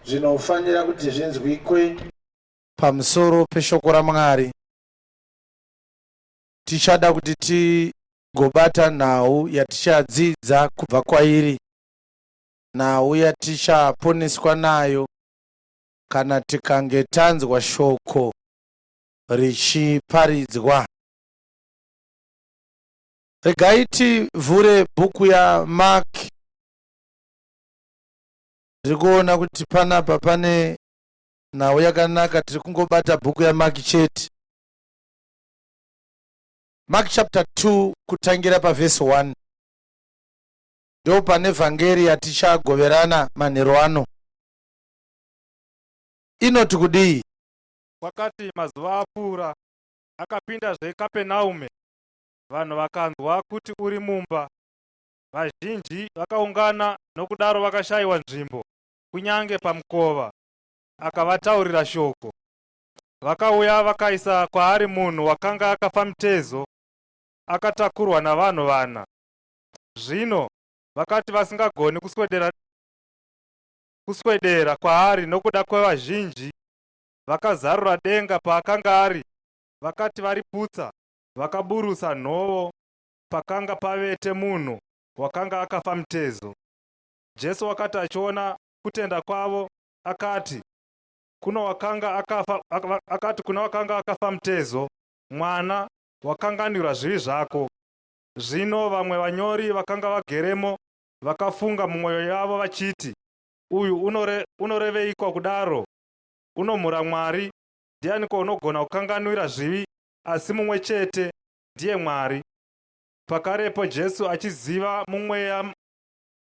zvinofanira kuti zvinzwikwe pamusoro peshoko raMwari. Tichada kuti tigobata nhau yatichadzidza kubva kwairi, nhau yatichaponeswa nayo kana tikange tanzwa shoko richiparidzwa. Regai tivhure bhuku yaMaki. Ndiri kuona kuti panapa pane nhau yakanaka. Tiri kungobata bhuku yaMaki chete. Mark chapter 2 kutangira pavhesi 1 ndo pane vhangeri yatichagoverana manheru ano. Inoti kudii? Wakati mazuva apfuura akapindazve Kapenaume. Vanhu vakanzwa kuti uri mumba. Vazhinji vakaungana, nokudaro vakashayiwa nzvimbo kunyange pamukova. Akavataurira shoko. Vakauya vakaisa kwaari munhu wakanga akafa mutezo, akatakurwa navanhu vana. Zvino vakati vasingagoni kuswedera kwaari nokuda kwevazhinji, vakazarura denga paakanga ari. Vakati variputsa, vakaburusa nhovo pakanga pavete munhu wakanga akafa mutezo. Jesu wakati achiona kutenda kwavo, akati kuna wakanga akafa mutezo, mwana, wakanganwirwa zvivi zvako. Zvino vamwe vanyori vakanga vageremo vakafunga mumwoyo yavo vachiti, uyu unoreveikwa kudaro? Unomhura Mwari. Ndianiko unogona kukanganwira zvivi asi mumwe chete, ndiye Mwari? Pakarepo Jesu, achiziva mumweya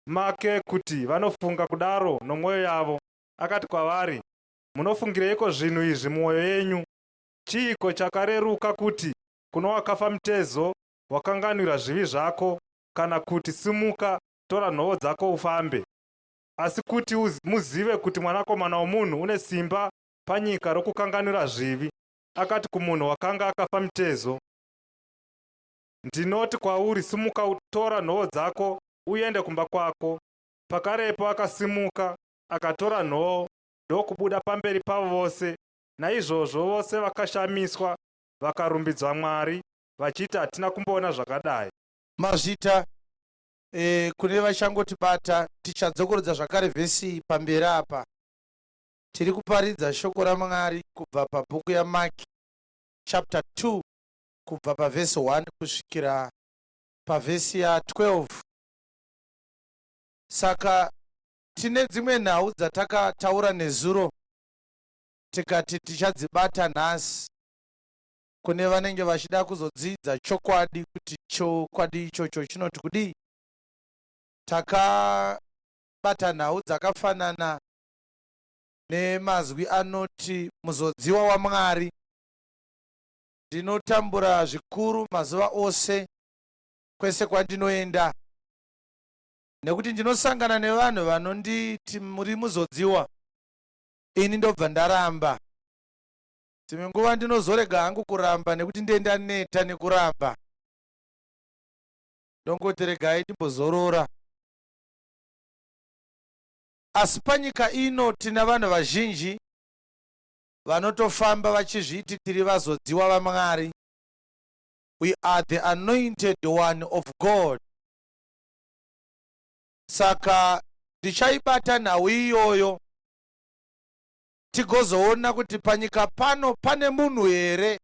make kuti vanofunga kudaro nomwoyo yavo, akati kwavari, munofungireiko zvinhu izvi mumwoyo yenyu? Chiiko chakareruka kuti kuno wakafa mutezo, wakanganwira zvivi zvako, kana kuti simuka, tora nhoo dzako ufambe? Asi kuti muzive kuti Mwanakomana woMunhu une simba panyika rokukanganwira zvivi. Akati kumunhu wakanga akafa mutezo, ndinoti kwauri, simuka, tora nhoo dzako uende kumba kwako. Pakarepo akasimuka, akatora nhoo ndokubuda pamberi pavo vose. Naizvozvo vose vakashamiswa, vakarumbidzwa Mwari, vachiti, hatina kumboona zvakadai. Mazvita kune vachangotibata, tichadzokorodza zvakare vhesi pamberi apa. Tiri kuparidza shoko raMwari kubva pabhuku yaMaki chapter 2 kubva pavhesi 1 kusvikira pavhesi ya12. Saka tine dzimwe nhau dzatakataura nezuro tikati tichadzibata nhasi kune vanenge vachida kuzodzidza chokwadi, kuti chokwadi ichocho chinoti kudii. Takabata nhau dzakafanana nemazwi anoti muzodziwa waMwari. Ndinotambura zvikuru mazuva ose kwese kwandinoenda, nekuti ndinosangana nevanhu vanonditi muri muzodziwa, ini ndobva ndaramba. Dzimwe nguva ndinozorega hangu kuramba nekuti ndaneta nekuramba. Ndongoti regai timbozorora. Asi panyika ino tina vanhu vazhinji vanotofamba vachizviti tiri vazodziwa vaMwari. We are the anointed one of God. Saka ndichaibata nhau iyoyo tigozoona kuti panyika pano pane munhu here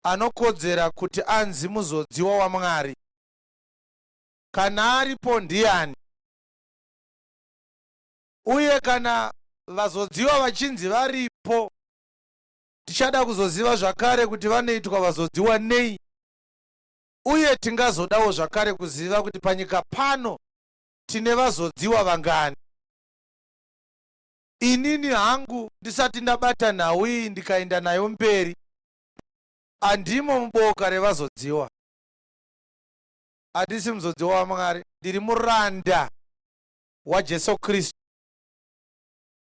anokodzera kuti anzi muzodziwa waMwari. Kana aripo ndiani? Uye kana vazodziwa vachinzi varipo, tichada kuzoziva zvakare kuti vanoitwa vazodziwa nei. Uye tingazodawo zvakare kuziva kuti panyika pano tine vazodziwa vangani. Inini hangu ndisati ndabata nhau iyi ndikaenda nayo mberi, andimo muboka revazodziwa. Handisi muzodziwa waMwari, ndiri muranda waJesu Kristu.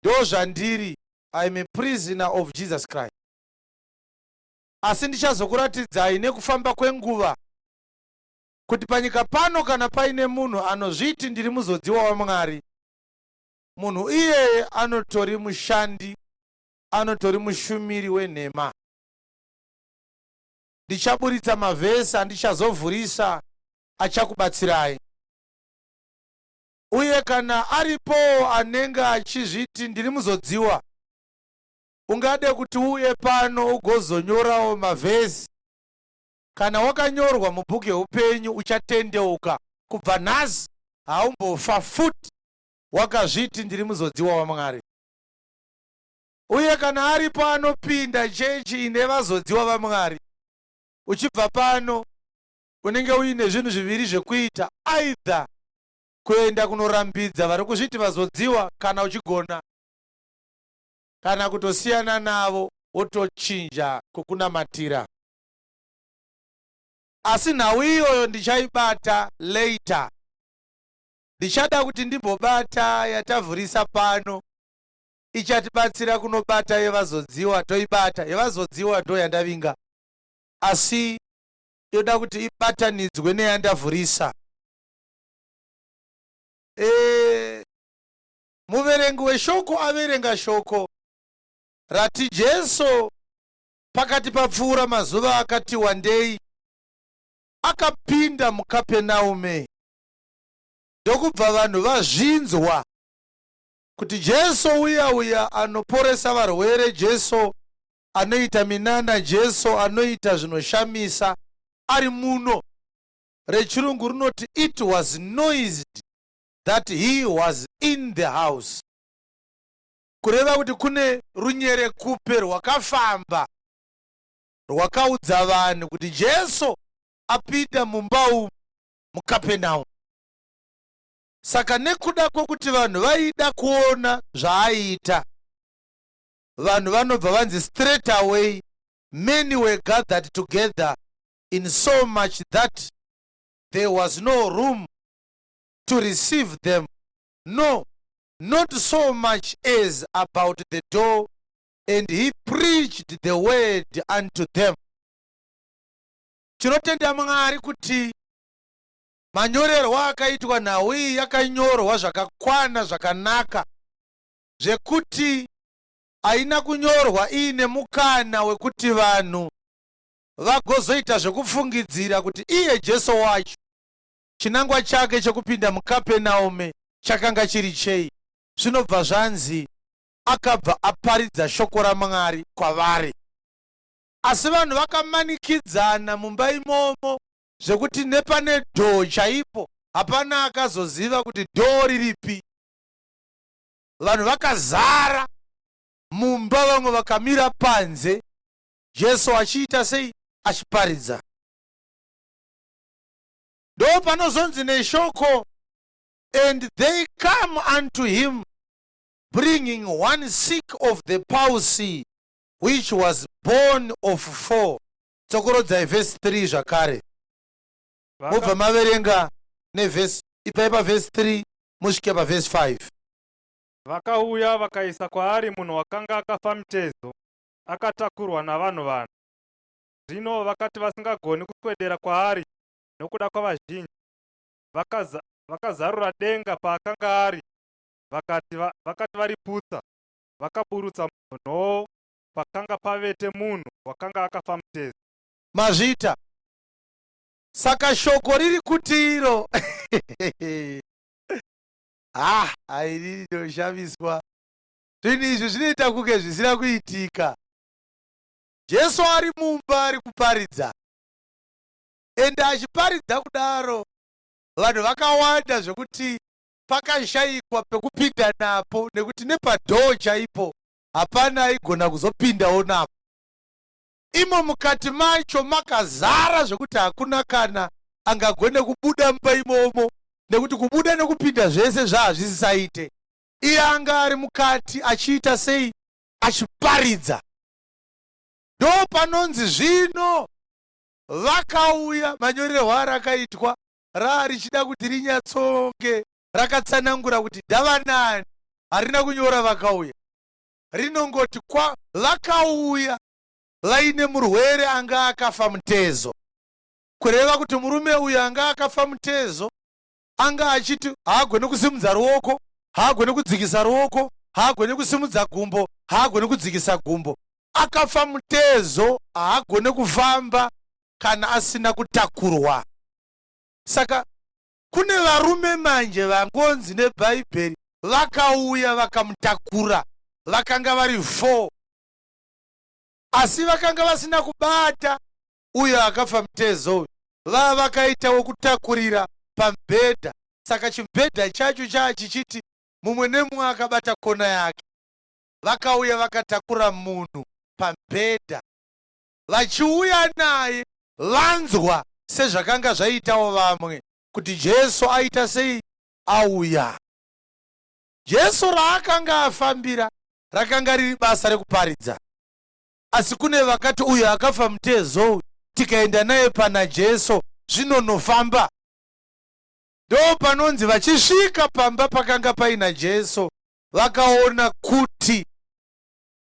Ndo zvandiri. I am a prisoner of Jesus Christ. Asi ndichazokuratidzai nekufamba kwenguva kuti panyika pano kana paine munhu anozviti ndiri muzodziwa waMwari, munhu iyeye anotori mushandi, anotori mushumiri wenhema. Ndichaburitsa mavhesi andichazovhurisa achakubatsirai. Uye kana aripo anenge achizviti ndiri muzodziwa, ungade kuti uye pano ugozonyorawo mavhesi. Kana wakanyorwa mubhuku yeupenyu uchatendeuka. Kubva nhasi haumbofa futi wakazviti ndiri muzodziwa waMwari. Uye kana aripo anopinda chechi ine vazodziwa vaMwari, uchibva pano unenge uine zvinhu zviviri zvekuita: aidha kuenda kunorambidza vari kuzviti vazodziwa, kana uchigona, kana kutosiyana navo wotochinja kukunamatira. Asi nhau iyoyo ndichaibata later. Ndichada kuti ndimbobata yatavhurisa pano, ichatibatsira kunobata yevazodziwa, toibata. Yevazodziwa ndo yandavinga, asi yoda kuti ibatanidzwe neyandavhurisa. Muverengi weshoko averenga shoko rati Jesu pakati papfuura mazuva akati wandei akapinda muKapenaume. Ndokubva vanhu vazvinzwa kuti Jesu uya anoporesa varwere, Jesu anoita minana, Jesu anoita zvinoshamisa ari muno. Rechirungu rinoti it was noised that he was in the house. Kureva kuti kune runyerekupe rwakafamba rwakaudza vanhu kuti Jesu apinda mumba umu muKapenaume. Saka nekuda kwokuti vanhu vaida kuona zvaaita, vanhu vanobva vanzi straight away many were gathered together in so much that there was no room to receive them, no, not so much as about the door, and he preached the word unto them. Tinotenda Mwari kuti manyorerwa akaitwa nhau iyi yakanyorwa zvakakwana zvakanaka, zvekuti haina kunyorwa iine mukana wekuti vanhu vagozoita zvekufungidzira kuti iye Jesu wacho chinangwa chake chokupinda muKapenaume chakanga chiri chei. Zvinobva zvanzi akabva aparidza shoko raMwari kwavari. Asi vanhu vakamanikidzana mumba imomo zvekuti nepane dhoo chaipo hapana akazoziva kuti dhoo riripi. Vanhu vakazara mumba, vamwe vakamira panze, Jesu achiita sei? Achiparidza. Ndo panozonzi neshoko, and they come unto him bringing one sick of the palsy, which was born of 4. Tsokorodzai verse 3 zvakare. Mubva maverenga nevhesi ibva pavhesi 3 musvike pavhesi 5. Vakauya vakaisa kwaari munhu wakanga akafa mutezo, akatakurwa navanhu. Zvino vakati vasingagoni kuswedera kwaari nokuda kwavazhinji, vakazarura denga paakanga ari, vakati variputsa, vakaburutsa nhoo pakanga pavete munhu wakanga akafa mutezo. Mazvita. Saka shoko riri kuti iro hairiri ndoshamiswa. Zvinhu izvi zvinoita kunge zvisina kuitika. Jesu ari mumba ari kuparidza, ende achiparidza kudaro vanhu vakawanda zvekuti pakashayikwa pekupinda napo, nekuti nepadhoo chaipo hapana aigona kuzopindawo napo. Imo mukati macho makazara zvekuti hakuna kana angagone kubuda mumba imomo, nekuti kubuda nekupinda zvese zvahazvisisaite. Iye anga ari mukati achiita sei? Achiparidza. Ndo panonzi zvino vakauya, manyorerwo arakaitwa richida kuti rinyatsonge, rakatsanangura kuti ndavanani, harina kunyora vakauya. Rinongoti vakauya vaine murwere anga akafa mutezo. Kureva kuti murume uyu anga akafa mutezo anga achiti haagoni kusimudza ruoko, haagoni kudzikisa ruoko, haagoni kusimudza gumbo, haagoni kudzikisa gumbo. Akafa mutezo, haagoni kufamba kana asina kutakurwa. Saka kune varume manje vangonzi nebhaibheri vakauya vakamutakura, vakanga vari 4, asi vakanga vasina kubata uyo akafa mutezo. Vakaitawo kutakurira pamubhedha. Saka chimubhedha chacho chichiti mumwe nemumwe akabata kona yake. Vakauya vakatakura munhu pamubhedha, vachiuya naye vanzwa sezvakanga zvaitawo vamwe kuti Jesu aita sei auya. Jesu raakanga afambira rakanga riri basa rekuparidza, asi kune vakati uyo akafa mutezo, tikaenda naye pana Jesu zvinonofamba. Ndo panonzi vachisvika pamba pakanga paina Jesu, vakaona kuti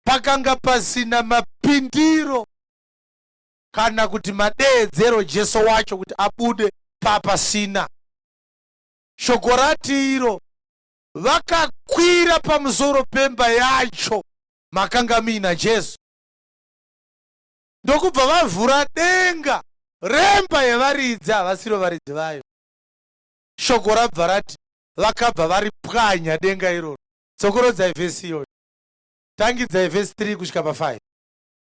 pakanga pasina mapindiro kana kuti madeedzero Jesu wacho kuti abude papasina. Shoko rati iro, vakakwira pamusoro pemba yacho makanga muina Jesu, ndokubva vavhura denga remba yevaridzi vasiro varidzi vayo. Shoko rabva rati vakabva varipwanya denga iroro. Tsokorodzai vhesi iyoyo, tangidzai vhesi 3 kusvika pa5.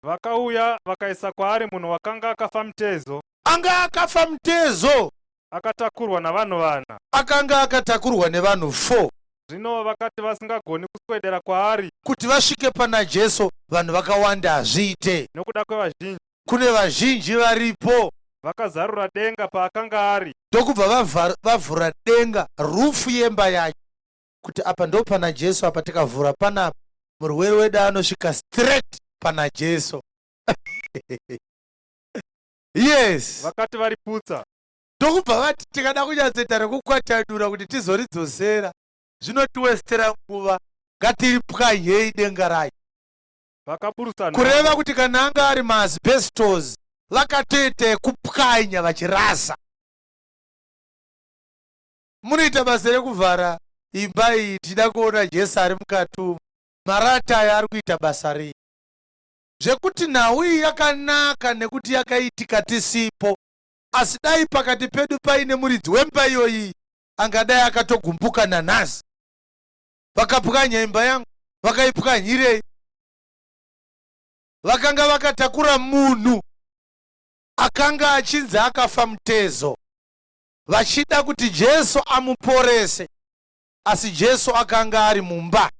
Vakauya vakaisa kwaari munhu wakanga akafa mutezo. Anga akafa mutezo, akatakurwa navanhu vana. Akanga akatakurwa nevanhu 4. Zvino vakati vasingagoni kuswedera kwaari kuti vasvike pana Jesu, vanhu vakawanda hazviite nokuda kwevazhinji, kune vazhinji varipo. vakazarura denga paakanga ari, ndokubva vavhura denga, rufu yemba yacho, kuti apa ndo pana Jesu. Apa tikavhura panapa, murwere wedu anosvika straight pana Jesu. Yes, vakati variputsa. ndokubva vati tikada kunyatsoita rekukwatanura kuti tizoridzosera, zvinotiwestera nguva, ngatiripwanyei denga racho. Vakapurutsa kureva kuti kana anga ari maasbestos, vakatoita kupwanya vachirasa. Munoita basa rekuvhara imba iyi, tida kuona Jesu ari mukati umu. Marata aya ari kuita basa rei, zvekuti nhau iyi yakanaka nekuti yakaitika tisipo, asi dai pakati pedu paine muridzi wemba iyoyi, angadai akatogumbuka nanhasi. Vakapwanya imba yangu, vakaipwanyirei? Vakanga vakatakura munhu akanga achinzi akafa mutezo, vachida kuti Jesu amuporese, asi Jesu akanga ari mumba.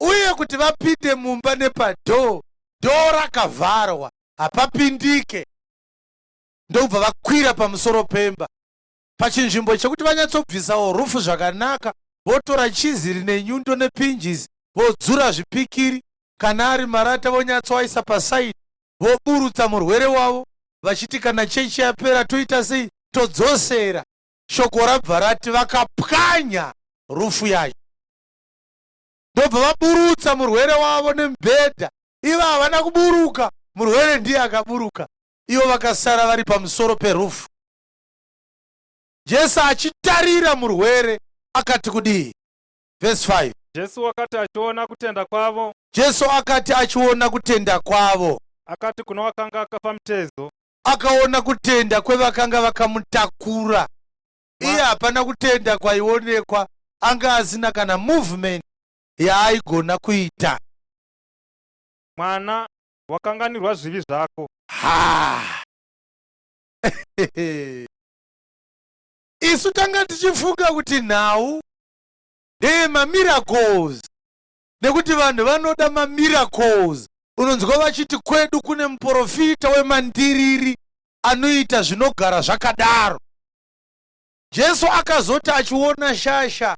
Uye kuti vapinde mumba nepadhoo, dhoo rakavharwa, hapapindike. Ndobva vakwira pamusoro pemba, pachinzvimbo chekuti vanyatsobvisawo rufu zvakanaka, votora chizi rine nyundo nepinjisi, vodzura zvipikiri. Kana ari marata vonyatsoaisa pasaidi, voburutsa murwere wavo, vachiti kana chechi yapera toita sei, todzosera. Shoko rabva rati vakapwanya rufu yacho, ndobva vaburutsa murwere wavo nemubhedha. Ivo havana kuburuka, murwere ndiye akaburuka, ivo vakasara vari pamusoro perufu. Jesu achitarira murwere akati kudii? Verse 5. Jesu akati achiona kutenda kwavo, Jesu akati achiona kutenda kwavo, akati kuna wakanga akafa mutezo, akaona kutenda kwevakanga vakamutakura. Iye hapana kutenda kwaionekwa, anga asina kana movement yaaigona kuita. mwana, wakanganirwa zvivi zvako. Isu tanga tichifunga kuti nhau ndeemamiracles, nekuti vanhu vanoda mamiracles. Unonzwa vachiti kwedu kune muprofita wemandiriri anoita zvinogara zvakadaro. Jesu akazoti achiona shasha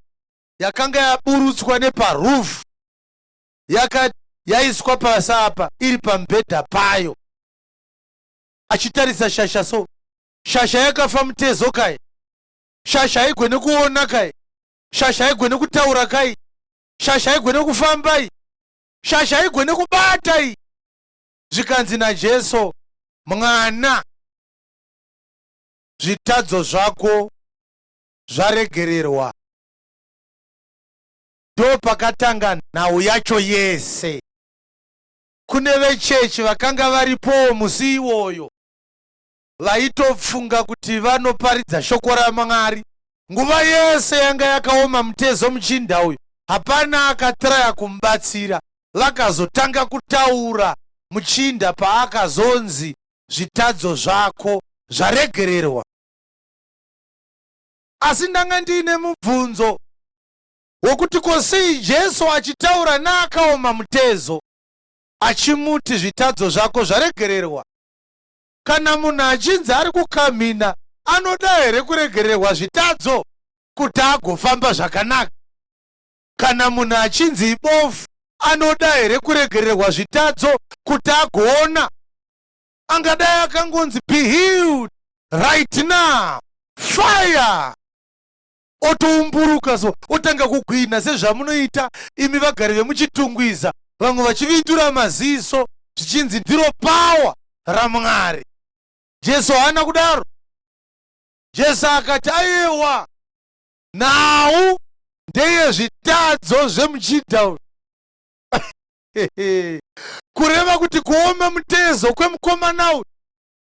yakanga yaburutswa neparufu, yaiswa pasi apa iri pamubhedha payo, achitarisa shasha so, shasha yakafa mutezo kai? Shasha haigoni kuona kai? Shasha haigoni kutaura kai? Shasha haigoni kufamba? Shasha haigoni kubata? Zvikanzi naJesu, mwana, zvitadzo zvako zvaregererwa. ndo pakatanga nhau yacho yese. Kune vechechi vakanga varipo musi iwoyo vaitofunga kuti vanoparidza shoko raMwari. Nguva yese yanga yakaoma mutezo muchinda uyu, hapana akatraya kumubatsira. Vakazotanga kutaura muchinda paakazonzi zvitadzo zvako zvaregererwa. Asi ndanga ndine mubvunzo wokuti kosei Jesu achitaura naakaoma mutezo achimuti zvitadzo zvako zvaregererwa. Kana munhu achinzi ari kukamhina, anoda here kuregererwa zvitadzo kuti agofamba zvakanaka? Kana munhu achinzi ibofu, anoda here kuregererwa zvitadzo kuti agoona? Angadai akangonzi be healed right now, fire, otoumburuka so otanga kugwina sezvamunoita imi vagari vemuchitungwiza, vamwe vachividura maziso zvichinzi ndiro pawa raMwari. Jesu haana kudaro. Jesu akati aiwa, nhau ndeye zvitadzo zvemuchinda uyu. Kureva kuti kuoma mutezo kwemukomana uyu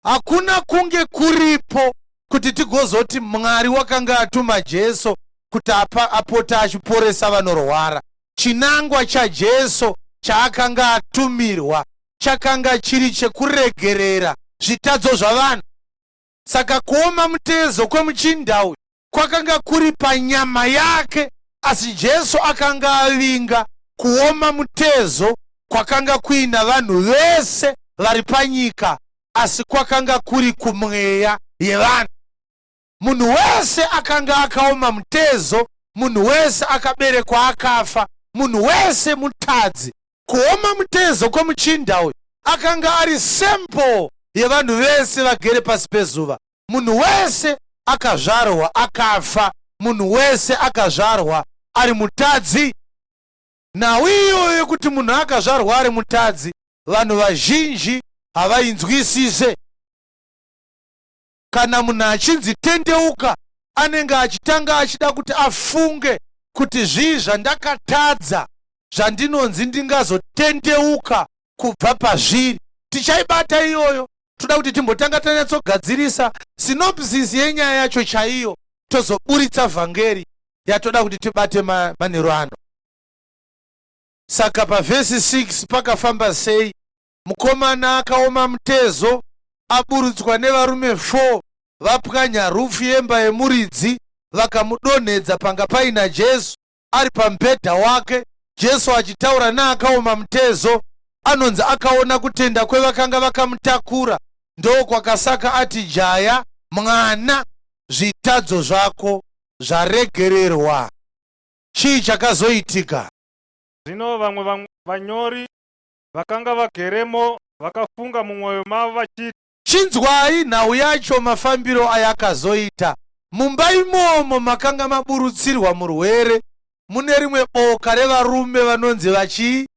hakuna kunge kuripo kuti tigozoti Mwari wakanga atuma Jesu kuti apota achiporesa vanorwara. Chinangwa chaJesu chaakanga atumirwa chakanga chiri chekuregerera zvitadzo zvavanhu. Saka kuoma mutezo kwemuchinda uyu kwakanga kuri panyama yake, asi Jesu akanga avinga kuoma mutezo kwakanga kuina vanhu vese vari panyika, asi kwakanga kuri kumweya yevanhu. Munhu wese akanga akaoma mutezo, munhu wese akaberekwa akafa, munhu wese mutadzi. Kuoma mutezo kwemuchinda uyu akanga ari sample yevanhu vese vagere pasi pezuva. Munhu wese akazvarwa akafa, munhu wese akazvarwa ari mutadzi. Nhau iyoyo yekuti munhu akazvarwa ari mutadzi, vanhu vazhinji havainzwisise. Kana munhu achinzi tendeuka, anenge achitanga achida kuti afunge kuti zvii zvandakatadza zvandinonzi ndingazotendeuka kubva pazviri. Tichaibata iyoyo. Toda kuti timbotanga tanyatsogadzirisa synopsis yenyaya yacho chaiyo, tozoburitsa vhangeri yatoda kuti tibate manheru ano. Saka pavhesi 6 pakafamba sei, mukomana akaoma mutezo, aburutswa nevarume 4, vapwanya rufu yemba yemuridzi, vakamudonhedza panga paina Jesu ari pamubhedha wake. Jesu achitaura naakaoma mutezo, anonzi akaona kutenda kwevakanga vakamutakura, ndo kwakasaka ati, jaya, mwana, zvitadzo zvako zvaregererwa. Chii chakazoitika? Zvino vamwe vanyori vakanga vageremo vakafunga mumwoyo mavo vachiti, chinzwai nhau yacho mafambiro ayakazoita. Mumba imomo makanga maburutsirwa murwere, mune rimwe boka revarume vanonzi vachii?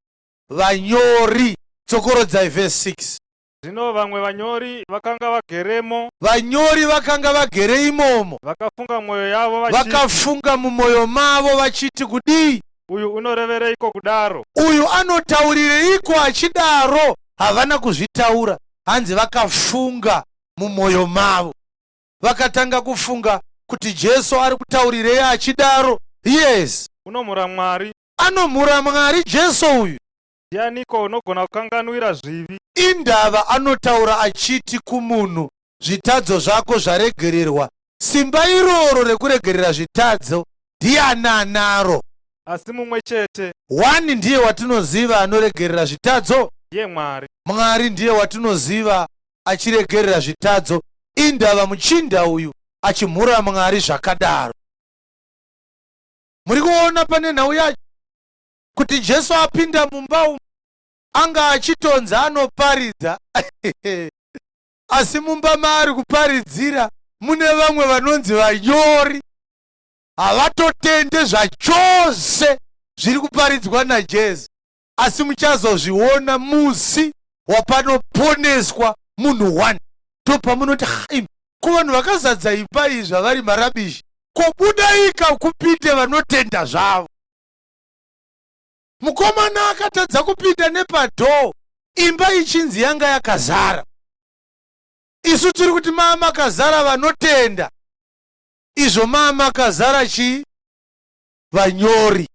Vanyori. Tsokorodzai vhesi 6. Zvino vamwe vanyori vakanga vageremo, vanyori vakanga vagere imomo, vakafunga mwoyo yavo vachiti, vakafunga mumwoyo mavo vachiti kudii? uyu unorevereiko kudaro? Uyu anotaurireiko achidaro? Havana kuzvitaura, hanzi vakafunga mumwoyo mavo. Vakatanga kufunga kuti Jesu ari kutaurirei achidaro? Yes, unomhura Mwari. Anomhura Mwari Jesu uyu. Ndianiko unogona kukanganwira zvivi? Indava anotaura achiti kumunhu, zvitadzo zvako zvaregererwa. Simba iroro rekuregerera zvitadzo ndiani anaro? Asi mumwe chete. Wani ndiye watinoziva anoregerera zvitadzo? Ye Mwari. Mwari ndiye watinoziva achiregerera zvitadzo. Indava muchinda uyu achimhura Mwari zvakadaro. Muri kuona pane nhau yacho kuti Jesu apinda mumba umu, anga achitonza anoparidza asi mumba maari kuparidzira mune vamwe vanonzi vanyori. Havatotende zvachose zviri kuparidzwa naJesu, asi muchazozviona musi wapanoponeswa munhu 1. Topamunoti kuvanhu vakazadza imba izva vari marabishi, kobudaika kupinde vanotenda zvavo. mukomana akatadza kupinda nepadhoo, imba ichinzi yanga yakazara. Isu tiri kuti maamakazara vanotenda, izvo maamakazara chii? Vanyori.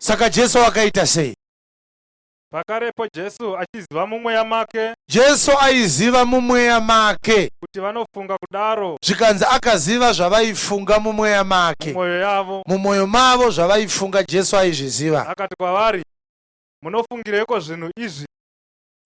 Saka Jesu akaita sei? Pakarepo Jesu achiziva mumweya make Jesu aiziva mumweya make, kuti vanofunga kudaro zvikanzi akaziva zvavaifunga mumweya make. mumwoyo yavo. Mumwoyo mavo zvavaifunga Jesu aizviziva. Akati kwavari, munofungireiko zvinhu izvi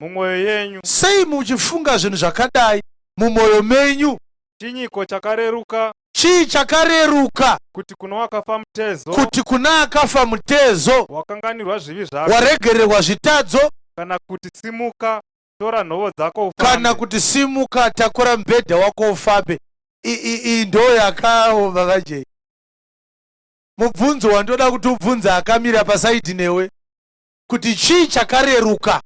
mumwoyo yenyu? Sei muchifunga zvinhu zvakadai mumwoyo menyu? Chinyiko chakareruka Chii chakareruka? kuti kuno wakafa mutezo Kuti kuna akafa mutezo, wakanganirwa zvivi zvako, waregererwa zvitadzo, kana kuti simuka, tora nhoo dzako kana ufambe. kuti simuka, takura mubhedha wako ufambe. Iyi ndo yakaoma vajei. Mubvunzo wandoda kuti ubvunze akamira pasaidhi newe, kuti chii chakareruka?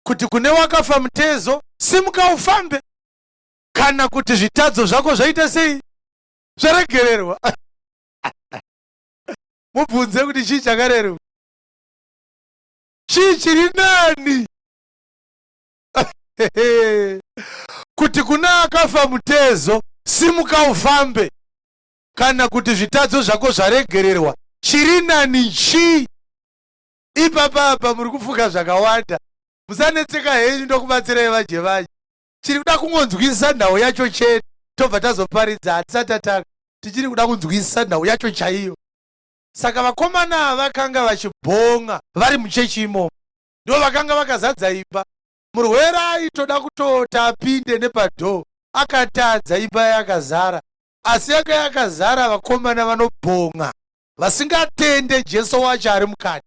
Kuti kune wakafa mutezo, simuka ufambe, kana kuti zvitadzo zvako zvaita sei? Zvaregererwa. Mubvunze kuti chii chakareruka? Chii chiri nani? Kuti kuna akafa mutezo, simuka ufambe, kana kuti zvitadzo zvako zvaregererwa, chiri nani chii? Ipapa muri kufunga zvakawanda. Musanetseka henyu ndokubatsirai vajevaji. Chiri kuda kungonzwisisa nhau yacho chete, tobva tazoparidza hatisati tichiri kuda kunzwisisa nhau yacho chaiyo. Saka vakomana ava vakanga vachibhonga vari muchechi imomo, ndo vakanga vakazadza imba. Murwere aitoda kutoti apinde nepadhoo, akatadza, imba yakazara. Asi yanga yakazara vakomana vanobhonga, vasingatende Jesu wacho ari mukati.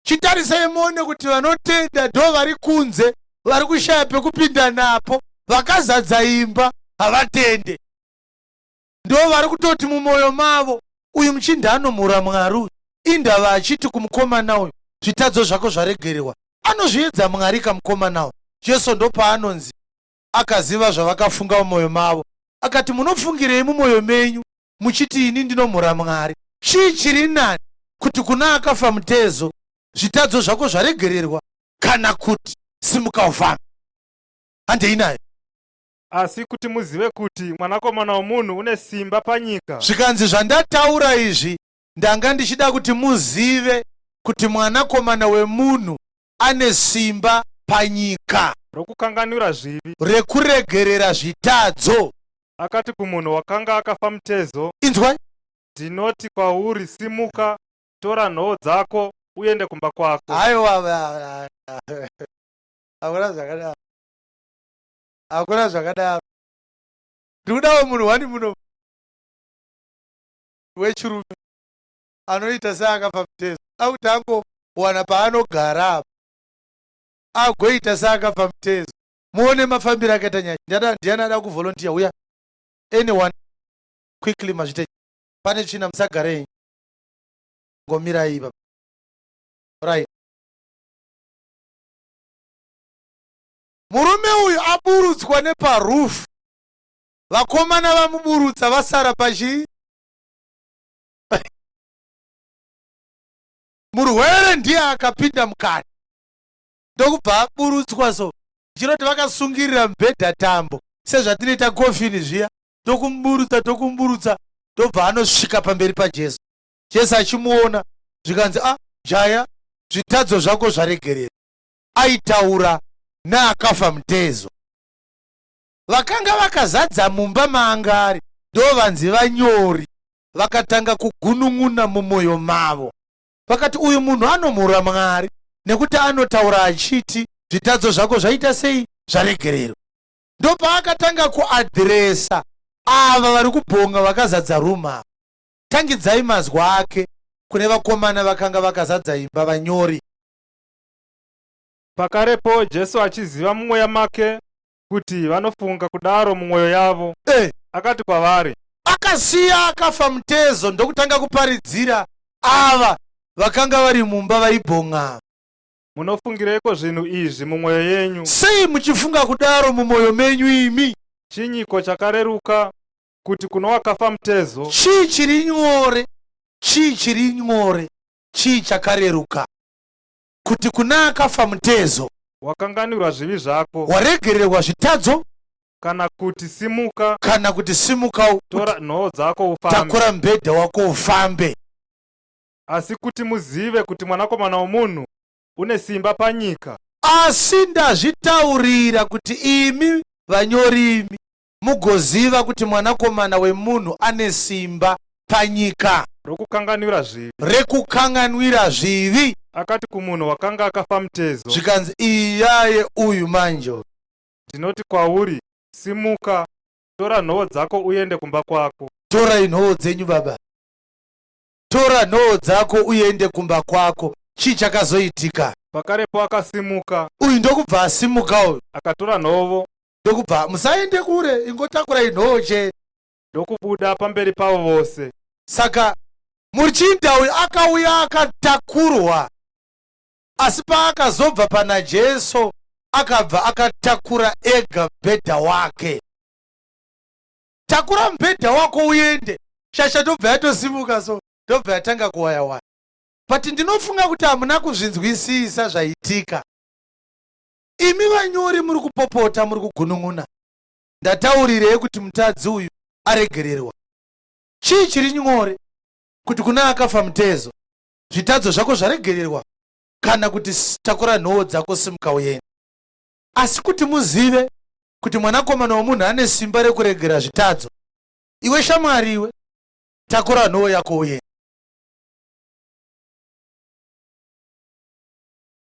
Chitarisai muone kuti vanotenda ndo vari kunze, vari kushaya pekupinda napo. Vakazadza imba havatende, ndo vari kutoti mumwoyo mavo, uyu muchinda anomhura Mwari, indava achiti kumukomana uyu, zvitadzo zvako zvaregererwa. Anozviedza Mwari kamukomana uyu. Jesu ndo paanonzi akaziva zvavakafunga mumwoyo mavo, akati munofungirei mumwoyo menyu muchiti ini ndinomhura Mwari? Chii chiri nani, kuti kuna akafa mutezo, zvitadzo zvako zvaregererwa, kana kuti simuka ufambe? Handei nayo. Asi kuti muzive kuti mwanakomana womunhu une simba panyika. Zvikanzi zvandataura izvi, ndanga ndichida kuti muzive kuti mwanakomana wemunhu ane simba panyika rokukanganwira zvivi, rekuregerera zvitadzo. Akati kumunhu wakanga akafa mutezo, Inzwai, ndinoti kwauri, simuka, tora nhoo dzako uende kumba kwako. haiwa, hakuna zvakadaro. Ndikudawo munhu wani muno wechirume anoita seakafa mutezo, akuti angowana paanogara apa agoita seakafa mutezo. Muone mafambiro akaita nyaya. Ndiani ada kuvolontiya? Uya, anyone quickly mazvite. Pane china, musagarei, ngomirai baba. Right. Murume uyu aburutswa neparufu, vakomana vamuburutsa vasara pachi. Murwere ndiye akapinda mukati, ndokubva aburutswa. So chinoti vakasungirira mubhedha tambo sezvatinoita kofini zviya, tokumburutsa, ndobva anosvika pamberi paJesu. Jesu achimuona, zvikanzi jaya, zvitadzo zvako zvaregerera. Aitaura neakafa mutezo. Vakanga vakazadza mumba maanga ari ndo vanzi vanyori, vakatanga kugunun'una mumwoyo mavo. Vakati uyu munhu anomhura Mwari, nekuti anotaura achiti zvitadzo zvako zvaita sei? Zvaregererwa. Ndo paakatanga kuadhiresa ava vari kubhonga vakazadza ruma. Tangidzai mazwa ake kune vakomana vakanga vakazadza imba, vanyori. Pakarepo Jesu achiziva mumweya make kuti vanofunga kudaro mumwoyo yavo, akati kwavari, akasiya akafa mutezo ndokutanga kuparidzira ava vakanga vari mumba vaibhonga. Munofungireiko zvinhu izvi mumwoyo yenyu? Sei muchifunga kudaro mumwoyo menyu imi? Chinyiko chakareruka kuti kuno wakafa mutezo, Chii chiri nyore chii chiri nyore, chii chakareruka? Kuti kuna akafa mutezo, wakanganwirwa zvivi zvako, waregererwa zvitadzo, kana kuti simuka, kana kuti simuka, tora nhoo dzako ufambe. takura mubhedha wako ufambe. Asi kuti muzive kuti Mwanakomana womunhu une simba panyika. Asi ndazvitaurira kuti imi vanyori imi mugoziva kuti Mwanakomana wemunhu ane simba panyika rekukanganwira zvivi. Akati kumunhu wakanga akafa mutezo, zvikanzi iyaye uyu manje, ndinoti kwauri, simuka, tora nhoo dzako uende kumba kwako. Tora nhoo dzenyu baba, tora nhoo dzako uende kumba kwako. Chii chakazoitika? Pakarepo akasimuka. Uyu ndokubva asimuka uyu, akatora nhovo, ndokubva, musaende kure, ingotakurai nhoo chete, ndokubuda pamberi pavo vose. Saka muchinda uyu akauya akatakurwa, asi paakazobva pana Jesu akabva akatakura ega mubhedha wake. Takura mubhedha wako uende. Shasha ndobva yatosimuka, so ndobva yatanga kuwaya-waya. But ndinofunga kuti hamuna kuzvinzwisisa zvaitika. Imi vanyori muri kupopota, muri kugunun'una. Ndataurirei kuti mutadzi uyu aregererwa. Chii chiri nyore? Kuti kuna akafa mutezo, zvitadzo zvako zvaregererwa, kana kuti takura nhoo dzako simuka uende. Asi kuti muzive kuti Mwanakomana womunhu ane simba rekuregera zvitadzo, iwe shamwari iwe, takura nhoo yako uende.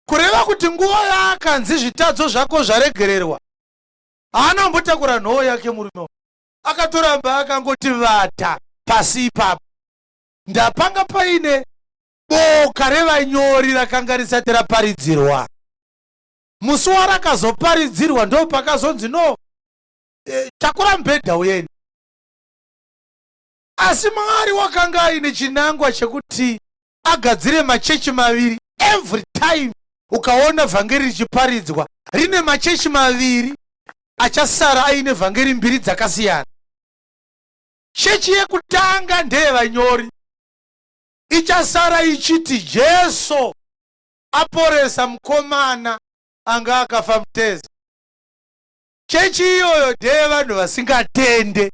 Kureva kuti nguva yaakanzi zvitadzo zvako zvaregererwa, haana kumbotakura nhoo yake murume, akatoramba akangoti vata pasi ipapo. Ndapanga paine boka revanyori rakanga risati raparidzirwa. Musi warakazoparidzirwa ndo pakazonzi no, takura mubhedha uende. Asi Mwari wakanga aine chinangwa chekuti agadzire machechi maviri. Every time ukaona vhangeri richiparidzwa, rine machechi maviri achasara aine vhangeri mbiri dzakasiyana. Chechi yekutanga ndeyevanyori, ichasara ichiti Jesu aporesa mukomana anga akafa mutezo. Chechi iyoyo ndeyevanhu vasingatende.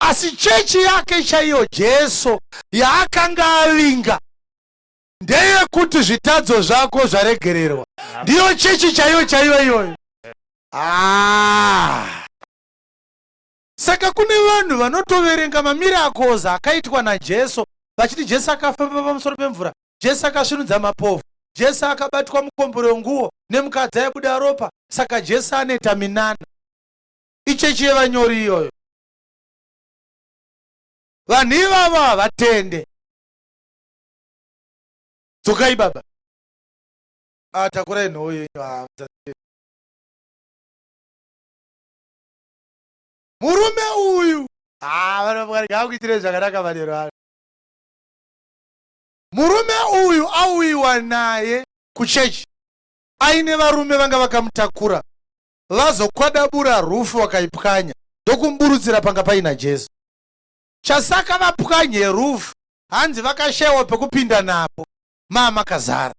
Asi chechi yake chaiyo Jesu yaakanga avinga ndeyekuti zvitadzo zvako zvaregererwa. Ndiyo chechi chaiyo iyoyo. Saka kune vanhu vanotoverenga mamiracles akaitwa naJesu vachiti Jesu akafamba pamusoro pemvura, Jesu akasvinudza mapofu, Jesu akabatwa mukombero nguo nemukadzi aibuda ropa, saka Jesu anoita minana. Ichechi yevanyori iyoyo. Vanhu ivava havatende. Dzokai baba. Takurai nhoo yenyu. Murume uyu, vanogaakuitire zvakanaka vanero ano. Murume uyu auyiwa naye kuchechi, aine varume vanga vakamutakura, vazokwadabura rufu wakaipwanya ndokumburudzira panga paina Jesu. Chasaka vapwanye rufu, hanzi vakashayiwa pekupinda napo, makazara.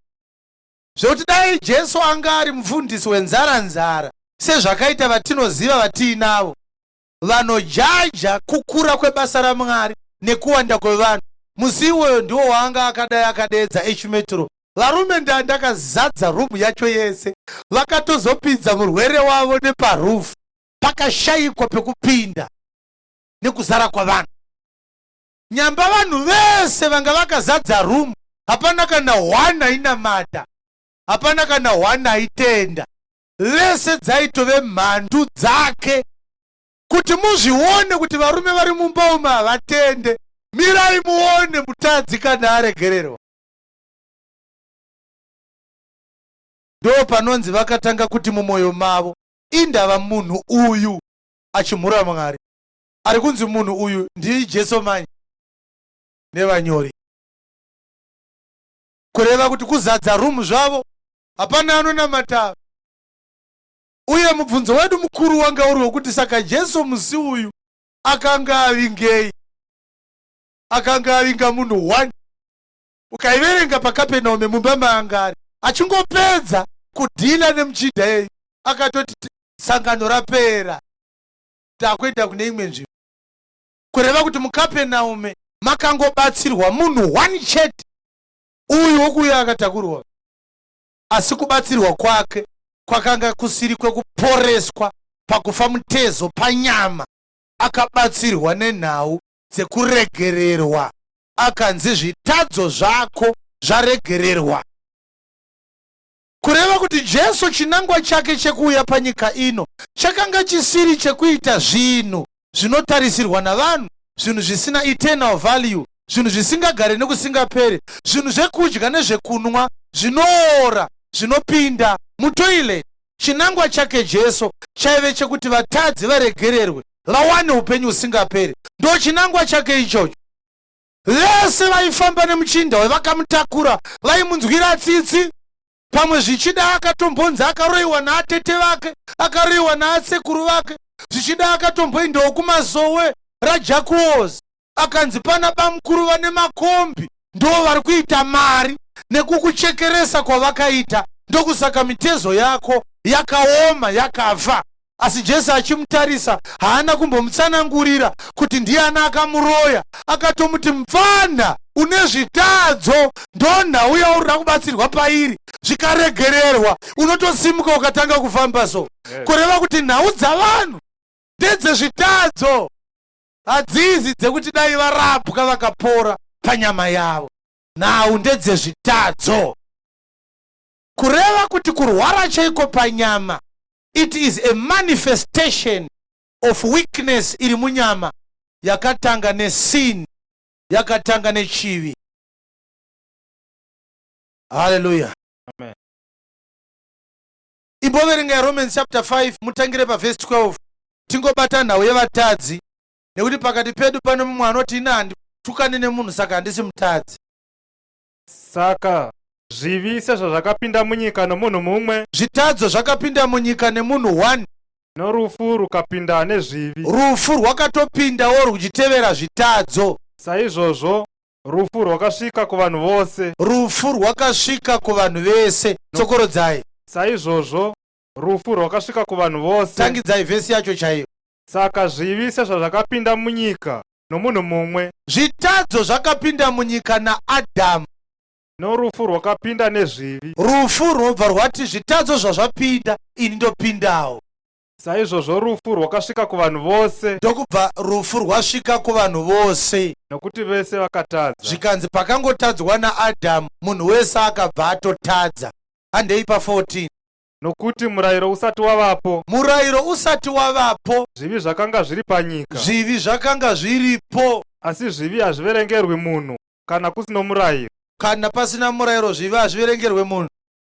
Zvekuti dai Jesu anga ari mufundisi wenzara-nzara, sezvakaita vatinoziva vatiinavo, vanojaja kukura kwebasa raMwari nekuwanda kwevanhu, musi iwoyo ndiwo waanga akadai akadeedza echimetro. Varume ndakazadza rumu yacho yese, vakatozopidza murwere wavo neparufu, pakashayikwa pekupinda nekuzara kwavanhu. Nyamba vanhu vese vanga vakazadza rumu, hapana kana one ainamata, hapana kana one aitenda. Vese dzaitove mhandu dzake, kuti muzvione kuti varume vari mumba umu havatende. Mirai muone mutadzi kana aregererwa. Ndo panonzi vakatanga kuti mumwoyo mavo, indava munhu uyu achimhura Mwari. Ari kunzi munhu uyu ndii Jesu manje nevanyori. Kureva kuti kuzadza rumu zvavo, hapana anonamata. Uye mubvunzo wedu mukuru wanga uri wokuti saka Jesu musi uyu akanga avingei? akanga avinga munhu 1. Ukaiverenga paKapenaume mumba maangari achingopedza kudhila nemuchidha yeyu akatoti sangano rapera, takuenda kune imwe nzvimbo. Kureva kuti muKapenaume makangobatsirwa munhu 1 chete, uyu wokuuya akatakurwa. Asi kubatsirwa kwake kwakanga kusiri kwekuporeswa pakufa mutezo panyama. Akabatsirwa nenhau dzekuregererwa, akanzi zvitadzo zvako zvaregererwa. Kureva kuti Jesu chinangwa chake chekuuya panyika ino chakanga chisiri chekuita zvinhu zvinotarisirwa navanhu, zvinhu zvisina eternal value, zvinhu zvisingagare nekusingaperi, zvinhu zvekudya nezvekunwa zvinoora, zvinopinda mutoilet. Chinangwa chake Jesu chaive chekuti vatadzi varegererwe, vawane upenyu husingaperi. Ndo chinangwa chake ichocho. Vese vaifamba nemuchinda wevakamutakura vaimunzwira tsitsi, pamwe zvichida akatombonza akaroiwa naatete vake, akaroiwa naatsekuru vake, zvichida akatomboendawo kumazowe raJakuwozi, akanzi pana bamukuru vane makombi ndo vari kuita mari nekukuchekeresa kwavakaita, ndokusaka mitezo yako yakaoma yakafa. Asi Jesu achimutarisa haana kumbomutsanangurira kuti ndiani akamuroya, akatomuti mfana une zvitadzo ndo nhau yaurira kubatsirwa pairi, zvikaregererwa unotosimuka ukatanga kufamba so. Kureva kuti nhau dzavanhu ndedzezvitadzo, hadzizi dzekuti dai varapwa vakapora panyama yavo. Nhau ndedzezvitadzo. Kureva kuti kurwara chaiko panyama, it is a manifestation of weakness iri munyama yakatanga nesin, yakatanga nechivi. Hallelujah. Amen. Imboverenga Romans chapter 5 mutangire paverse 12. Tingobata nhau yevatadzi nekuti pakati pedu pano mumwe anoti ina handitukane nemunhu saka handisi mutadzi. Saka zvivi sezvazvakapinda munyika nomunhu mumwe, zvitadzo zvakapinda munyika nemunhu 1, norufu rukapinda nezvivi, rufu rwakatopindawo ruchitevera zvitadzo. saizvozvo rufu rwakasvika kuvanhu vose. Rufu rwakasvika kuvanhu vese. Tsokorodzai. Saizvozvo rufu rwakasvika kuvanhu vose. Tangidzai vhesi yacho chaiyo. Saka zvivi sezvazvakapinda munyika nomunhu mumwe, zvitadzo zvakapinda munyika naAdhamu, norufu rwakapinda nezvivi, rufu runobva rwati zvitadzo zvazvapinda ini ndopindawo. saizvozvo rufu rwakasvika kuvanhu vose, Ndokubva rufu rwasvika kuvanhu vose, nokuti vese vakatadza. zvikanzi pakangotadzwa naAdhamu munhu wese akabva atotadza. Handei pa14. Nokuti murayiro usati wavapo, Murayiro usati wavapo, zvivi zvakanga zviri panyika. zvivi zvakanga zviripo. Asi zvivi hazviverengerwi munhu kana kusino murayiro. Kana pasina murayiro zvivi hazviverengerwe munhu.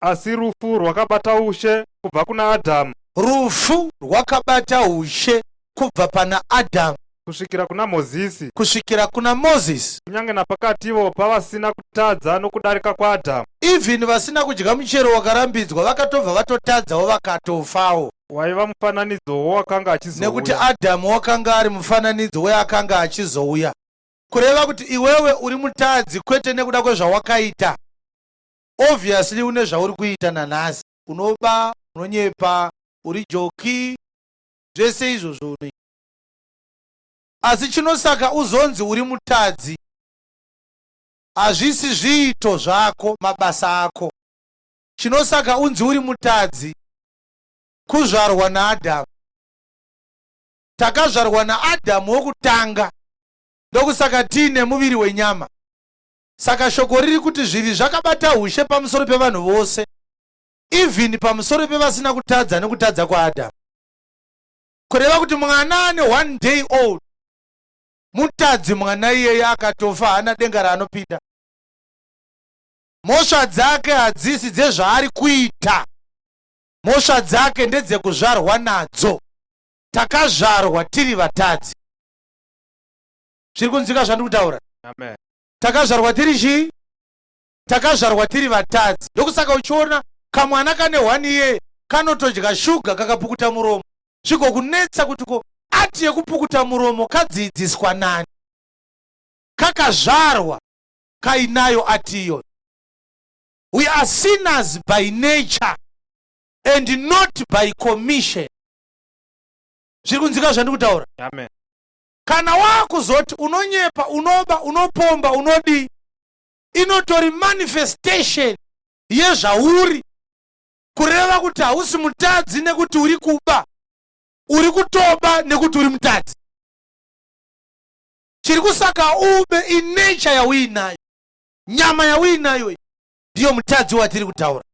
Asi rufu rwakabata ushe kubva kuna Adhamu Rufu rwakabata ushe kubva pana Adhamu kusvikira kuna Mozisi, kusvikira kuna Moses. kunyange napakativo pavasina kutadza nokudarika kwaAdhamu, Even vasina kudya muchero wakarambidzwa vakatobva vatotadzawo vakatofawo, waiva mufananidzo wakanga achizouya. nekuti Adhamu wakanga ari mufananidzo weakanga achizouya. Kureva kuti iwewe uri mutadzi kwete nekuda kwezvawakaita. Obviously une zvauri kuita nanhasi, unoba, unonyepa, uri joki, zvese izvozvo unoita. Asi chinosaka uzonzi uri mutadzi hazvisi zviito zvako, mabasa ako. Chinosaka unzi uri mutadzi kuzvarwa naAdhamu. Takazvarwa naAdhamu wokutanga, ndokusaka tiine muviri wenyama. Saka shoko riri kuti zvivi zvakabata ushe pamusoro pevanhu vose, even pamusoro pevasina kutadza nekutadza kwaAdhamu. Kureva kuti mwana ane 1 day old, mutadzi mwana iyeye akatofa, hana denga raanopinda. Mhosva dzake hadzisi dzezvaari kuita, mhosva dzake ndedzekuzvarwa nadzo. Takazvarwa tiri vatadzi. Zviri kunzwika zvandiri kutaura? Amen. Takazvarwa tiri chii? Takazvarwa tiri vatadzi. Ndokusaka uchiona kamwana kane 1 year kanotodya shuga kakapukuta muromo, zvikokunetsa kuti ko ati yekupukuta muromo kadzidziswa nani? kakazvarwa kainayo atiyo. We are sinners by nature and not by commission. Zviri kunzika zvandiri kutaura? Amen. Kana wakuzoti unonyepa, unoba, unopomba, unodi, inotori manifestation yezvauri, kureva kuti hausi mutadzi nekuti uri kuba, uri kutoba nekuti uri mutadzi. Chiri kusaka ube in nature yauinayo, nyama yauinayo ndiyo mutadzi watiri kutaura.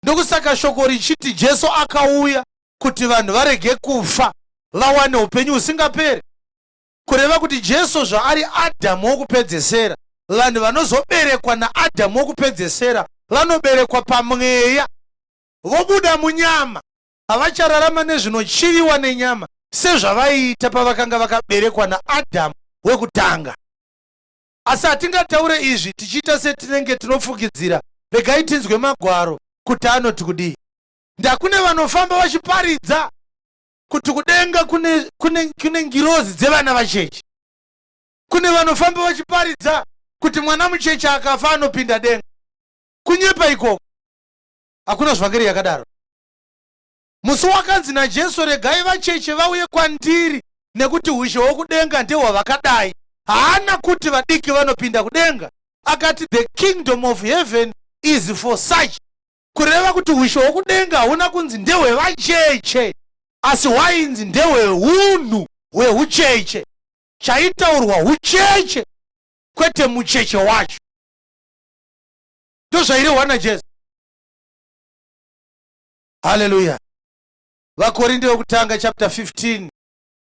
Ndokusaka shoko richiti Jesu akauya kuti vanhu varege kufa, vawane upenyu husingaperi. Kureva kuti Jesu zvaari Adhamu wokupedzesera, vanhu vanozoberekwa naAdhamu wokupedzesera vanoberekwa pamweya, vobuda munyama, havachararama nezvinochiviwa nenyama sezvavaiita pavakanga vakaberekwa naAdhamu wekutanga. Asi hatingataure izvi tichiita setinenge tinofukidzira. Regai tinzwe magwaro kuti anoti kudii. Ndakune vanofamba vachiparidza kuti kudenga kune ngirozi dzevana vacheche. Kune vanofamba vachiparidza kuti mwana mucheche akafa anopinda denga. Kunyepa ikoko hakuna zvangeri yakadaro. Musi wakanzi naJesu, regai vacheche vauye kwandiri nekuti ushe hwokudenga ndehwavakadai. Haana kuti vadiki vanopinda kudenga. Akati the kingdom of heaven is for such. Kureva kuti ushe hwokudenga hauna kunzi ndehwevacheche, asi hwainzi ndehweunhu hweucheche. Chaitaurwa ucheche, kwete mucheche wacho. Ndozvairehwa naJesu. Hallelujah. Vakorinde wekutanga chapter 15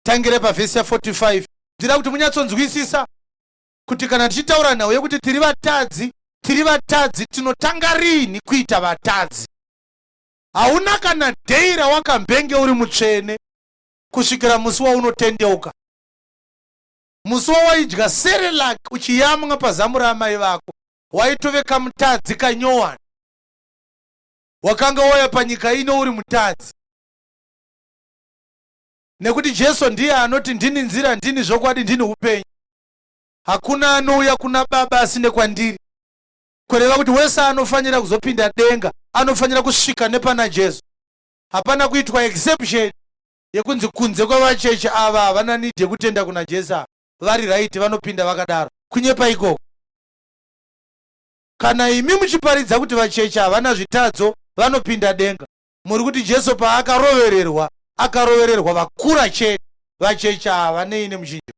tangire pavhesi ya 45. Ndira kuti munyatsonzwisisa kuti kana tichitaura nhau yekuti tiri vatadzi tinotanga rini kuita vatadzi. Hauna kana dhei rawakambenge uri mutsvene kusvikira musi waunotendeuka. Musi wawaidya Cerelac uchiyamwa pazamu ramai vako, waitoveka mutadzi kanyowani. Wakanga wauya panyika ino uri mutadzi. Nekuti Jesu ndiye anoti ndini nzira, ndini zvokwadi, ndini upenyu. Hakuna anouya kuna Baba asine kwandiri. Kureva kuti wese anofanira kuzopinda denga anofanira kusvika nepana Jesu. Hapana kuitwa exception yekunzi kunze kwavacheche ava havana nidhi yekutenda kuna Jesu. Vari right vanopinda vakadaro. Kunyepa ikoko. Kana imi muchiparidza kuti vacheche havana zvitadzo vanopinda denga, muri kuti Jesu paakarovererwa akarovererwa vakura chete, vacheche havanei nemuchinjo.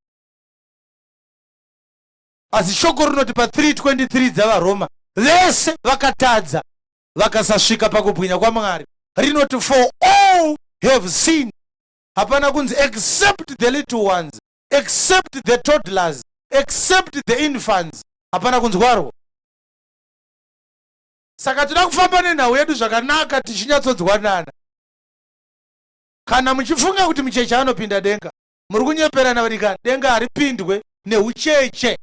Asi shoko rinoti pa 3:23 dzavaRoma vese vakatadza vakasasvika pakubwinya kwaMwari. Rinoti for all have sinned. Hapana kunzi except the little ones, except the toddlers, except the infants. Hapana kunzi kwaro. Saka tinoda kufamba nenhau yedu zvakanaka tichinyatsodzwanana. Kana muchifunga kuti mucheche anopinda denga, muri kunyeperana vadikani. Denga haripindwe neucheche.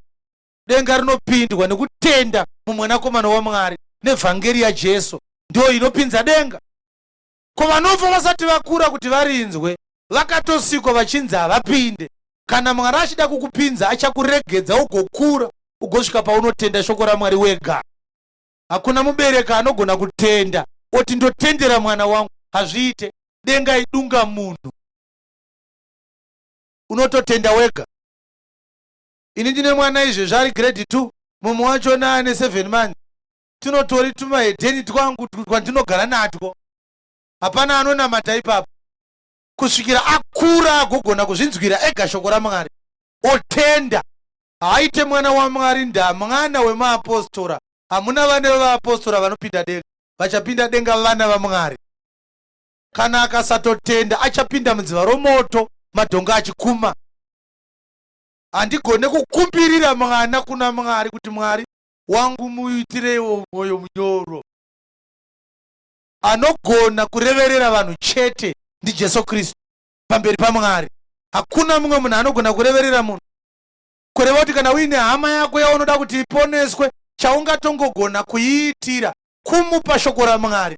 Denga rinopindwa nekutenda mumwanakomana waMwari nevhangeri yaJesu, ndiyo inopinza denga. Ko vanofa vasati vakura kuti varinzwe vakatosikwa vachinzi havapinde. Kana Mwari achida kukupinza achakuregedza ugokura ugosvika paunotenda shoko raMwari wega. Hakuna mubereki anogona kutenda oti ndotendera mwana wangu. Hazviite. Denga idunga munhu. Unototenda wega. Ini ndine mwana izvezvi ari grade 2, mumwe wacho ane 7 months. Tinotori tumahedheni twangu twandinogara natwo. Hapana anonamata ipapo. Kusvikira akura agogona kuzvinzwira ega shoko raMwari, otenda. Haaite mwana waMwari ndamwana wemaApostora. Hamuna vana vevaApostora vanopinda denga. Vachapinda denga vana vaMwari. Kana akasatotenda achapinda mudziva romoto, madhongo achikuma. Handigone kukumbirira mwana kuna Mwari kuti Mwari wangu muitirewo mwoyo munyoro. Anogona kureverera vanhu chete ndi Jesu Kristu pamberi paMwari. Hakuna mumwe munhu anogona kureverera munhu. Kureva kuti kana uine hama yako yaunoda kuti iponeswe, chaungatongogona kuiitira kumupa shoko raMwari.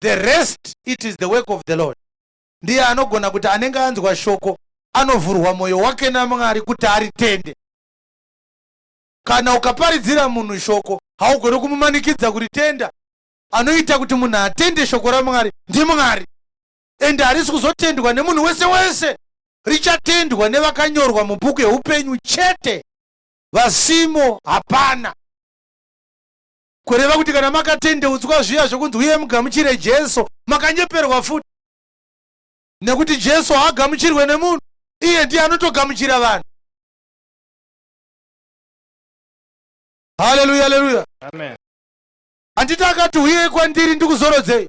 The rest it is the work of the Lord. Ndiye anogona kuti anenge anzwa shoko anovhurwa mwoyo wake naMwari kuti aritende. Kana ukaparidzira munhu shoko haugoni kumumanikidza kuti tenda. Anoita kuti munhu atende shoko raMwari ndiMwari, ende harisi kuzotendwa nemunhu wese wese, richatendwa nevakanyorwa mubhuku yeupenyu chete. Vasimo hapana. Kureva kuti kana makatendeutswa zviya zvokunzi uye mugamuchire Jesu, makanyeperwa futi, nekuti Jesu haagamuchirwe nemunhu, iye ndiye anotogamuchira vanhu. Haleluya, haleluya. Amen. Handiti akati uyei kwandiri ndikuzorodzei.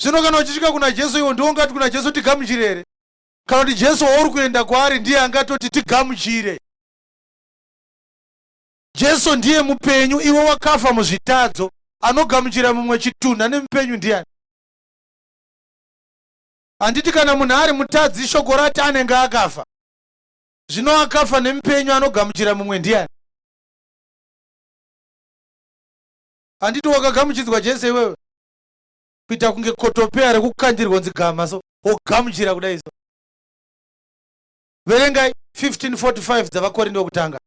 Zvino kana uchisvika kuna Jesu iwo ndiwo ungati kuna Jesu tigamuchire here? Kana kuti Jesu wauri kuenda kwaari ndiye angatoti tigamuchire. Jesu ndiye mupenyu, iwe wakafa muzvitadzo. Anogamuchira mumwe chitunha nemupenyu ndiani? Handiti kana munhu ari mutadzi shoko rati anenge akafa. Zvino akafa nemupenyu, anogamuchira mumwe ndiani? Handiti wakagamuchidzwa Jesu iwewe? Kuita kunge kotopeya rekukandirwa nzigama so wogamuchira kudai so. Verengai 15:45 dzavaKorinde wokutanga.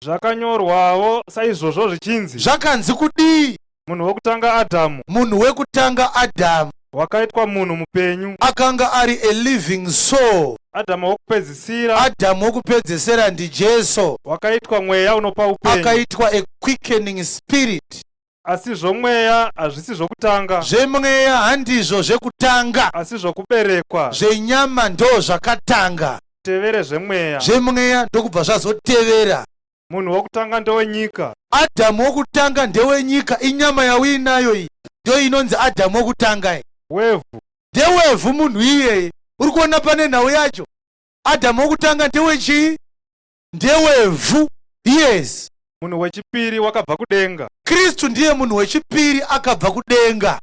Zvakanyorwawo saizvozvo zvichinzi, Zvakanzi kudii? munhu wokutanga Adhamu Munhu wekutanga Adhamu wakaitwa munhu mupenyu. akanga ari a living soul. Adhamu wokupedzisira Adhamu wokupedzesera ndiJesu wakaitwa mweya unopa upenyu. akaitwa a quickening spirit. Asi zvomweya hazvisi zvokutanga, Zvemweya handizvo zvekutanga, asi zvokuberekwa zvenyama ndo zvakatanga, tevere zvemweya. zvemweya ndokubva zvazotevera. Munhu wokutanga ndewenyika. Adhamu wokutanga ndewenyika, inyama yauinayo iyi ndio inonzi Adhamu wokutanga iyi. Wevhu. Ndewevhu munhu iyeye. Uri kuona pane nhau yacho. Adhamu wokutanga ndewechii? Ndewevhu. Yes. Munhu wechipiri wakabva kudenga. Kristu ndiye munhu wechipiri akabva kudenga.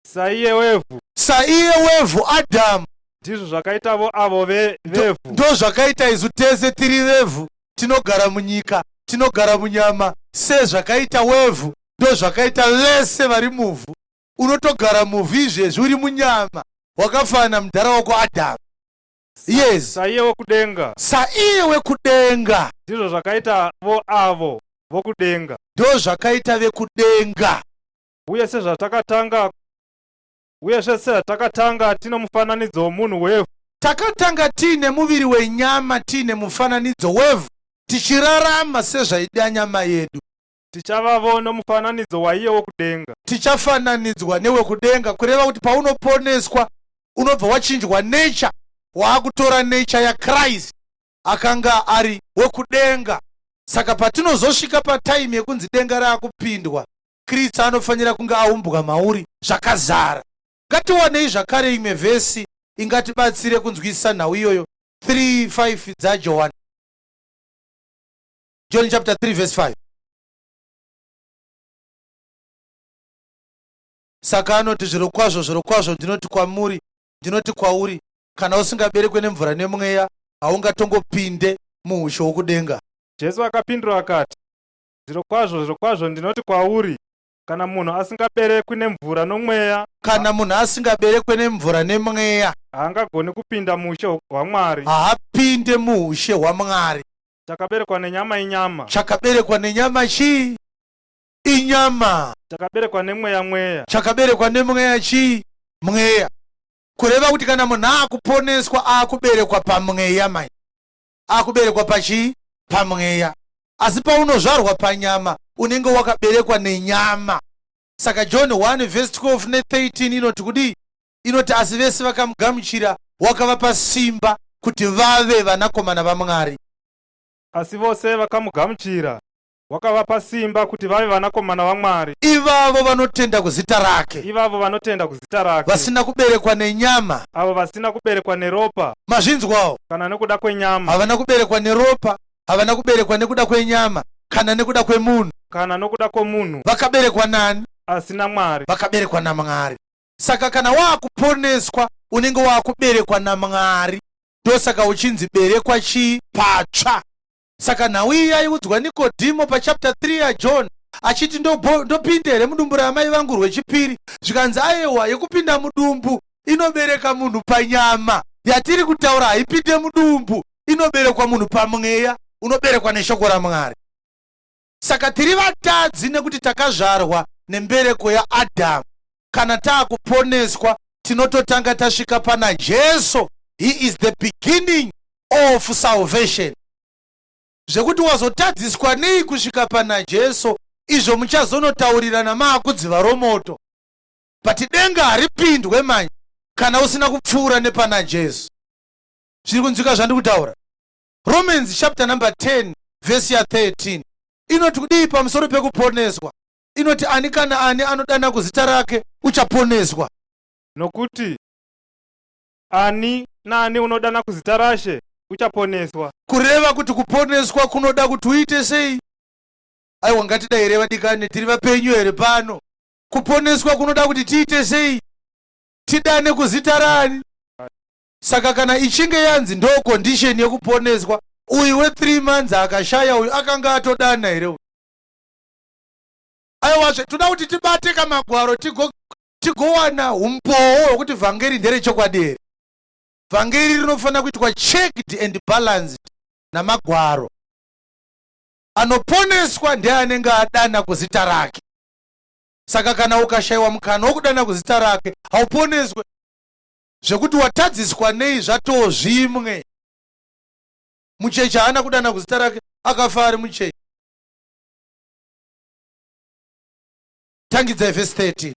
Saiye wevhu. Saiye wevhu Adhamu. Ndizvo zvakaitavo avo vevhu. Ndo zvakaita isu tese tiri vevhu. Tinogara munyika, tinogara munyama. Sezvakaita wevhu ndo zvakaita vese vari muvhu. Unotogara muvhu izvezvi uri munyama, wakafana mudhara wako Adhamu. Yes. Saiye wokudenga. Saiye wekudenga. Ndizvo zvakaitavo avo vokudenga. Ndo zvakaita vekudenga. Uye sezvatakatanga tino mufananidzo womunhu wevhu. Takatanga tiine muviri wenyama, tiine mufananidzo wevhu, tichirarama sezvaida nyama yedu. Tichavavo nomufananidzo waiye wokudenga. Tichafananidzwa newekudenga, kureva kuti paunoponeswa unobva wachinjwa nature, waakutora nature yaKristu akanga ari wekudenga. Saka patinozosvika patime yekunzi denga raakupindwa, Kristu anofanira kunge aumbwa mauri zvakazara. Ngatiwanei zvakare imwe vhesi ingatibatsire kunzwisisa nhau iyoyo. 3:5 dzaJohani. John chapter 3 verse 5. Saka anoti zvirokwazvo zvirokwazvo ndinoti kwamuri, ndinoti kwauri, kana usingaberekwe nemvura nemweya haungatongopinde muushe wokudenga. Jesu akapindura akati, zvirokwazvo zvirokwazvo ndinoti kwauri, kana munhu asingaberekwi nemvura nomweya, kana munhu asingaberekwe nemvura nemweya haangagoni kupinda muushe hwaMwari. haapinde muushe hwaMwari. Chakaberekwa nenyama inyama. Chakaberekwa nenyama chii? Inyama. Chakaberekwa nemweya. Chakaberekwa nemweya chii? Mweya. Kureva kuti kana munhu akuponeswa akuberekwa pamweya mai. Akuberekwa pachii? Pamweya. Asi paunozvarwa panyama unenge wakaberekwa nenyama. Saka John 1 verse 12 ne13 inoti kudii? Inoti asi vese vakamugamuchira wakavapa simba kuti vave vanakomana vaMwari. Asi vose vakamugamuchira wakavapa simba kuti vave vanakomana vaMwari. Ivavo vanotenda kuzita rake. Ivavo vanotenda kuzita rake. Vasina kuberekwa nenyama. Avo vasina kuberekwa neropa. Mazvinzwawo. Kana nekuda kwenyama. Havana kuberekwa neropa, havana kuberekwa nekuda kwenyama, kana nekuda kwemunhu. Kana nokuda kwomunhu. Vakaberekwa nani? Asina Mwari. Vakaberekwa naMwari. Saka kana waakuponeswa unenge waakuberekwa naMwari. Ndosaka uchinzi berekwa chii? Patsva. Saka nhau iyi yaiudzwa Nikodhimo pachapter 3 yaJohn achiti ndopinde here mudumbu ramai vangu rwechipiri. Zvikanzi aiwa yekupinda mudumbu inobereka munhu panyama, yatiri kutaura haipinde mudumbu, inoberekwa munhu pamweya, unoberekwa neshoko raMwari. Saka tiri vatadzi nekuti takazvarwa nembereko yaAdhamu. Kana taakuponeswa tinototanga tasvika pana Jesu. He is the beginning of salvation. Zvekuti wazotadziswa nei kusvika pana Jesu, izvo muchazonotaurirana maakudziva romoto. But denga haripindwe manje kana usina kupfuura nepana Jesu. Zviri kunzwika zvandiri kutaura? Romans chapter number 10 verse ya 13 inoti kudii pamusoro pekuponeswa? Inoti ani kana ani anodana kuzita rake uchaponeswa. Nokuti ani nani unodana kuzita rashe uchaponeswa. Kureva kuti kuponeswa kunoda kuti uite sei? Aiwa, ngatidaireva dikani, tiri vapenyu here pano? Kuponeswa kunoda kuti tiite sei? Tidane kuzita rani? Saka kana ichinge yanzi ndo condition yekuponeswa, uyu we3 months akashaya uyu akanga atodana here? Aiwa, toda kuti tibate kamagwaro tigowana umpowo hwekuti vhangeri nderechokwadi here. Vhangeri rinofanira kuitwa checked and balanced namagwaro. Anoponeswa ndeanenge adana kuzita rake. Saka kana ukashayiwa mukana wokudana kuzita rake hauponeswe. Zvekuti watadziswa nei zvatoo zvimwe. Muchechi haana kudana kuzita rake akafa ari muchechi. Tangidza verse 13.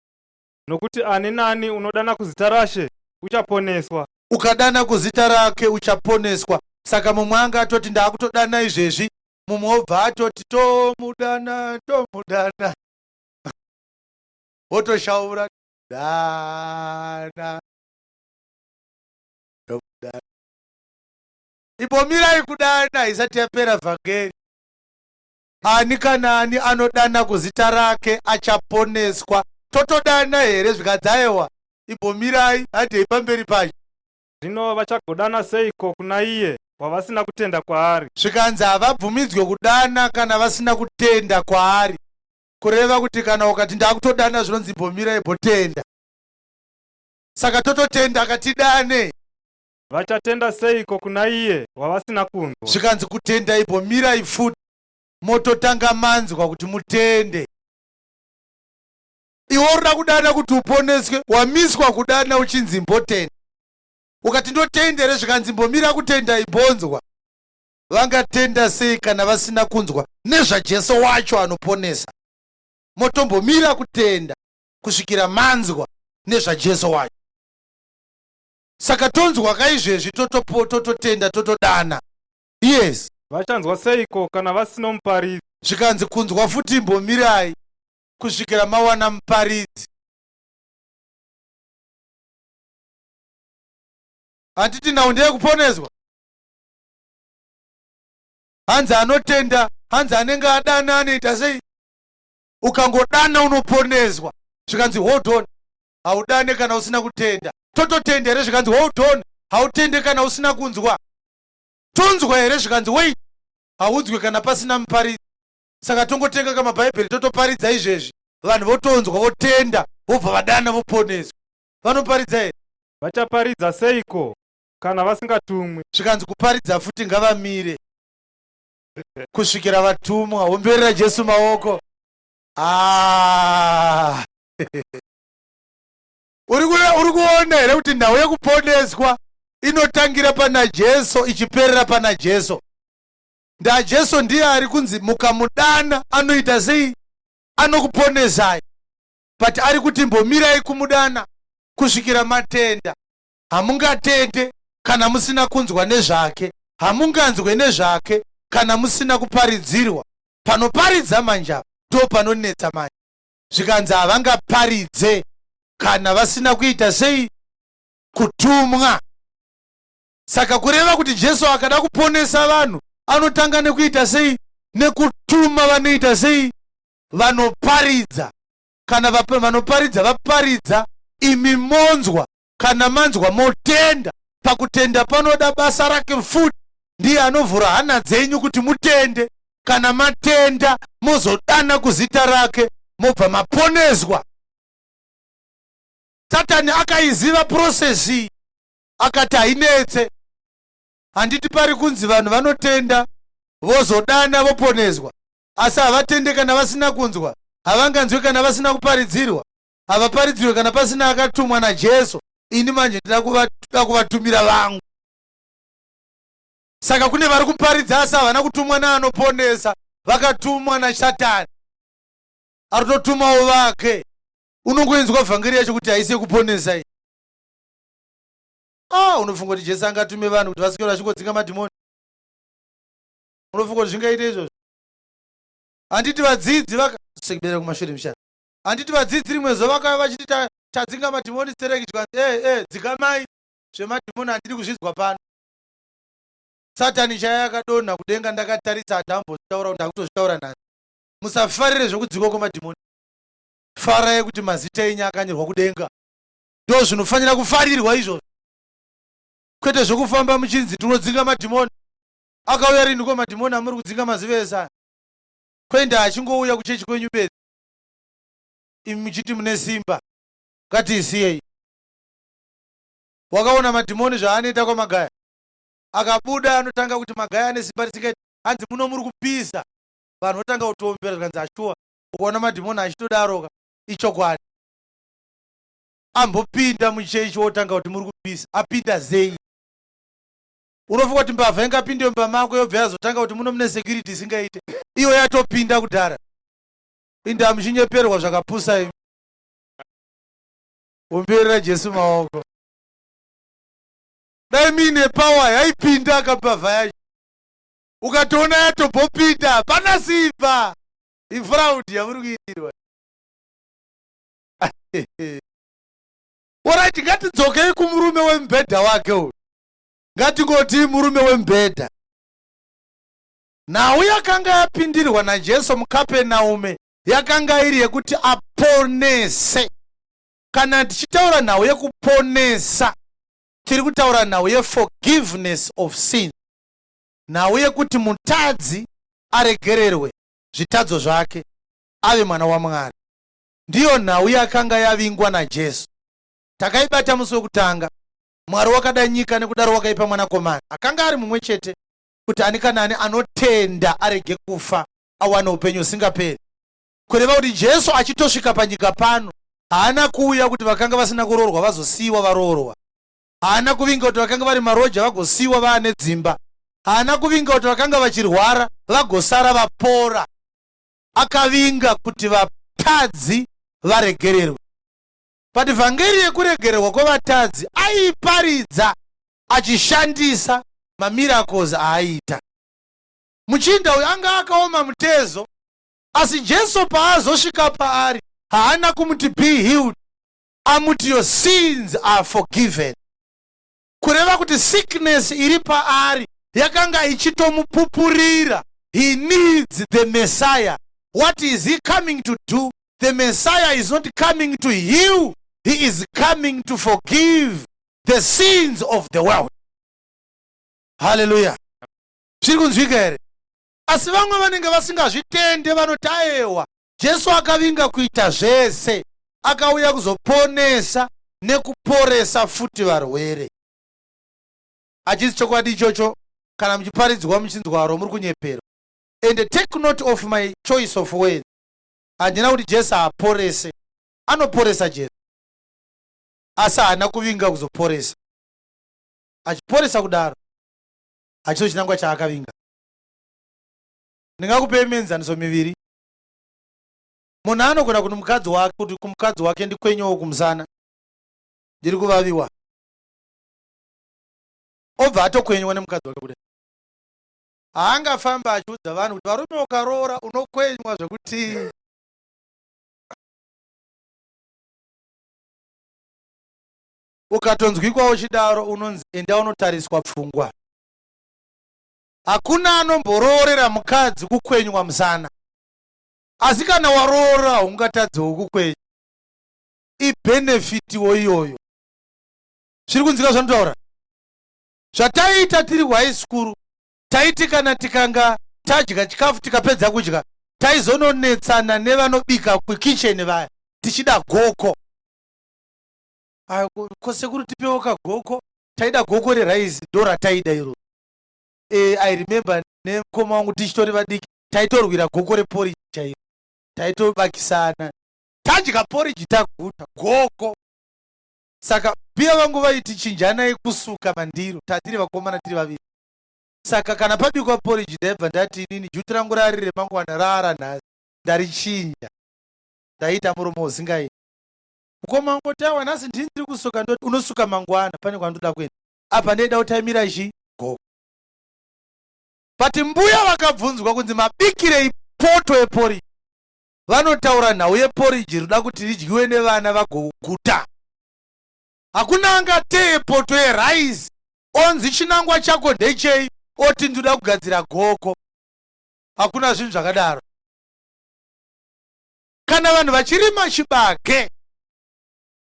Nokuti ani nani unodana kuzita rashe uchaponeswa. Ukadana kuzita rake uchaponeswa. Saka mumwe anga atoti ndaakutodana izvezvi, mumwe obva atoti tomudana tomudana. Wotoshaura dana tomudana. Ibomirai kudana isati yapera vhangeri. Ani kana ani anodana kuzita rake achaponeswa. Totodana here zvikadzayewa? Ibomirai handei pamberi pacho. Zvino vachagodana seiko kuna iye wavasina kutenda kwaari? Zvikanzi havabvumidzwe kudana kana vasina kutenda kwaari. Kureva kuti kana ukati ndakutodana zvinonzi ibomirai botenda. Saka tototenda katidane. Vachatenda seiko kuna iye wavasina kunzwa? Zvikanzi kutenda ibomirai futi, mototanga manzwa kuti mutende. Iwo unoda kudana kuti uponeswe, wamiswa kudana uchinzi mbotenda. Ukati ndotendere zvikanzi mbomira kutenda ibonzwa. Vangatenda sei kana vasina kunzwa nezvaJesu wacho anoponesa? Motombomira kutenda kusvikira manzwa nezvaJesu wacho. Saka tonzwa kaizvezvi tototenda totodana. Yes. Vachanzwa seiko kana vasina muparidzi? Zvikanzi kunzwa futi mbomirai kusvikira mawana muparidzi. Handiti nhau ndeye kuponeswa? Hanzi anotenda, hanzi anenge adana anoita sei? Ukangodana unoponeswa. Zvikanzi hold on, haudane kana usina kutenda. Tototenda here zvikanzi hold on, hautende kana usina kunzwa. Tonzwa here zvikanzi wait, haunzwi kana pasina muparidzi. Saka tongotenga kamabhaibheri totoparidza izvezvi. Vanhu votonzwa votenda vobva vadana voponeswa. Vanoparidza here? Vachaparidza seiko kana vasingatumwi? Zvikanzi kuparidza futi ngavamire kusvikira vatumwa. Homberera Jesu maoko. Uri kuona here kuti nhau yekuponeswa inotangira pana Jesu ichiperera pana Jesu? NdaJesu ndiye ari kunzi mukamudana anoita sei? Anokuponesai. But ari kuti mbomirai kumudana kusvikira matenda. Hamungatende kana musina kunzwa nezvake, hamunganzwe nezvake kana musina kuparidzirwa. Panoparidza manja ndo panonetsa manja. Zvikanzi havangaparidze kana vasina kuita sei? Kutumwa. Saka kureva kuti Jesu akada kuponesa vanhu anotanga nekuita sei? Nekutuma vanoita sei? Vanoparidza. Kana vanoparidza vaparidza, imi monzwa. Kana manzwa motenda. Pakutenda panoda basa rake futi. Ndiye anovhura hana dzenyu kuti mutende. Kana matenda mozodana kuzita rake mobva maponeswa. Satani akaiziva prosesi akati hainetse. Handiti pari kunzi vanhu vanotenda vozodana voponeswa. asi havatende kana vasina kunzwa, havanganzwi kana vasina kuparidzirwa, havaparidzirwe kana pasina akatumwa naJesu. Ini manje ndida kuvatumira vangu. Saka kune vari kuparidza asi havana kutumwa naanoponesa, vakatumwa naShatani. Aritotumawo vake. Unongoenzwa vhangeri yacho kuti haisi yekuponesa iyi. Unofunga kuti Jesu angatume vanhu kuti vaswere vachingodzinga madhimoni? Unofunga kuti zvingaite izvozvo? Handiti vadzidzi sekibera kumashure mushana. Handiti vadzidzi rimwe zuva vakava vachiti tadzinga madhimoni stereki, tikanzi dzikamai zvemadhimoni handidi kuzvidzwa pano. Satani chaya yakadonha kudenga, ndakatarisa handambozvitaura kuti ndakutozvitaura nhasi. Musafarire zvokudzikwa kwemadhimoni. Farai kuti mazita enyu akanyorwa kudenga. Ndo zvinofanira kufarirwa izvozvo. Kwete zvokufamba muchinzi tinodzinga madhimoni. Akauya rini ko madhimoni amuri kudzinga mazuva ese? Kwenda achingouya kuchechi kwenyu bedzi. Imi muchiti mune simba. Ngatiisiyei. Wakaona madhimoni zvaanoita kwamagaya? Akabuda anotanga kuti magaya ane simba risingaiti, hanzi muno muri kupisa. Vanhu votanga kutombera zvikanzi ashuwa. Ukaona madhimoni achitodaroka ichokwadi. Ambopinda muchechi wotanga kuti muri kupisa. Apinda zei? Unofunga kuti mbavha ingapinde mumba mako yobva yazotanga kuti muno mune security isingaite? Iyo yatopinda kudhara. Inda muchinyeperwa zvakapusa imi. Umberera Jesu maoko. Dai mine power yaipinda akambavha yacho. Ukatoona yatobopinda hapana simba. Ifraudi yamuri kuitirwa. Orati ngatidzokei kumurume wemubhedha wake uyu. Ngatingoti murume wemubhedha. Nhau yakanga yapindirwa naJesu muKapenaume yakanga iri yekuti aponese. Kana tichitaura nhau yekuponesa, tiri kutaura nhau yeforgiveness of sin. Nhau yekuti mutadzi aregererwe zvitadzo zvake ave mwana waMwari. Ndiyo nhau yakanga yavingwa naJesu. Takaibata musi wekutanga. Mwari wakada nyika nekudaro wakaipa mwanakomana. Akanga ari mumwe chete kuti ani kana ani anotenda arege kufa awane upenyu husingaperi. Kureva kuti Jesu achitosvika panyika pano, haana kuuya kuti vakanga vasina kuroorwa vazosiyiwa varoorwa. Haana kuvinga kuti vakanga vari maroja vagosiyiwa vaane dzimba. Haana kuvinga kuti vakanga vachirwara vagosara vapora. Akavinga kuti vatadzi varegererwe. But vhangeri yekuregererwa kwevatadzi aiparidza achishandisa mamiracles aaita. Muchinda uyu anga akaoma mutezo, asi Jesu paazosvika paari haana kumuti be healed, amuti your sins are forgiven. Kureva kuti sickness iri paari yakanga ichitomupupurira. He needs the Messiah. What is he coming to do? The Messiah is not coming to heal. He is coming to forgive the sins of the world. Hallelujah. Zviri kunzwika here? Asi vamwe vanenge vasingazvitende vanoti ayewa, Jesu akavinga kuita zvese, akauya kuzoponesa nekuporesa futi varwere. Achisi chokwadi ichocho kana muchiparidzwa muchinzwaro muri kunyeperwa. And take note of my choice of words. Handina kuti Jesu aporese. Anoporesa Jesu. Asi haana kuvinga kuzoporesa. Achiporesa kudaro, hachiso chinangwa chaakavinga. Ndingakupei mienzaniso miviri. Munhu anogona kuti mukadzi wake, kuti kumukadzi wake ndikwenyewo kumusana, ndiri kuvaviwa. Obva atokwenywa nemukadzi wake kudai. Haangafamba achiudza vanhu kuti varume ukaroora unokwenywa zvekuti. Ukatonzwikwawo chidaro unonzi enda unotariswa pfungwa. Hakuna anomboroorera mukadzi kukwenywa musana. Asi kana waroora ungatadzewo kukwenya. Ibenefitiwo iyoyo. Zviri kunzwika zvanotaura? Zvataita tiri high school, taiti kana tikanga tadya chikafu tikapedza kudya, taizononetsana nevanobika kukicheni vaya tichida goko. Kosekuru tipewo kagoko, taida goko reraisi, ndora taida iro. I remember nemukoma wangu tichitori vadiki, taitorwira goko reporiji chairo, taitobakisana, tadya poriji taguta goko. Saka pia vangu vaiti chinjanai kusuka mandiro, tatiri vakomana tiri vaviri. Saka kana pabikwa poriji ndaibva ndati inini juti rangu rari remangwana rara nhasi, ndarichinja, ndaita muromo usingaini. Mukoma ngoti awa nhasi ndini ndiri kusuka, ndoti unosuka mangwana, pane kwandoda kuenda. Apa ndaida kutaimira goko. But mbuya vakabvunzwa kunzi mabikirei poto yeporiji, vanotaura nhau yeporiji rinoda kuti ridyiwe nevana vagoguta. Hakuna angateye poto yeraisi onzi chinangwa chako ndechei oti ndoda kugadzira goko. Hakuna zvinhu zvakadaro. Kana vanhu vachirima chibage,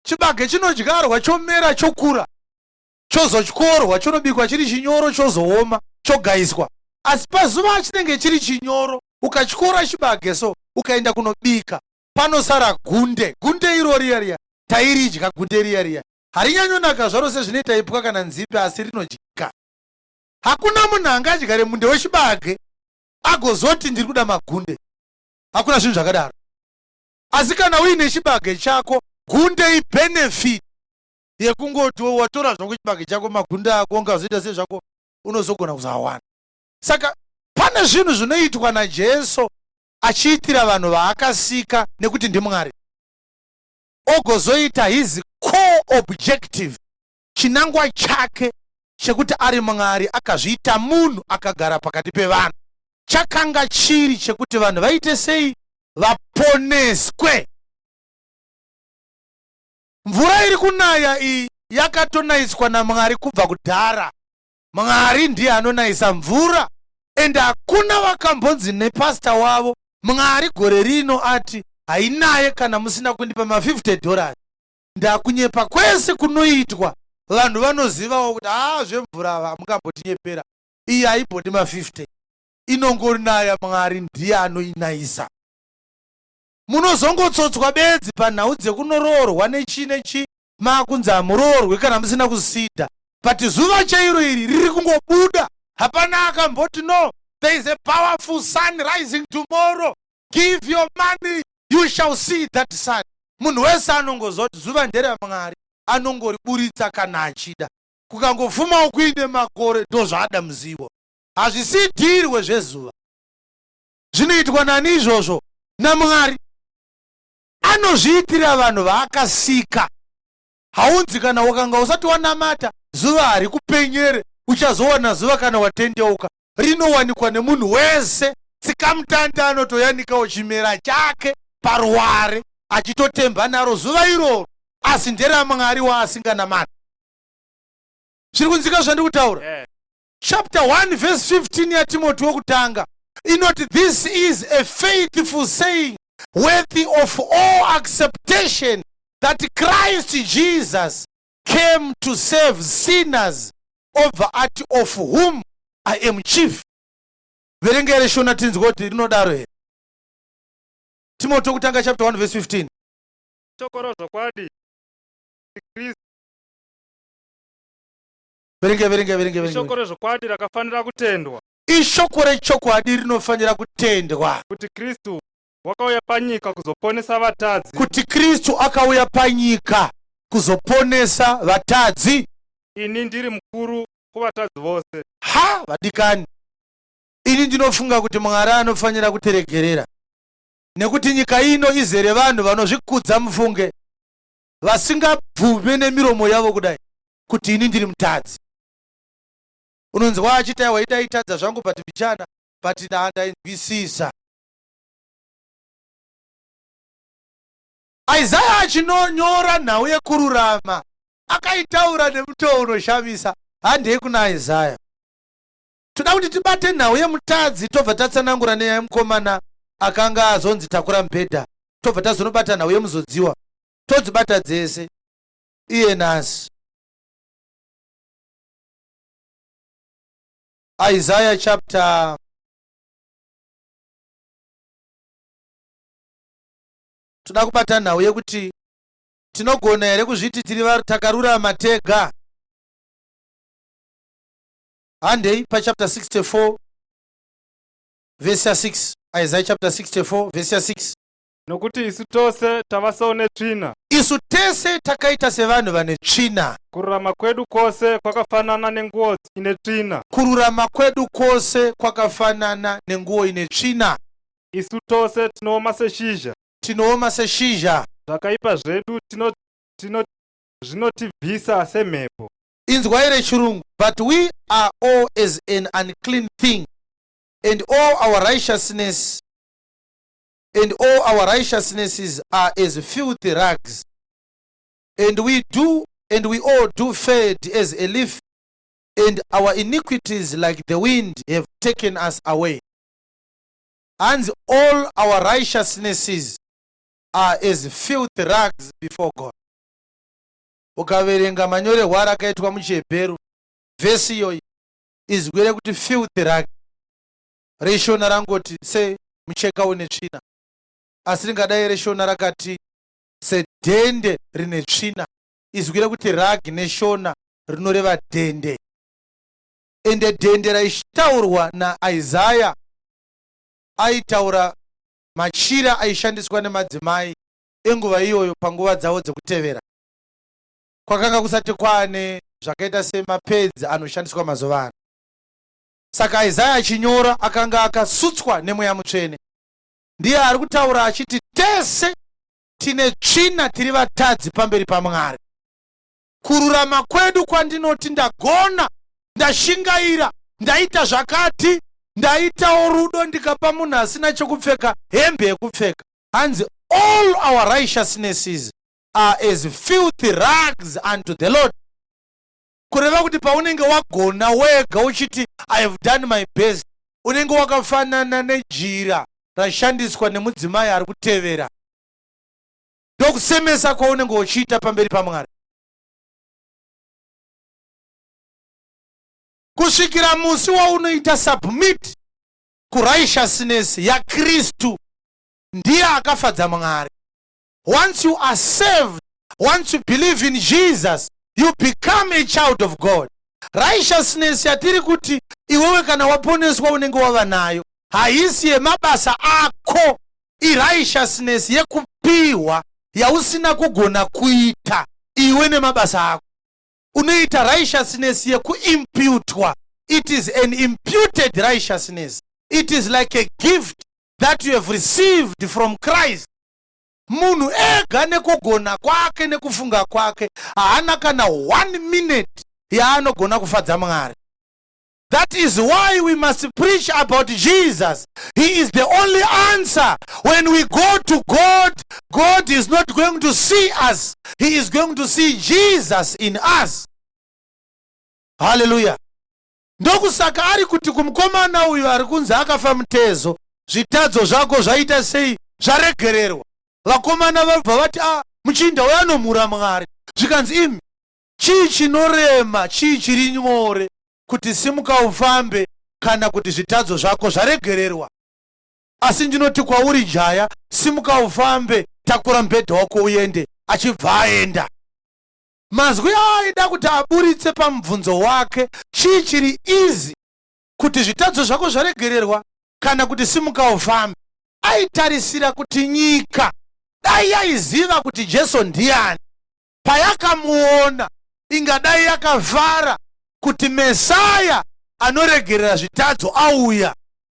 chibage chinodyarwa chomera chokura, chozotyorwa, chonobikwa chiri chinyoro, chozooma, chogaiswa. Asi pazuva chinenge chiri chinyoro, ukatyora chibage so ukaenda kunobika, panosara gunde. Gunde iro riya tairidya, gunde riya harinyanyonaka zvaro sezvinoita ipwa kana nzipe, asi rinodyika. Hakuna munhu angadyare munde wechibage agozoti ndiri kuda magunde. Hakuna zvinhu zvakadaro. Asi kana uine chibage chako, gunde ibenefit yekungoti watora zvangu chibage chako, magunde ako ungazoita sezvako unozogona kuzawana. Saka pane zvinhu zvinoitwa naJesu achiitira vanhu vaakasika nekuti ndiMwari, ogozoita his core objective, chinangwa chake chekuti ari Mwari akazviita munhu akagara pakati pevanhu, chakanga chiri chekuti vanhu vaite sei? Vaponeswe. Mvura iri kunaya iyi yakatonaiswa naMwari kubva kudhara. Mwari ndiye anonayisa mvura, ende hakuna vakambonzi nepasta wavo Mwari gore rino ati hainaye kana musina kundipa $50. Ndakunyepa kwese kunoitwa, vanhu vanozivawo kuti zvemvura hamungambotinyepera, iyi haibhodi $50, inongonaya. Mwari ndiye anoinayisa. Munozongotsotswa bedzi panhau dzekunoroorwa nechi makunzi hamurorwe kana musina kusidha. But zuva chairo iri riri kungobuda, hapana akamboti no, there is a powerful sun rising tomorrow, give your money, you shall see that sun. Munhu wese anongozoti zuva ndereMwari, anongoriburitsa kana achida. Kukangopfumawo kuine makore ndozvaada muzivo. Hazvisidhirwe zvezuva, zvinoitwa nani izvozvo? naMwari. Anozviitira vanhu vaakasika. Haunzi kana wakanga usati wanamata zuva harikupenyere uchazowana zuva kana watendeuka. Rinowanikwa nemunhu wese. Tsikamutanda anotoyanikawo chimera chake paruware achitotemba naro zuva iroro, asi nderaMwari waasinganamata. Zviri kunzika zvandiri kutaura? Chapter 1 verse 15 yaTimoti wokutanga inoti, this is a faithful saying worthy of all acceptation, that Christ Jesus came to save sinners, over at of whom I am chief. Verengere shona tinzwa kuti rinodaro here. Timoti wokutanga chapter 1 verse 15. Chokoro zvokwadi Kristu. Verenge. Ishoko rezvokwadi rakafanira kutendwa. Ishoko rechokwadi rinofanira kutendwa. Kuti Kristu wakauya panyika kuzoponesa vatadzi. Kuti Kristu akauya panyika kuzoponesa vatadzi. Ini ndiri mukuru kuvatadzi vose. Vadikani, ini ndinofunga kuti Mwari anofanira kuteregerera, nekuti nyika ino izere vanhu vanozvikudza mufunge, vasingabvume nemiromo yavo kudai kuti ini ndiri mutadzi. Unonzi achita waidaitadza zvangu pati bichana, pati ndainzwisisa. Isaya achinonyora nhau yekururama akaitaura nemutoo unoshamisa. Handei kuna Isaya. Toda kuti tibate nhau yemutadzi, tobva tatsanangura neyamukomana akanga azonzi takura mubhedha, tobva tazonobata nhau yemuzodziwa, todzibata dzese iye nhasi. Isaiah chapter 1. Toda kubata nhau yekuti tinogona here kuzviti tiri takarurama tega. Handei pa chapter 64 verse 6. Isaiah chapter 64 verse 6. nokuti isu tose tavasawo netsvina, Isu tese takaita sevanhu vane tsvina. kururama kwedu kwose kwakafanana nenguo ine tsvina. Kururama kwedu kwose kwakafanana nenguo ine tsvina. Isu tose tinooma seshizha, Tinooma seshizha. zvakaipa zvedu zvinotibvisa semhepo. Inzwai rechirungu. But we are all as an unclean thing, and all our righteousnesses are as filthy rags. And we all do fade as a leaf, and our iniquities like the wind have taken us away. And all our righteousnesses are as filthy rags before God. Ukaverenga manyorerwa akaitwa muchihebheru, vhesi iyoyi izwi kuti filthy rag reshona rangoti se mucheka une tsvina, asi ringadai reshona rakati sedhende rine tsvina. Izwi kuti rag neshona rinoreva dhende. Ende dhende raitaurwa naIsaya aitaura machira aishandiswa nemadzimai enguva iyoyo panguva dzavo dzekutevera. Kwakanga kusati kwane zvakaita semapedzi anoshandiswa mazuva ano. Saka Isaya achinyora akanga akasutswa nemweya mutsvene. Ndiye ari kutaura achiti tese tine tsvina tiri vatadzi pamberi paMwari. Kururama kwedu kwandinoti ndagona, ndashingaira, ndaita zvakati, ndaitawo rudo ndikapa munhu asina chokupfeka hembe yekupfeka. Hanzi all our righteousnesses are as filthy rags unto the Lord. Kureva kuti paunenge wagona wega uchiti I have done my best, unenge wakafanana nejira rashandiswa nemudzimai ari kutevera. Ndokusemesa kwaunenge uchiita pamberi paMwari. Kusvikira musi waunoita submit kurighteousness yaKristu, ndiye akafadza Mwari. Once you are saved, once you believe in Jesus, you become a child of God. Righteousness yatiri kuti iwewe kana waponeswa unenge wava nayo haisi yemabasa ako, irighteousness yekupiwa yausina kugona kuita iwe nemabasa ako. Unoita righteousness yekuimputwa. It is an imputed righteousness. It is like a gift that you have received from Christ. Munhu ega nekugona kwake nekufunga kwake haana kana 1 minute yaanogona kufadza Mwari. That is why we must preach about Jesus. He is the only answer. When we go to God, God is not going to see us. He is going to see Jesus in us. Hallelujah. Ndokusaka ari kuti kumukomana uyu ari kunzi akafa mutezo, zvitadzo zvako zvaita sei zvaregererwa. Vakomana vabva vati muchinda uyu anomhura Mwari. Zvikanzi imi chii chinorema, chii chiri nyore kuti simuka ufambe kana kuti zvitadzo zvako zvaregererwa. Asi ndinoti kwauri jaya, simuka ufambe, takura mubhedha wako uende. Achibva aenda. Mazwi aida kuti aburitse pamubvunzo wake, chii chiri easy kuti zvitadzo zvako zvaregererwa kana kuti simuka ufambe. Aitarisira kuti nyika dai yaiziva kuti Jesu ndiani, payakamuona ingadai yakavhara kuti Mesaya anoregerera zvitadzo auya.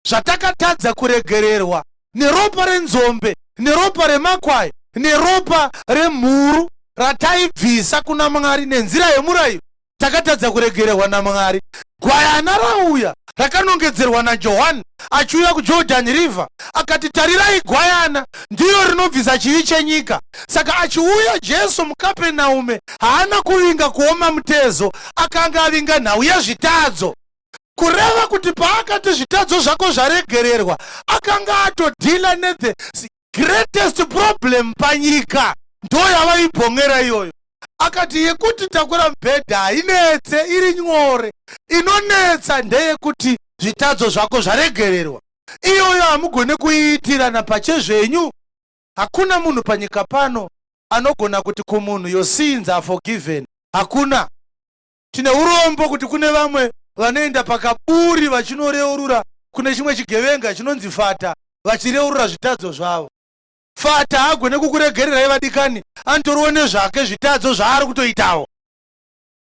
Zvatakatadza kuregererwa neropa renzombe, neropa remakwai, neropa remhuru rataibvisa kuna Mwari nenzira yemurayiro, takatadza kuregererwa naMwari. Gwayana rauya rakanongedzerwa naJohani achiuya kuJordan River, akati tarirai gwayana ndiro rinobvisa chivi chenyika. Saka achiuya Jesu muKapenaume haana kuvinga kuoma mutezo, akanga avinga nhau yezvitadzo. Kureva kuti paakati zvitadzo zvako zvaregererwa, akanga atodhila nethe greatest problem panyika. Ndo yavaibhongera iyoyo. Akati yekuti takura mubhedha hainetse, iri nyore. Inonetsa ndeyekuti zvitadzo zvako zvaregererwa. Iyoyo hamugone kuiitirana pachezvenyu. Hakuna munhu panyika pano anogona kuti kumunhu your sins are forgiven. Hakuna. Tine urombo kuti kune vamwe vanoenda pakaburi vachinoreurura kune chimwe chigevenga chinonzi Fata. vachireurura zvitadzo zvavo. Fata haagone kukuregererai vadikani, anotoriwo nezvake zvitadzo zvaari kutoitawo.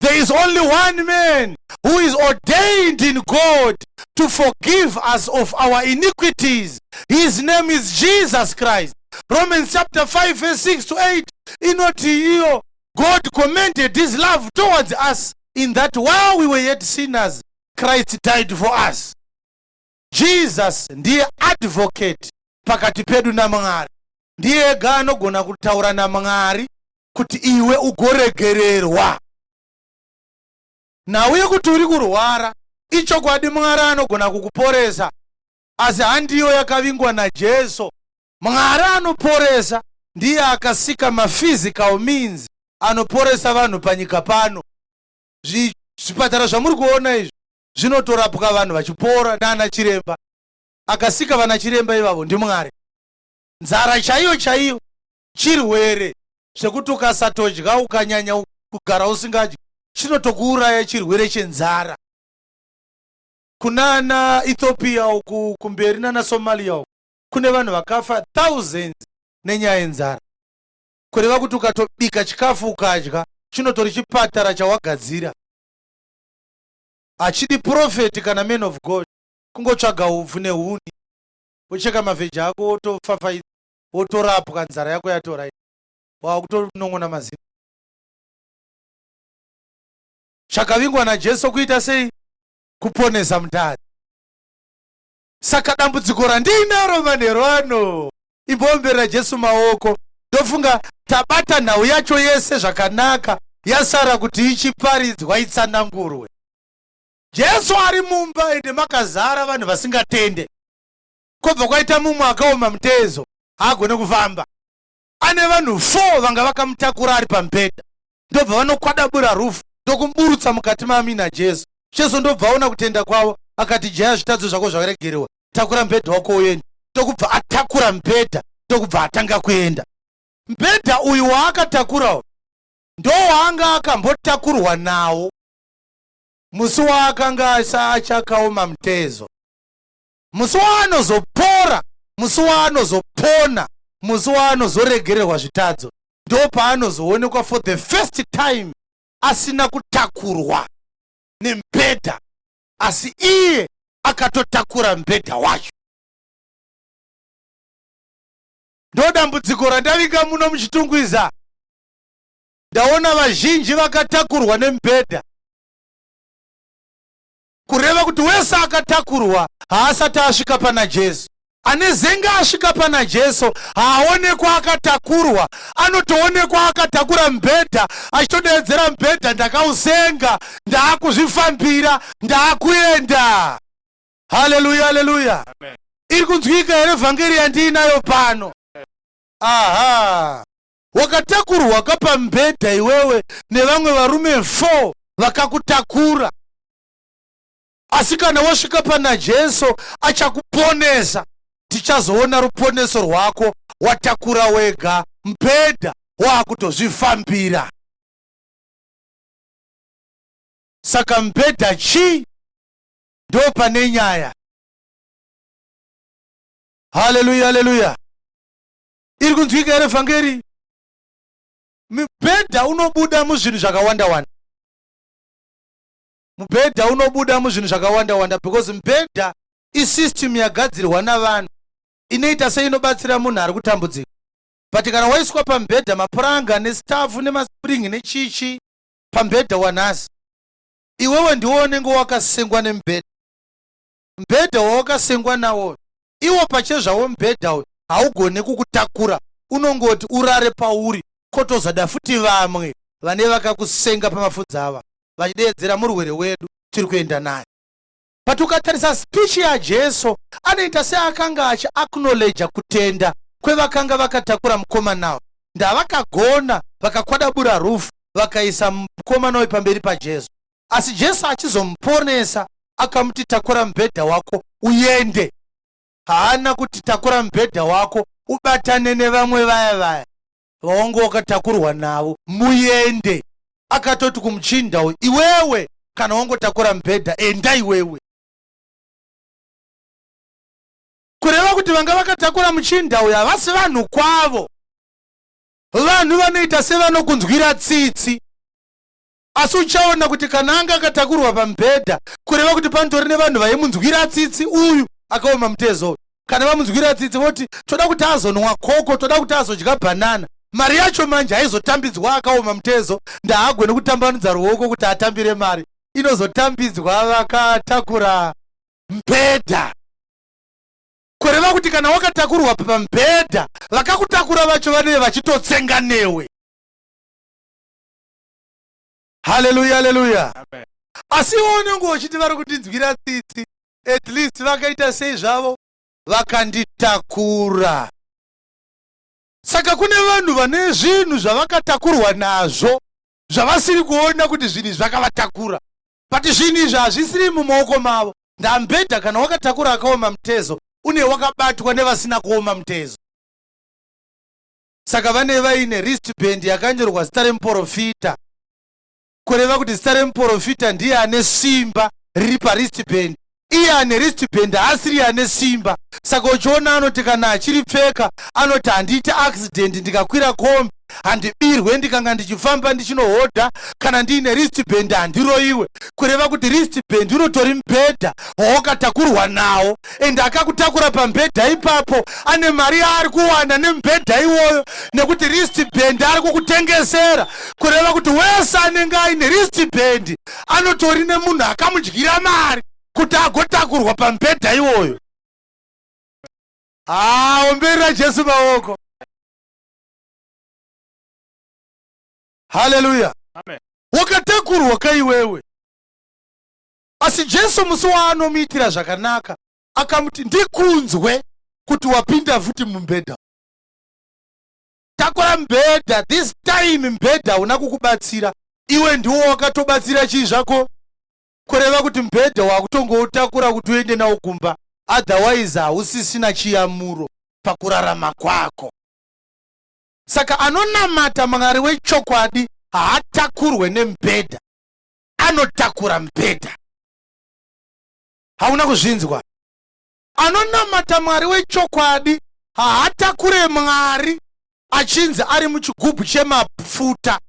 There is only one man who is ordained in God to forgive us of our iniquities. His name is Jesus Christ. Romans chapter 5 verse 6 to 8. Inoti iyo, God commended his love towards us in that while we were yet sinners, Christ died for us. Jesus ndiye advocate pakati pedu naMwari. Ndiye ega anogona kutaura naMwari kuti iwe ugoregererwa. Nauye kuti uri kurwara, ichokwadi Mwari anogona kukuporesa. Asi handiyo yakavingwa naJesu. Mwari anoporesa, ndiye akasika maphysical means anoporesa vanhu panyika pano. Zvipatara zvamuri kuona izvi zvinotorapwa vanhu vachipora nana chiremba. Akasika vana chiremba ivavo ndiMwari. Nzara chaiyo chaiyo chirwere zvekuti ukasatodya ukanyanya kugara usingadyi chinotokuuraya chirwere chenzara. Kunana Ethiopia uku kumberi nana Somalia uku kune vanhu vakafa thousands nenyaya yenzara. Kureva kuti ukatobika chikafu ukadya chinotori chipatara chawagadzira. Hachidi prophet kana man of God kungotsvaga upfu nehuni wocheka mavheji ako wotofafaidza wotorapwa nzara yako yatora wakutonong'ona mazino. Chakavingwa naJesu kuita sei? Kuponesa mutadzi. Saka dambudziko randinaro manheru ano, imbomberera Jesu maoko ndofunga tabata nhau yacho yese zvakanaka, yasara kuti ichiparidzwa itsanangurwe. Jesu ari mumba ende makazara vanhu vasingatende. Kobva kwaita mumwe akaoma mutezo haagone kufamba. Ane vanhu 4 vanga vakamutakura ari pamubhedha. Ndobva vanokwadabura rufu ndokumburutsa mukati mami naJesu. Jesu ndobva aona kutenda kwavo akati, jaya zvitadzo zvako zvakaregererwa, takura mubhedha wako uende. Ndokubva atakura mubhedha, ndokubva atanga kuenda. Mubhedha uyu waakatakurawo ndo waanga akambotakurwa nawo musi waakanga achakaoma mutezo. Musi waanozopora, musi waanozopona, musi waanozoregererwa zvitadzo, ndo paanozoonekwa for the first time asina kutakurwa nemubhedha, asi iye akatotakura mubhedha wacho. Ndo dambudziko randavinga muno muchitungwiza. Ndaona vazhinji vakatakurwa nemubhedha. Kureva kuti wese akatakurwa haasati asvika pana Jesu. Ane zenga asvika pana Jesu haaonekwa akatakurwa, anotoonekwa akatakura mubhedha achitodedzera mubhedha, ndakausenga, ndaakuzvifambira, ndaakuenda. Haleluya, haleluya. Iri kunzwika here vhangeri yandiinayo pano? Aha. Wakatakurwa kapa mubhedha iwewe nevamwe varume 4 vakakutakura. Asi kana wasvika pana Jesu achakuponesa, tichazoona ruponeso rwako watakura wega mubhedha wakutozvifambira. Saka mubhedha chi? Ndo pane nyaya. Haleluya, haleluya. Iri kunzwika here vhangeri? Mubhedha unobuda muzvinhu zvakawanda-wanda. Mubhedha unobuda muzvinhu zvakawanda-wanda because mubhedha isystem yagadzirwa navanhu inoita seinobatsira munhu ari kutambudzika. But kana waiswa pamubhedha mapuranga nestafu nemaspring nechichi pamubhedha wanhasi, iwewe ndiwo unenge wakasengwa nemubhedha. Mubhedha wawakasengwa nawo iwo pachezvawo mubhedha uyu haugone kukutakura, unongoti urare pauri, kotozada futi vamwe vane vakakusenga pamafudzi ava vachidedzera murwere wedu tiri kuenda naye. But ukatarisa speech yaJesu anoita seakanga achi-acknowledge kutenda kwevakanga vakatakura mukomana nawo. Ndavakagona vakakwadabura rufu vakaisa mukomana uyu pamberi paJesu. Asi Jesu achizomuponesa akamuti, takura mubhedha wako uende. Haana kuti takura mubhedha wako ubatane nevamwe vaya vaongo wakatakurwa navo muende. Akatoti kumuchinda uyu, iwewe kana wangotakura mubhedha enda iwewe. kureva kuti vanga vakatakura muchinda uyu havasi vanhu kwavo, vanhu vanoita sevanokunzwira tsitsi. Asi uchaona kuti kana anga akatakurwa pamubhedha, kureva kuti panotori nevanhu vaimunzwira tsitsi uyu akaoma mutezo. Kana vamunzwira tsitsi voti toda kuti azonwa koko, toda kuti azodya bhanana, mari yacho manje haizotambidzwa akaoma mutezo, ndaagone kutambanudza ruoko kuti atambire mari, inozotambidzwa vakatakura mubhedha. Kureva kuti kana wakatakurwa pamubhedha, vakakutakura vacho vanenge vachitotsenga newe. Haleluya, haleluya. Asi unenge uchiti vari kundinzwira tsitsi, at least vakaita sei zvavo, vakanditakura. Saka kune vanhu vane zvinhu zvavakatakurwa nazvo, zvavasiri kuona kuti zvinhu zvakavatakura. Pati zvinhu izvi hazvisiri mumaoko mavo. Ndambedha kana wakatakura akaoma mutezo, une wakabatwa nevasina kuoma mutezo. Saka vane vaine wristband yakanyorwa zita remuprofita. Kureva kuti zita remuprofita ndiye ane simba riri pawristband. Iye ane wristband haasiri ane simba. Saka uchiona anoti kana achiripfeka anoti handiite accident ndikakwira kombi, handibirwe ndikanga ndichifamba ndichinohodha, kana ndiine wristband handiroiwe. Kureva kuti wristband unotori mubhedha wawakatakurwa nawo, ende akakutakura pamubhedha ipapo ane mari yaari kuwana nemubhedha iwoyo, nekuti wristband ari kukutengesera. Kureva kuti wese anenge aine wristband anotori nemunhu akamudyira mari kuti agotakurwa pamubhedha iwoyo. Omberera Jesu maoko. Haleluya. Amen. Wakatakurwa kaiwewe. Asi Jesu musi waanomuitira zvakanaka, akamuti ndikunzwe kuti wapinda futi mubhedha. Takura mubhedha, this time mubhedha una kukubatsira. Iwe ndiwo wakatobatsira chii zvako. Kureva kuti mubhedha wakutongoutakura kuti uende nawo kumba. Otherwise hausisina chiyamuro pakurarama kwako. Saka anonamata Mwari wechokwadi haatakurwe nemubhedha, anotakura mubhedha. Hauna kuzvinzwa? Anonamata Mwari wechokwadi haatakure Mwari achinzi ari muchigubhu chemafuta,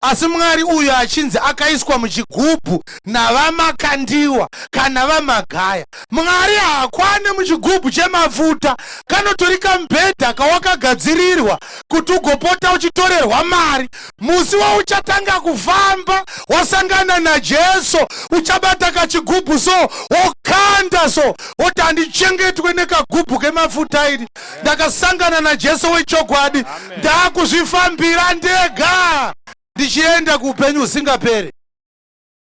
asi Mwari uyu achinzi akaiswa muchigubhu navamakandiwa kana vamagaya. Mwari haakwane muchigubhu chemafuta, kanotori kamubhedha kawakagadzirirwa kuti ugopota uchitorerwa mari. Musi wauchatanga kufamba wasangana naJesu, uchabata kachigubhu so wokanda so woti handichengetwe nekagubhu kemafuta iri, ndakasangana naJesu wechokwadi, ndakuzvifambira ndega ndichienda kuupenyu husingaperi.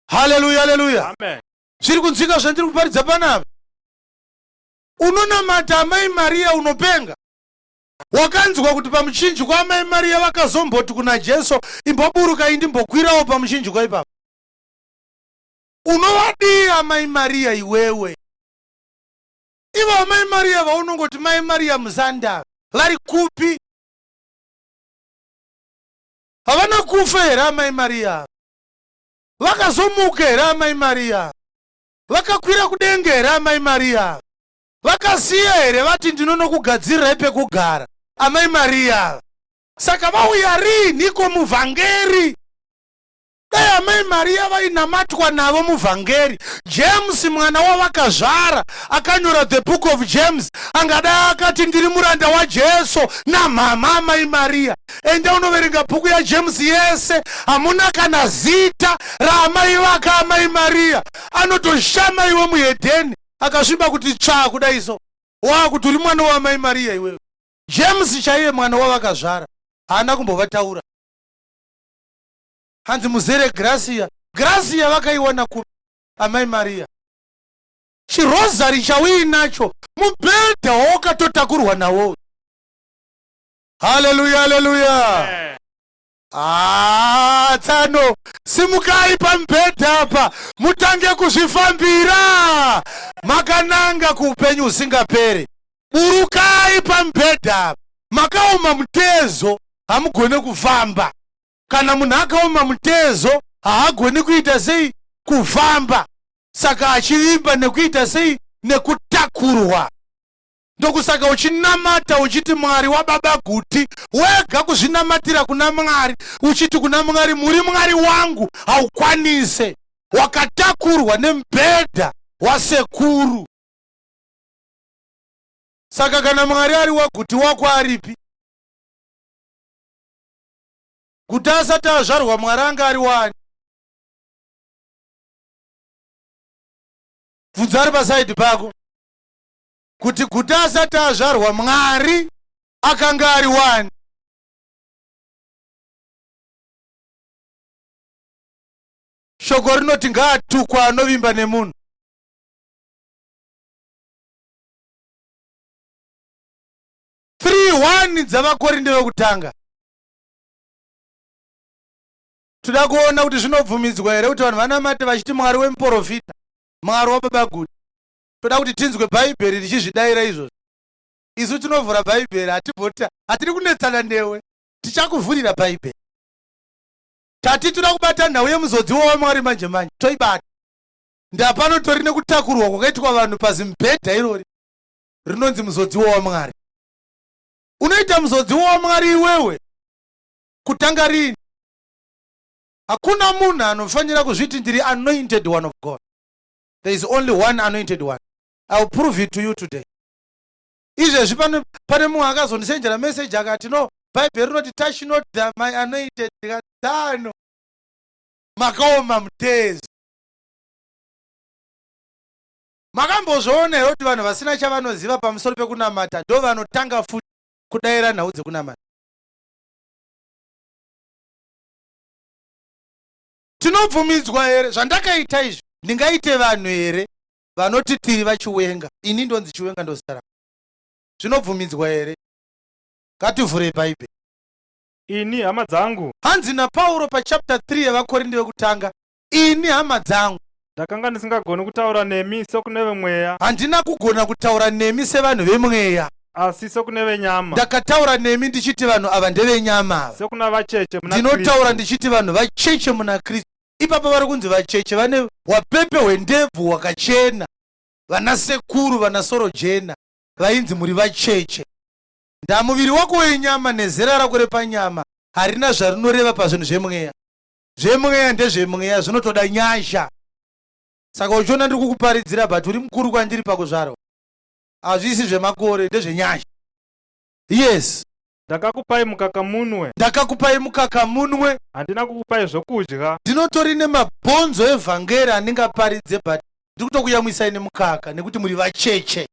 Haleluya, haleluya. Amen. Zviri kunzwika zvandiri kuparidza panapa. Unonamata amai Maria unopenga. Wakanzwa kuti pamuchinjikwa amai Maria vakazomboti kuna Jesu, imboburuka indimbokwirawo pamuchinjikwa ipapo. Unovadii amai Maria iwewe? Ivo amai Maria vaunongoti mai Maria muzanda vari kupi? Havana kufa here amai Maria? Vakazomuka here amai Maria? Vakakwira kudenga here amai Maria? Vakasiya here vati ndinonokugadzirirai pekugara amai Maria? Saka vauya rinhiko muvhangeri? Dai amai Maria vainamatwa navo muvhangeri, James mwana wavakazvara akanyora the book of James, angadai akati ndiri muranda waJesu namama amai Maria. Enda unoverenga bhuku yaJames yese, hamuna kana zita raamai vake amai Maria. Anotoshama iwe muhedheni akasviba kuti tsvaa kudai so, wakuti uri mwana waamai Maria iwewe. James chaiye mwana wavakazvara haana kumbovataura. Hanzi muzere Gracia. Gracia vakaiwana kupi amai Maria? Chirozari chauinacho mubhedha wawakatotakurwa nawo. Haleluya, haleluya. Tsano, simukai pamubhedha apa mutange kuzvifambira, makananga kuupenyu husingaperi. Burukai pamubhedha apa. Makaoma mutezo hamugone kufamba. Kana munhu akaoma mutezo haagoni kuita sei? Kufamba. Saka achivimba nekuita sei? Nekutakurwa. ndokusaka uchinamata uchiti Mwari wababa Guti, wega kuzvinamatira kuna Mwari uchiti kuna Mwari muri Mwari wangu haukwanise, wakatakurwa nemubhedha wasekuru. Saka kana Mwari ari waGuti wako aripi? Guti asati azvarwa Mwari anga ari wani? Bvunza ari pasaidi pako kuti Guti asati azvarwa Mwari akanga ari wani? Shoko rinoti ngaatukwa anovimba nemunhu. dzavakorinde vekutanga. Toda kuona kuti zvinobvumidzwa here kuti vanhu vanamate vachiti Mwari wemuprofita, Mwari wababa Guti. Toda kuti tinzwe Bhaibheri richizvidayira izvozvo. Isu tinovhura Bhaibheri, hatiri kunetsana newe, tichakuvhurira Bhaibheri. Tati toda kubata nhau yemuzodziwa waMwari manje manje, toibata. Ndapano tori nekutakurwa kwakaitwa vanhu pazimubhedha irori rinonzi muzodziwa waMwari. Unoita muzodziwa waMwari iwewe kutanga rini? Hakuna munhu anofanira kuzviti ndiri anointed one of God. There is only one anointed one. I will prove it to you today. Izvezvi pane munhu akazondisendera message akati no, Bhaibheri rinoti touch not my anointed. Ndikati makaoma mutezo. Makambozviona here kuti vanhu vasina chavanoziva pamusoro pekunamata ndo vanotanga futi kudayira nhau dzekunamata. Tinobvumidzwa here zvandakaita izvi ndingaite vanhu here vanoti tiri vachiwenga? Ini ndonzi chiwenga ndozita. Zvinobvumidzwa here? Ngativhurei Bhaibheri. Ini hama dzangu, hanzi naPauro pachapter 3 yevakorinde vekutanga, ini hama dzangu ndakanga ndisingagoni kutaura nemi sokune vemweya. Handina kugona kutaura nemi sevanhu vemweya, asi sokune venyama. Ndakataura nemi ndichiti vanhu ava ndevenyama. Sokuna vacheche muna Kristu. Ndinotaura ndichiti vanhu vacheche muna Kristu. Ipapo vari kunzi vacheche vane wapepe hwendebvu wakachena, vana sekuru, vana soro jena, vainzi muri vacheche. Ndamuviri wako wenyama nezera rako repanyama harina zvarinoreva pazvinhu zvemweya. Zvemweya ndezvemweya, zvinotoda nyasha. Saka uchiona ndiri kukuparidzira but uri mukuru kwandiri pakuzvarwa. Hazvisi zvemakore, ndezvenyasha. Yes. Ndakakupai mukaka munwe. Ndakakupai mukaka munwe. Handina kukupai zvokudya. Ndinotori nemabhonzo evhangeri andingaparidze but ndiri kutokuyamwisai nemukaka nekuti muri vacheche.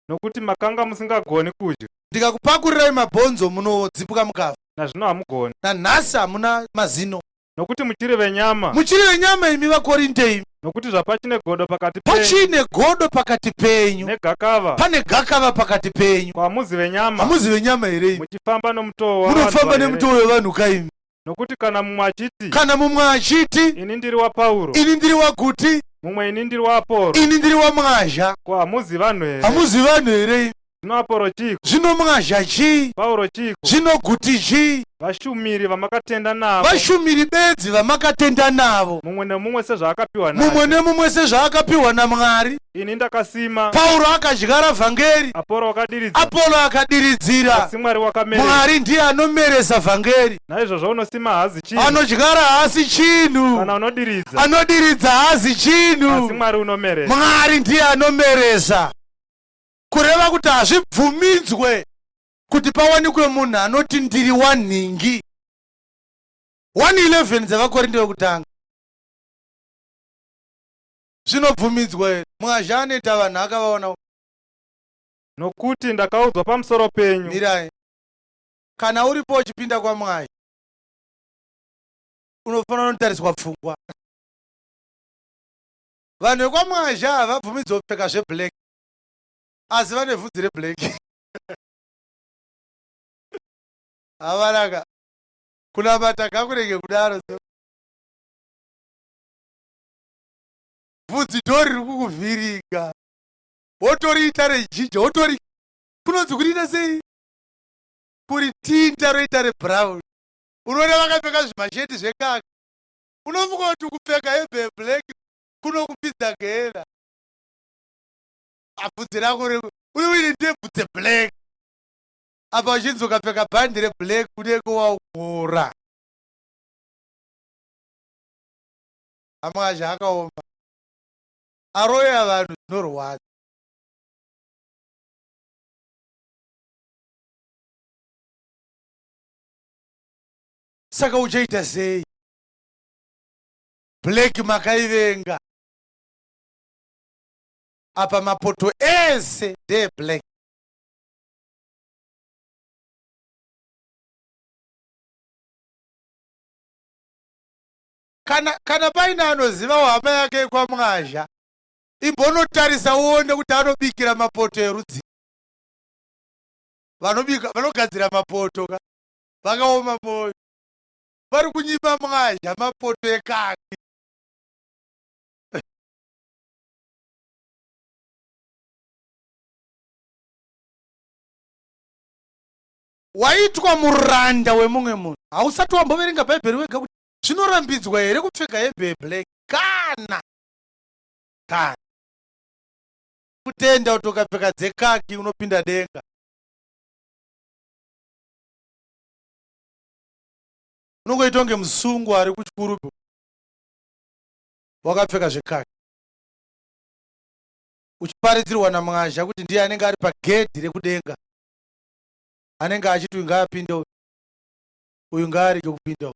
Nokuti makanga musingagoni kudya. Ndikakupakurirai mabhonzo munodzipuka mukafa. Nazvino hamugoni. Nanhasi hamuna mazino. Nokuti muchiri venyama. Muchiri venyama imi vakorinde imi. Nokuti zvapachine godo pakati penyu. Pachine godo pakati penyu. Negakava. Pane gakava pakati penyu. Hamuzi venyama. Hamuzi venyama here. Muchifamba nomutoo wavanhu. Munofamba nemutoo wevanhu kaimi. Nokuti kana mumwe achiti. Kana mumwe achiti. Ini ndiri waPauro. Ini ndiri waGuti. Mumwe ini ndiri waAporo. Ini ndiri waMwazha. Ko hamuzi vanhu here. Hamuzi vanhu here. Zvino Aporo chiko. Zvino Mwazha chii. Pauro chiko. Zvino Guti chii. Vashumiri vamakatenda navo. Vashumiri bedzi vamakatenda navo. Mumwe nemumwe sezvaakapiwa naye. Mumwe nemumwe sezvaakapiwa naMwari. Ini ndakasima. Pauro akadyara vhangeri. Aporo akadiridzira. Apolo akadiridzira. Asi Mwari wakameresa. Mwari ndiye anomeresa vhangeri. Naizvozvo unosima haazi chinhu. Anodyara haasi chinhu. Kana unodiridza. Anodiridza haasi chinhu. Asi Mwari unomeresa. Mwari ndiye anomeresa. Kureva kuti hazvibvumidzwe kuti pawanikwe munhu anoti ndiri wanhingi. 1:11 dzevakorinde vekutanga. Zvinobvumidzwa here? Mwazha anoita vanhu akavaona. Nokuti ndakaudzwa pamusoro penyu. Mirai. Kana uripo uchipinda kwaMwazha unofanira kunotariswa pfungwa. Vanhu vekwaMwazha havabvumidzwa kupfeka zveblack. Asi vane vhudzi reblack. Havanaka. Kunamata ngakurege kudaro. Vhudzi ndori riri kukuvhiringa. Wotoriita rejinja, wotori kunonzi kuriita sei? Kuri tinta roita rebrown. Unoona vakapfeka zvimasheti zvekaka. Unofunga kuti kupfeka hembe yeblack kunokupidza gera. Vhudzi rako uri uine ndebvu dzeblack apa uchinzi ukapfeka bhandi reblack unenge waugora. Amazha akaoma aroya vanhu zvinorwadza. Saka uchaita sei? Black makaivenga. Apa mapoto ese ndeeblack. Kana paine anoziva hama yake kwaMwazha, imbonotarisa uone kuti anobikira mapoto erudzi. Vanogadzira mapoto vakaoma moyo. Vari kunyima Mwazha mapoto ekaki. Waitwa muranda wemumwe munhu. Hausati wamboverenga Bhaibheri wega kuti zvinorambidzwa here kupfeka hembe yeblack? Kana kutenda kuti ukapfeka dzekaki unopinda denga. Unongoita kunge musungu ari kuchikurubu wakapfeka zvekaki, uchiparidzirwa naMwazha kuti ndiye anenge ari pagedhi rekudenga, anenge achiti uyu ngaapinde, uyu ngaarege kupinda.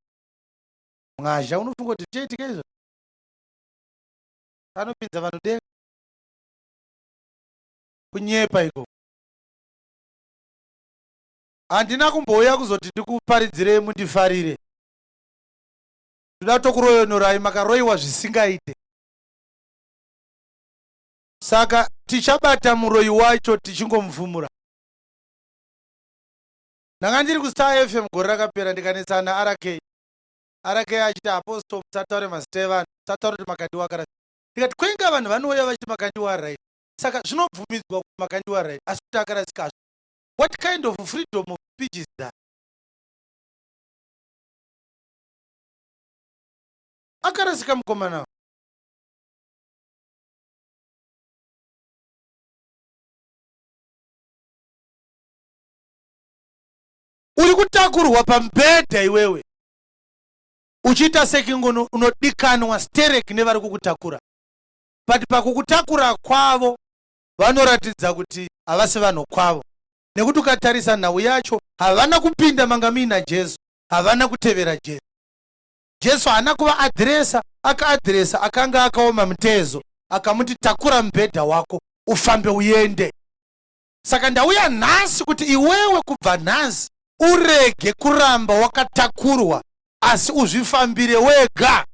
Mwazha unofunga kuti zvichaitika izvo? Anopinza vanhu denga. Kunyepa iko. Handina kumbouya kuzoti ndikuparidzirei mundifarire. Ndoda tokuroyonorai makaroiwa zvisingaite. Saka tichabata muroi wacho tichingomufumura. Ndanga ndiri kuStar FM gore rakapera ndikanetsana naRK. RK achiti apostle musataure mazita evanhu, musataure kuti makandiwa akaradziwa. Ndikati kwenga vanhu vanouya vachiti makandiwa right. Saka zvinobvumidzwa kuti makandiwa right, asi kuti akarasika. What kind of freedom of speech is that? Akarasika mukomana. Uri kutakurwa pambedha iwewe. Uchiita sekingo unodikanwa stereki nevari kukutakura. But pakukutakura kwavo vanoratidza kuti havasi vanhu kwavo. Nekuti ukatarisa nhau yacho havana kupinda mangami naJesu, havana kutevera Jesu. Jesu haana kuvaadhiresa, akaadhiresa akanga akaoma mutezo, akamuti takura mubhedha wako ufambe uende. Saka ndauya nhasi kuti iwewe kubva nhasi urege kuramba wakatakurwa, asi uzvifambire wega.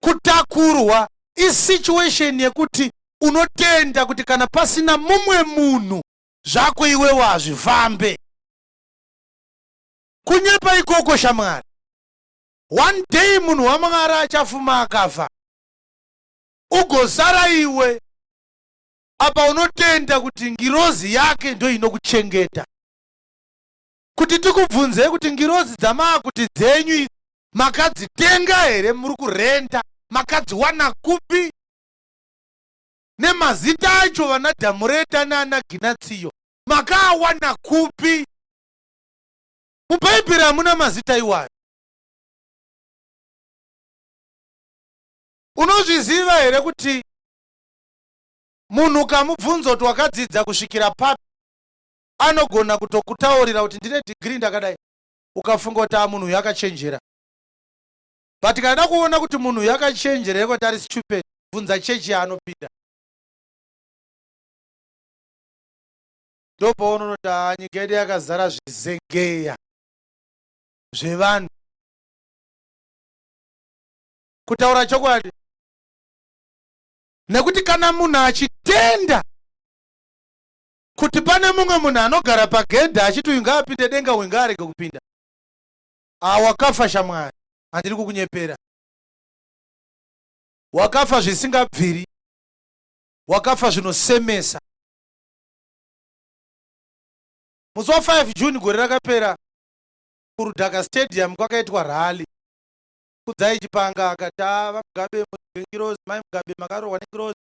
Kutakurwa isituation yekuti unotenda kuti kana pasina mumwe munhu zvako iwewe hazvifambe. Kunyepa ikoko shamwari. One day munhu waMwari achafuma akafa, ugosara iwe apa unotenda kuti ngirozi yake ndo inokuchengeta. Kuti tikubvunze kuti ngirozi dzamaakuti dzenyu makadzitenga here? Muri kurenta? Makadziwana kupi? Nemazita acho vana Dhamureta nana Ginatsiyo makaawana kupi? MuBhaibheri hamuna mazita iwayo. Unozviziva here kuti munhu ukamubvunza kuti wakadzidza kusvikira papi, anogona kutokutaurira kuti ndine degree ndakadai, ukafunga kuti munhu yakachenjera. But kana kuona kuti munhu yakachenjera yekuti ari stupid, bvunza chechi yaanopinda. Ndopaunoona nyika yedu yakazara zvizengeya zvevanhu. Kutaura chokwadi, nekuti kana munhu achitenda kuti pane mumwe munhu anogara pagedha achiti uyu ngaapinde denga uyu ngaarege kupinda, wakafa shamwari. Handiri kukunyepera. Wakafa zvisingabviri, wakafa zvinosemesa. Musi wa 5 June gore rakapera kuRudhaka Stadium kwakaitwa rally. Kudzai Chipanga akati vaMugabe muNgirozi, mai Mugabe makarohwa neNgirozi,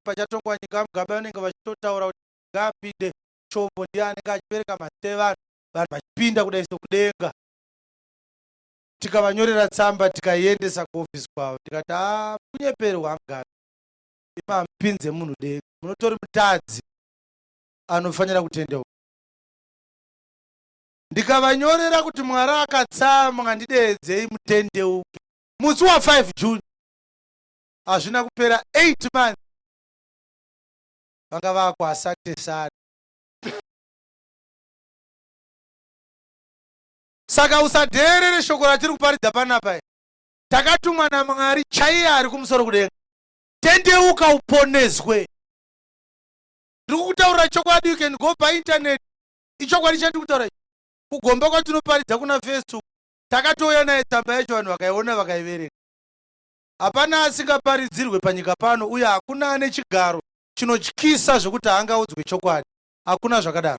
pachatongwa nyika vaMugabe vanenge vachitotaura kuti ngapinde chombo ndiani ngachipereka mazita vanhu vachipinda kudaiso kudenga. Tikavanyorera tsamba tikaiendesa kuofisi kwavo tikati kunyeperwa ngani imamupinze munhu denga, munotori mutadzi anofanira kutendeuka. Ndikavanyorera kuti Mwari akatsama ndidedzei mutendeuke musi wa 5 June, hazvina kupera 8 months vanga vako asante sana. Saka usadherere shoko ratiri kuparidza panapa. Takatumwa naMwari chaiye ari kumusoro kudenga. Tendeuka uponeswe. Ndiri kutaurira chokwadi, you can go by internet. Ichokwadi chandiri kutaura kugomba kwatinoparidza kuna Facebook. Takatouya naye tsamba yacho vanhu vakaiona vakaiverenga. Hapana asingaparidzirwe panyika pano, uye hakuna ane chigaro chinotyisa zvokuti haangaudzwe chokwadi. Hakuna zvakadaro.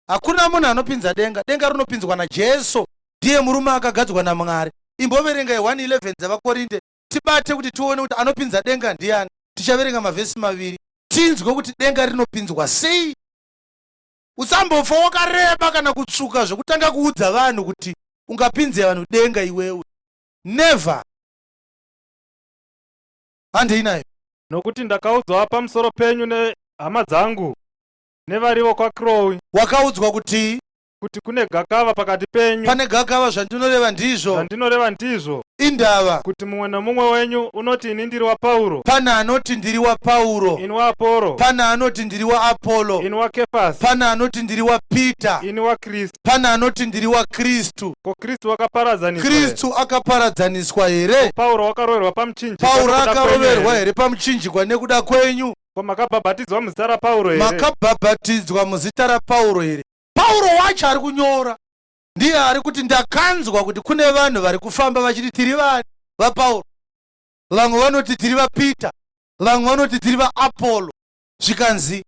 Hakuna munhu anopinza denga. Denga rinopinzwa naJesu, ndiye murume akagadzwa naMwari. Imboverengai 1:11 dzavaKorinde tibate kuti tione kuti anopinza denga ndiani. Tichaverenga mavhesi 2 tinzwe kuti denga rinopinzwa sei. Usambofa wakareba kana kutsvuka zvokutanga kuudza vanhu kuti ungapinze vanhu denga iwewe. Never. Handinayo. Nokuti ndakaudzwa pamusoro penyu nehama dzangu nevarivo kwaKrowi. Wakaudzwa kuti kune gakava pakati penyu. Pane gakava zvandinoreva ndizvo. Zvandinoreva ndizvo indava kuti mumwe nomumwe wenyu unoti ini ndiri waPauro, pana anoti ndiri waPauro, ini waApolo, pana anoti ndiri waApolo, ini waKefasi, pana anoti ndiri waPita, ini waKristu. pana anoti ndiri waKristu. Ko Kristu akaparadzaniswa? Kristu akaparadzaniswa here? Pauro wakaroverwa pamuchinjikwa? Pauro akaroverwa here pamuchinjikwa nekuda kwenyu? Ko makabhabhatidzwa muzita raPauro here? Makabhabhatidzwa muzita raPauro here? Pauro wacho ari kunyora ndiye ari kuti ndakanzwa kuti kune vanhu vari kufamba vachiti tiri vani vaPauro, vamwe vanoti tiri vaPita, vamwe vanoti tiri vaApolo. Zvikanzi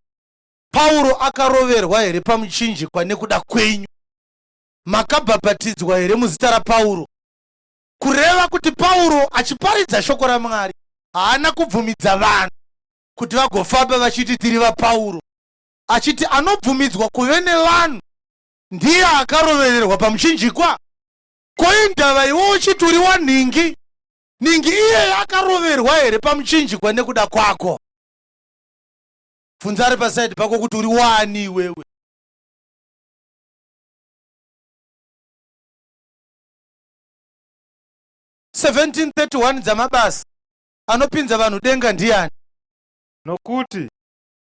Pauro akaroverwa here pamuchinjikwa nekuda kwenyu? Makabhabhatidzwa here muzita raPauro? Kureva kuti Pauro achiparidza shoko raMwari haana kubvumidza vanhu kuti vagofamba vachiti tiri vaPauro, achiti anobvumidzwa kuve nevanhu ndiye akarovererwa pamuchinjikwa. Koindava iwe uchiti uri wanhingi, ningi iye akaroverwa here pamuchinjikwa nekuda kwako? Bvunza ari pasaidi pako kuti uri wani iwewe? dzamabasa anopinza vanhu denga ndiani? Nokuti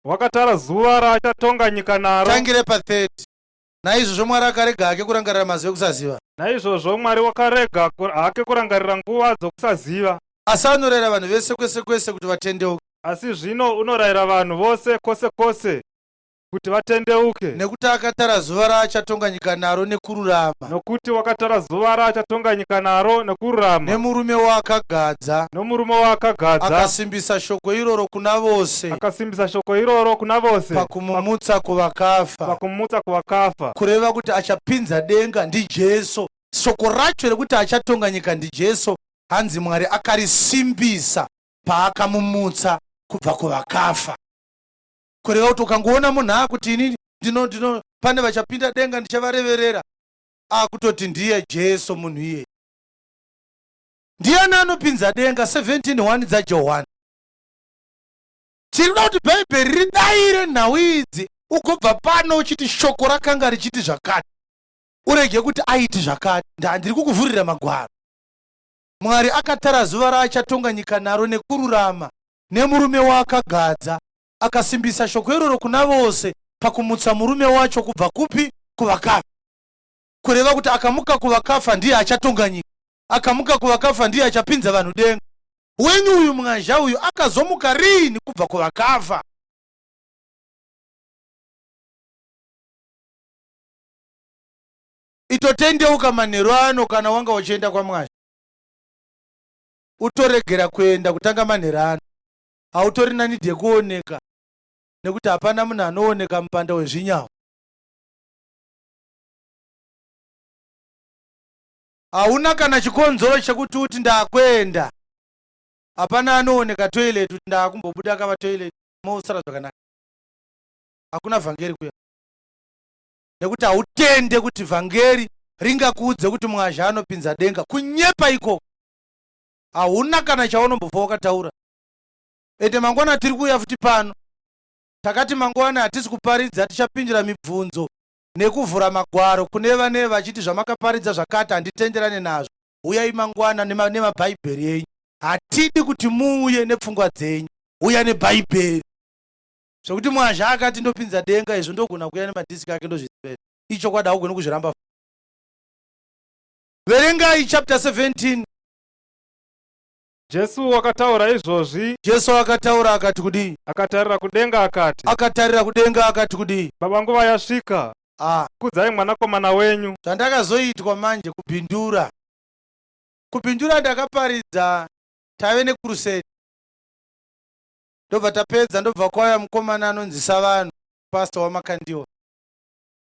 wakatara zuva raachatonga nyika naro. Tangire pa30. Naizvozvo Mwari akarega hake kurangarira mazuva ekusaziva. Naizvozvo Mwari wakarega hake kurangarira nguva dzokusaziva. Asi anorayira vanhu vese kwese kwese kuti vatendeuke. Asi zvino unorayira vanhu vose kwose kwose kuti vatendeuke. Nekuti akatara zuva raachatonga nyika naro nekururama. Nokuti wakatara zuva raachatonga nyika naro nekururama. Nemurume waakagadza. Nomurume waakagadza. Akasimbisa shoko iroro kuna vose. Akasimbisa shoko iroro kuna vose. Pakumumutsa kuvakafa. Pakumumutsa kuvakafa. Kureva kuti achapinza denga ndiJesu. Shoko racho rekuti achatonga nyika ndiJesu, hanzi Mwari akarisimbisa paakamumutsa kubva kuvakafa. Kureva kuti ukangoona munhu akuti ini pane vachapinda denga ndichavareverera, akutoti ndiye Jesu munhu iye. Ndiani anopinza denga? 17:1 dzaJohani. Tirikuda kuti Bhaibheri ridaire nhau idzi, ugobva pano uchiti shoko rakanga richiti zvakati, urege kuti aiti zvakati. Ndiri kukuvhurira magwaro. Mwari akatara zuva raachatonga nyika naro nekururama nemurume waakagadza, akasimbisa shoko iroro kuna vose pakumutsa murume wacho kubva kupi? Kuvakafa. Kureva kuti akamuka kuvakafa ndiye achatonga nyika, akamuka kuvakafa ndiye achapinza vanhu denga. Wenyu uyu mwanzha uyu akazomuka rini kubva kuvakafa? Itotendeuka manheru ano kana wanga uchienda kwaMwari. Utoregera kuenda kutanga manheru ano. Hautorina nidhi yekuoneka, nekuti hapana munhu anooneka mupanda wezvinyawa. Hauna kana chikonzero chekuti uti ndakwenda. Hapana anooneka toilet kuti ndakumbobuda kava toilet mosara zvakanaka. hakuna vhangeri kuya, nekuti hautende kuti vhangeri ringakuudze kuti mwazha anopinza denga. Kunyepa ikoko hauna kana chaunombobva wakataura. Ende mangwana tiri kuuya futi pano takati mangwana hatisi kuparidza, tichapindira mibvunzo nekuvhura magwaro kune vane vachiti zvamakaparidza zvakati handitenderane nazvo. Uyai mangwana nemabhaibheri enyu. Hatidi kuti muuye nepfungwa dzenyu, uya nebhaibheri. Zvokuti mwazha akati ndopinza denga, izvo ndogona kuuya nemadhisiki ake ndozvizivera. Icho kwada haugoni kuzviramba. Verengai chapter 17. Jesu akataura izvozvi. Jesu akataura akati kudii? Akatarira kudenga akati. Akatarira kudenga akati kudii? Baba, nguva yasvika. Kudzai mwanakomana wenyu. Zvandakazoitwa manje kupindura. Kupindura ndakaparidza tave nekuruseni. Ndobva tapedza, ndobva kwauya mukomana anonzi Savanhu, pastor wamakandiwa.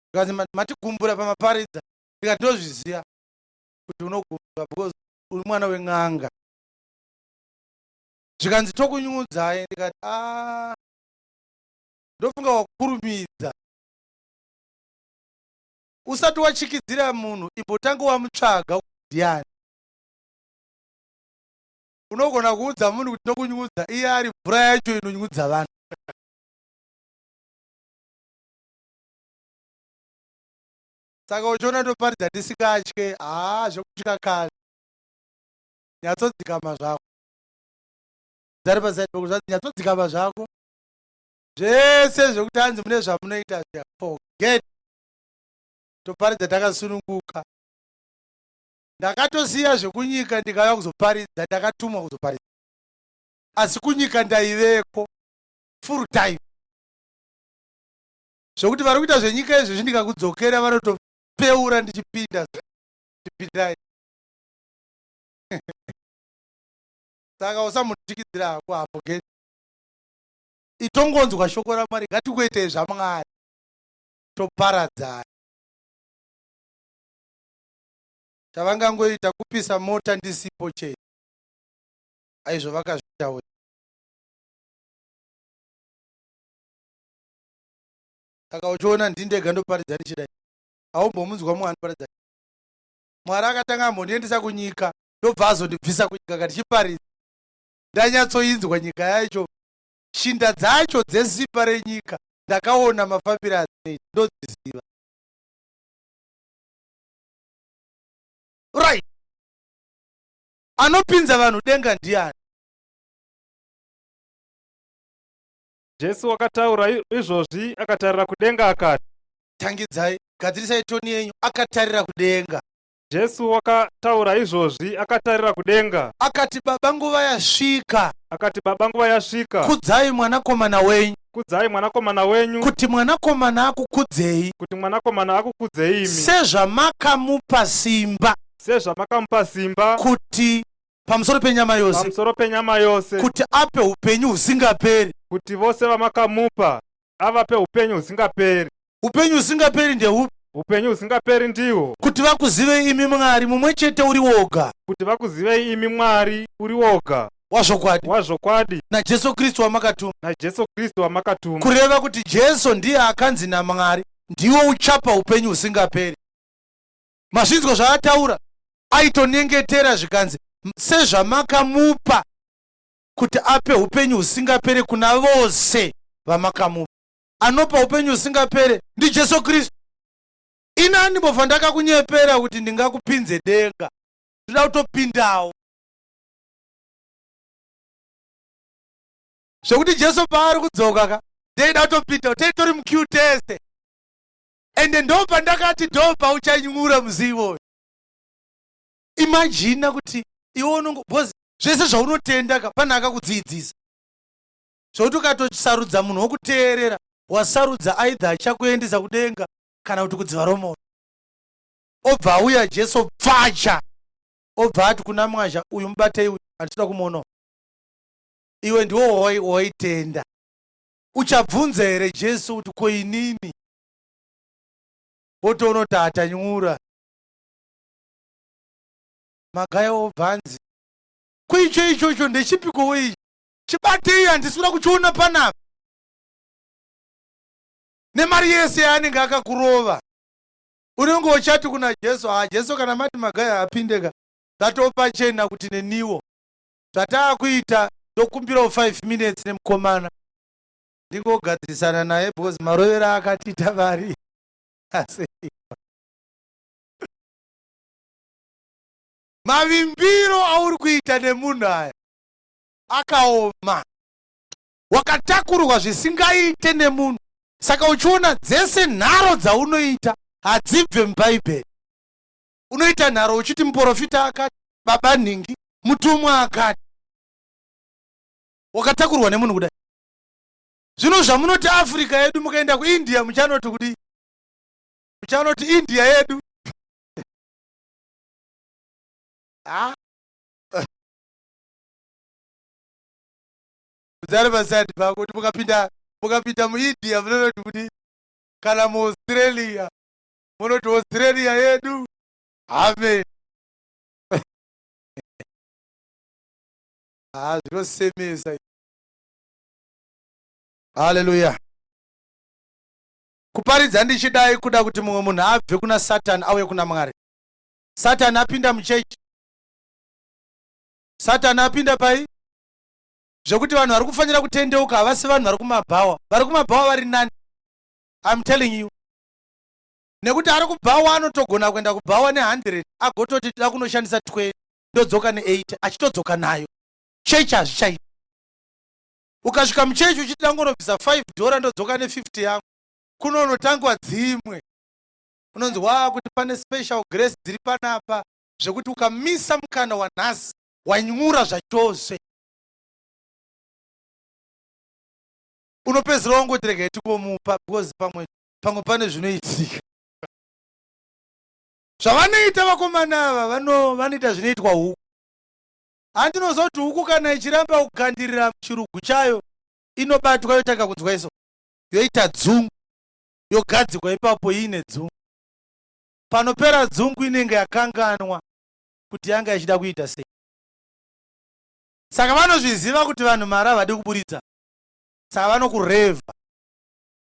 Ndikanzi matigumbura pamaparidza. Ndikati ndozviziva kuti unogumbura because uri mwana wen'anga. Zvikanzi tokunyudzai, ndikati ndofunga wakurumidza. Usati wachikidzira munhu imbotanga wamutsvaga kuti ndiani. Unogona kuudza munhu kuti ndokunyudza iye ari mvura yacho inonyudza vanhu. Saka uchiona ndoparidza ndisikatye, zvokutya kare. Nyatsodzikama zvako. Dzari pasaidi nyatsodzikama zvako. Zvese zvokuti hanzi mune zvamunoita zviya, forget. Toparidza takasununguka. Ndakatosiya zvekunyika ndikauya kuzoparidza, ndakatumwa kuzoparidza. Asi kunyika ndaiveko full time. Zvokuti vari kuita zvenyika izvezvi ndikakudzokera vanotopeura ndichipinda. Ndipindai. Saka usamutyisidzira hako hapo ge. Itongonzwa shoko raMwari, ngatikuitei zvaMwari. Toparadzana. Chavangangoita kupisa mota ndisipo chete. Aizvo vakazvitaura. Saka uchiona ndindega ndoparidza ndichidai. Haumbomunzwa Mwari paridza. Mwari akatanga ambondiendesa kunyika, ndobva azondibvisa kunyika kati chiparidza. Ndanyatsoinzwa nyika yacho. Shinda dzacho dzesimba renyika ndakaona mafambiro adzinoita, ndodziziva. Right. Anopinza vanhu denga ndiani? Jesu akataura izvozvi akatarira kudenga akati. Tangidzai, gadzirisai toni yenyu. Akatarira kudenga. Jesu akataura izvozvi akatarira kudenga. Akati Baba, nguva yasvika. Akati Baba, nguva yasvika. Kudzai mwanakomana wenyu. Kudzai mwanakomana wenyu. Kuti mwanakomana akukudzei. Kuti mwanakomana akukudzei imi. Sezvamakamupa simba. Sezvamakamupa simba. Kuti pamusoro penyama yose. Pamusoro penyama yose. Kuti ape upenyu husingaperi. Kuti vose vamakamupa avape upenyu husingaperi. Upenyu husingaperi ndehupi? Upenyu husingaperi ndiwo. Kuti vakuzivei imi Mwari mumwe chete uri woga. Kuti vakuzivei imi Mwari uri woga. Wazvokwadi. Wazvokwadi. naJesu Kristu wamakatuma. naJesu Kristu wamakatuma. Kureva kuti Jesu ndiye akanzi naMwari ndiwo uchapa upenyu husingaperi. Mazvinzwa zvaataura? Aitonyengetera zvikanzi sezvamakamupa kuti ape upenyu husingaperi kuna vose vamakamupa. Anopa upenyu husingaperi ndiJesu Kristu. Inani mbobva ndakakunyepera kuti ndingakupinze denga, ndoda kutopindawo. Zvokuti Jesu paari kudzoka ka ndeida kutopindawo, tori mukiu tese. Ende ndopa ndakati ndopa uchanyura muzivo. Imagine kuti iwe unongobozi zvese zvaunotenda ka pane akakudzidzisa. Zvokuti ukatosarudza munhu wokuteerera, wasarudza aidha achakuendesa kudenga kana kuti kudziva romoto. Obva auya Jesu pfacha. Obva ati kuna Mwazha, uyu mubatei uyu, handitoda kumuonawo. Iwe ndiwo waitenda. Uchabvunza here Jesu kuti ko inini? Wotoonoti atanyura. Magaya obvanzi. Kuicho ichocho ndechipiko ichi? Chibatei handisina kuchiona panapa. nemari yese yaanenge akakurova. Unenge uchati kuna Jesu, Jesu kana mati magaya apindeka ndatopa chena kuti neniwo zvatakuita ndokumbirawo 5 minutes nemukomana ndingogadzirisana naye because marovera akatiita vari. Mavimbiro auri kuita nemunhu aya akaoma, wakatakurwa zvisingaite nemunhu. Saka uchiona dzese nharo dzaunoita hadzibve mubhaibheri. Unoita nharo uchiti muprofita akati, baba nhingi, mutumwa akati. Wakatakurwa nemunhu kudai. Zvino zvamunoti Afrika yedu mukaenda kuIndia muchanoti kudi, muchanoti India yedu. Mudzari pasadi pako kuti mukapinda muIndia munoti kuti, kana muAustralia munoti Australia yedu. Amen. Zvinosemesa. Haleluya. Kuparidza ndichidai kuda kuti mumwe munhu abve kuna Satani auye kuna Mwari. Satani apinda muchechi. Satani apinda pai zvekuti vanhu vari kufanira kutendeuka havasi vanhu vari kumabhawa. Vari kumabhawa vari nani? I'm telling you. Nekuti ari kubhawa anotogona kuenda kubhawa ne100 agototi da kunoshandisa 20 ndodzoka ne8 achitodzoka nayo. Chechi hazvichaita. Ukasvika muchechi uchiti dangonobvisa $5 ndodzoka ne50 yangu, kunonotangwa dzimwe. Unonzi kuti pane special grace dziri panapa zvekuti ukamisa mukana wanhasi wanyura zvachose. Unopedzera wangoti regai tikomupa because pamwe pane zvinoitika. Zvavanoita vakomana ava vanoita zvinoitwa huku. Handinozoti huku kana ichiramba kukandirira chirugu chayo inobatwa yotanga kunzwa iso, yoita dzungu, yogadzikwa ipapo iine dzungu. Panopera dzungu inenge yakanganwa kuti yanga ichida kuita sei. Saka vanozviziva kuti vanhu mari havadi kuburitsa. Saka vanokurevha.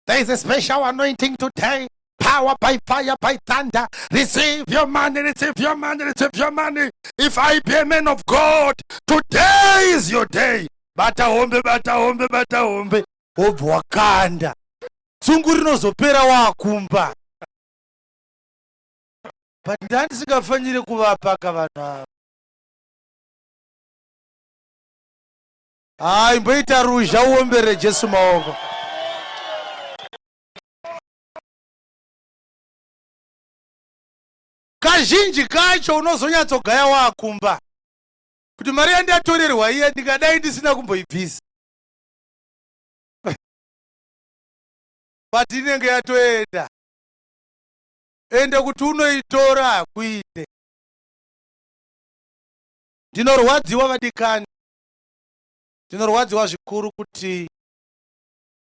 There is a special anointing today. Power by fire, by thunder. Receive your money, receive your money, receive your money. If I be a man of God, today is your day. Bata hombe, bata hombe, bata hombe. Obwakanda. Dzungu rinozopera wakumba. But ndandisingafanire kuvapaka vanhu ava. Imboita ruzha uombere Jesu maoko. Kazhinji kacho unozonyatsogaya wakumba kuti mari yandatorerwa iye ndikadai ndisina kumboibvisa. But inenge yatoenda. Ende kuti unoitora hakuite. Ndinorwadziwa vadikani. Ndinorwadziwa zvikuru kuti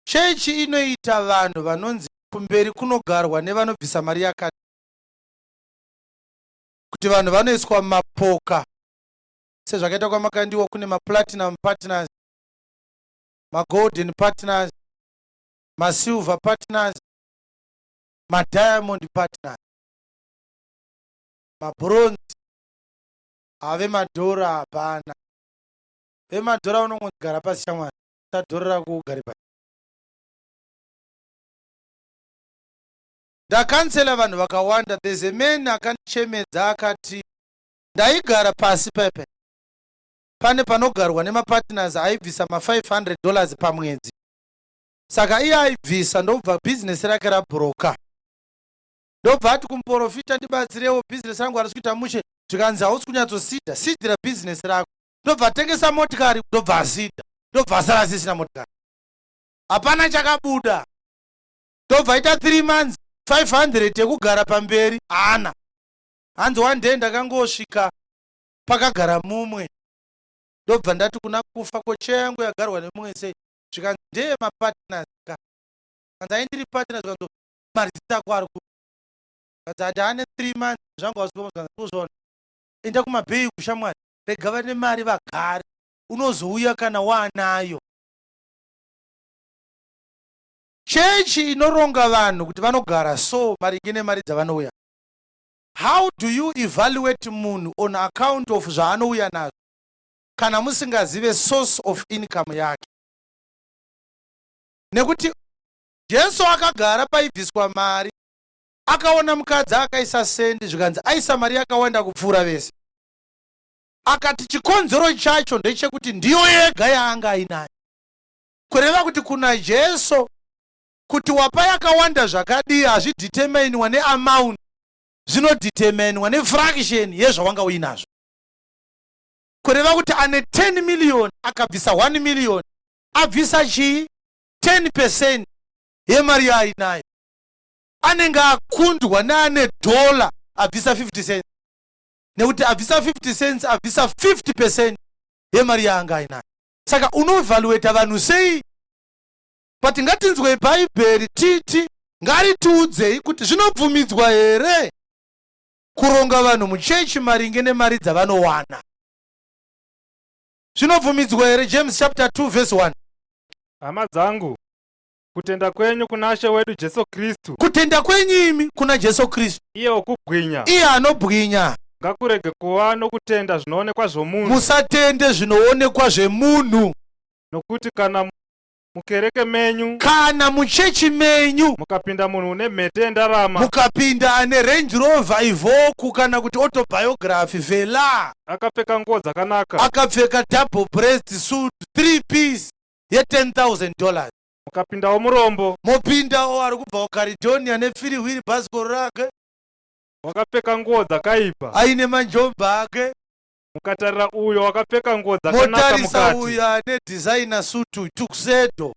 chechi inoita vanhu vanonzi kumberi kunogarwa nevanobvisa mari yakati. Kuti vanhu vanoiswa mumapoka sezvakaita kwamakandiwa kune maplatinum partners, magolden partners, masilver partners, madiamond partners, mabronze. Ave madhora hapana. Vemadhora unongogara pasi chamwari. Sadhora rako ugare pasi. Ndakansela vanhu vakawanda. There's a man akandichemedza akati ndaigara pasi pepe. Pane panogarwa nemapartners aibvisa $500 pamwedzi. Saka iye aibvisa ndobva business rake rabhuroka. Ndobva ati kumuprofita ndibatsirewo business rangu ari kuita mushe. Zvikanzi hausi kunyatsosida, sidhira business rako. Ndobva atengesa motikari, ndobva asida. Ndobva asara asisina motikari. Hapana chakabuda. Ndobva aita 3 months, 500 yekugara pamberi haana. Hanzi one day ndakangosvika pakagara mumwe. Ndobva ndati kuna kufa kocheya yangu yagarwa nemumwe sei. Zvikanzi ndeye mapartners ka. Kanzi aindiri partners kanzi mari dzako ari ku. Kanzi ati ane 3 months zvangu wasipomozwa kuzvona. Enda kumabheyi kushamwari. Rega vane mari vagare. Unozouya kana waanayo. chechi inoronga vanhu kuti vanogara so maringe nemari dzavanouya. How do you evaluate munhu on account of zvaanouya nazvo kana musingazive source of income yake? Nekuti Jesu akagara paibviswa mari, akaona mukadzi akaisa sendi zvikanzi aisa mari yakawanda kupfuura vese. Akati chikonzero chacho ndechekuti ndiyo yega yaanga ainayo. Kureva kuti kuna Jesu kuti wapa yakawanda zvakadii hazvideterminwa neamount, zvinodeterminwa nefraction yezvawanga uinazvo. Kureva kuti ane 10 million akabvisa 1 million, abvisa chii? 10% yemari yaainayo. Anenge akundwa neane $, abvisa 50 cents. Nekuti abvisa 50 cents abvisa 50% yemari yaanga ainayo. Saka unoevaluate vanhu sei? But ngatinzwe bhaibheri titi ngaritiudzei kuti zvinobvumidzwa here kuronga vanhu muchechi maringe nemari dzavanowana. Zvinobvumidzwa here? James chapter 2 verse 1. Hama dzangu, kutenda kwenyu kuna She wedu Jesu Kristu. Kutenda kwenyimi kuna Jesu Kristu. Iye wokubwinya. Iye anobwinya. Ngakurege kuva nokutenda zvinoonekwa zvomunhu. Musatende zvinoonekwa zvemunhu. Nokuti kana mukereke menyu, kana muchechi menyu, mukapinda munhu une mhete yendarama, mukapinda ane Range Rover Evoque kana kuti autobiography vela, akapfeka nguo dzakanaka, akapfeka double breast suit 3 piece ye$10,000, mukapindawo murombo, mopindawo ari kubva kuCaledonia ne3 wheel bicycle rake, wakapfeka nguo dzakaipa, aine manjomba ake, mukatarira uyo wakapfeka nguo dzakanaka, motarisa uyo ane designer suit tuxedo,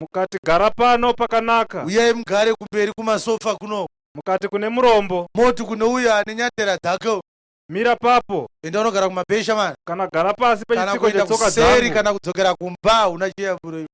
mukati gara pano pakanaka, uyai mugare kumberi kumasofa kuno, mukati kune murombo, moti kune uyo ane nyatera dzake, mira papo, enda unogara kumabesha mana, kana gara pasi pechitsiko chetsoka dzangu, dzangu, kana kudzokera kumba unachiyamburo.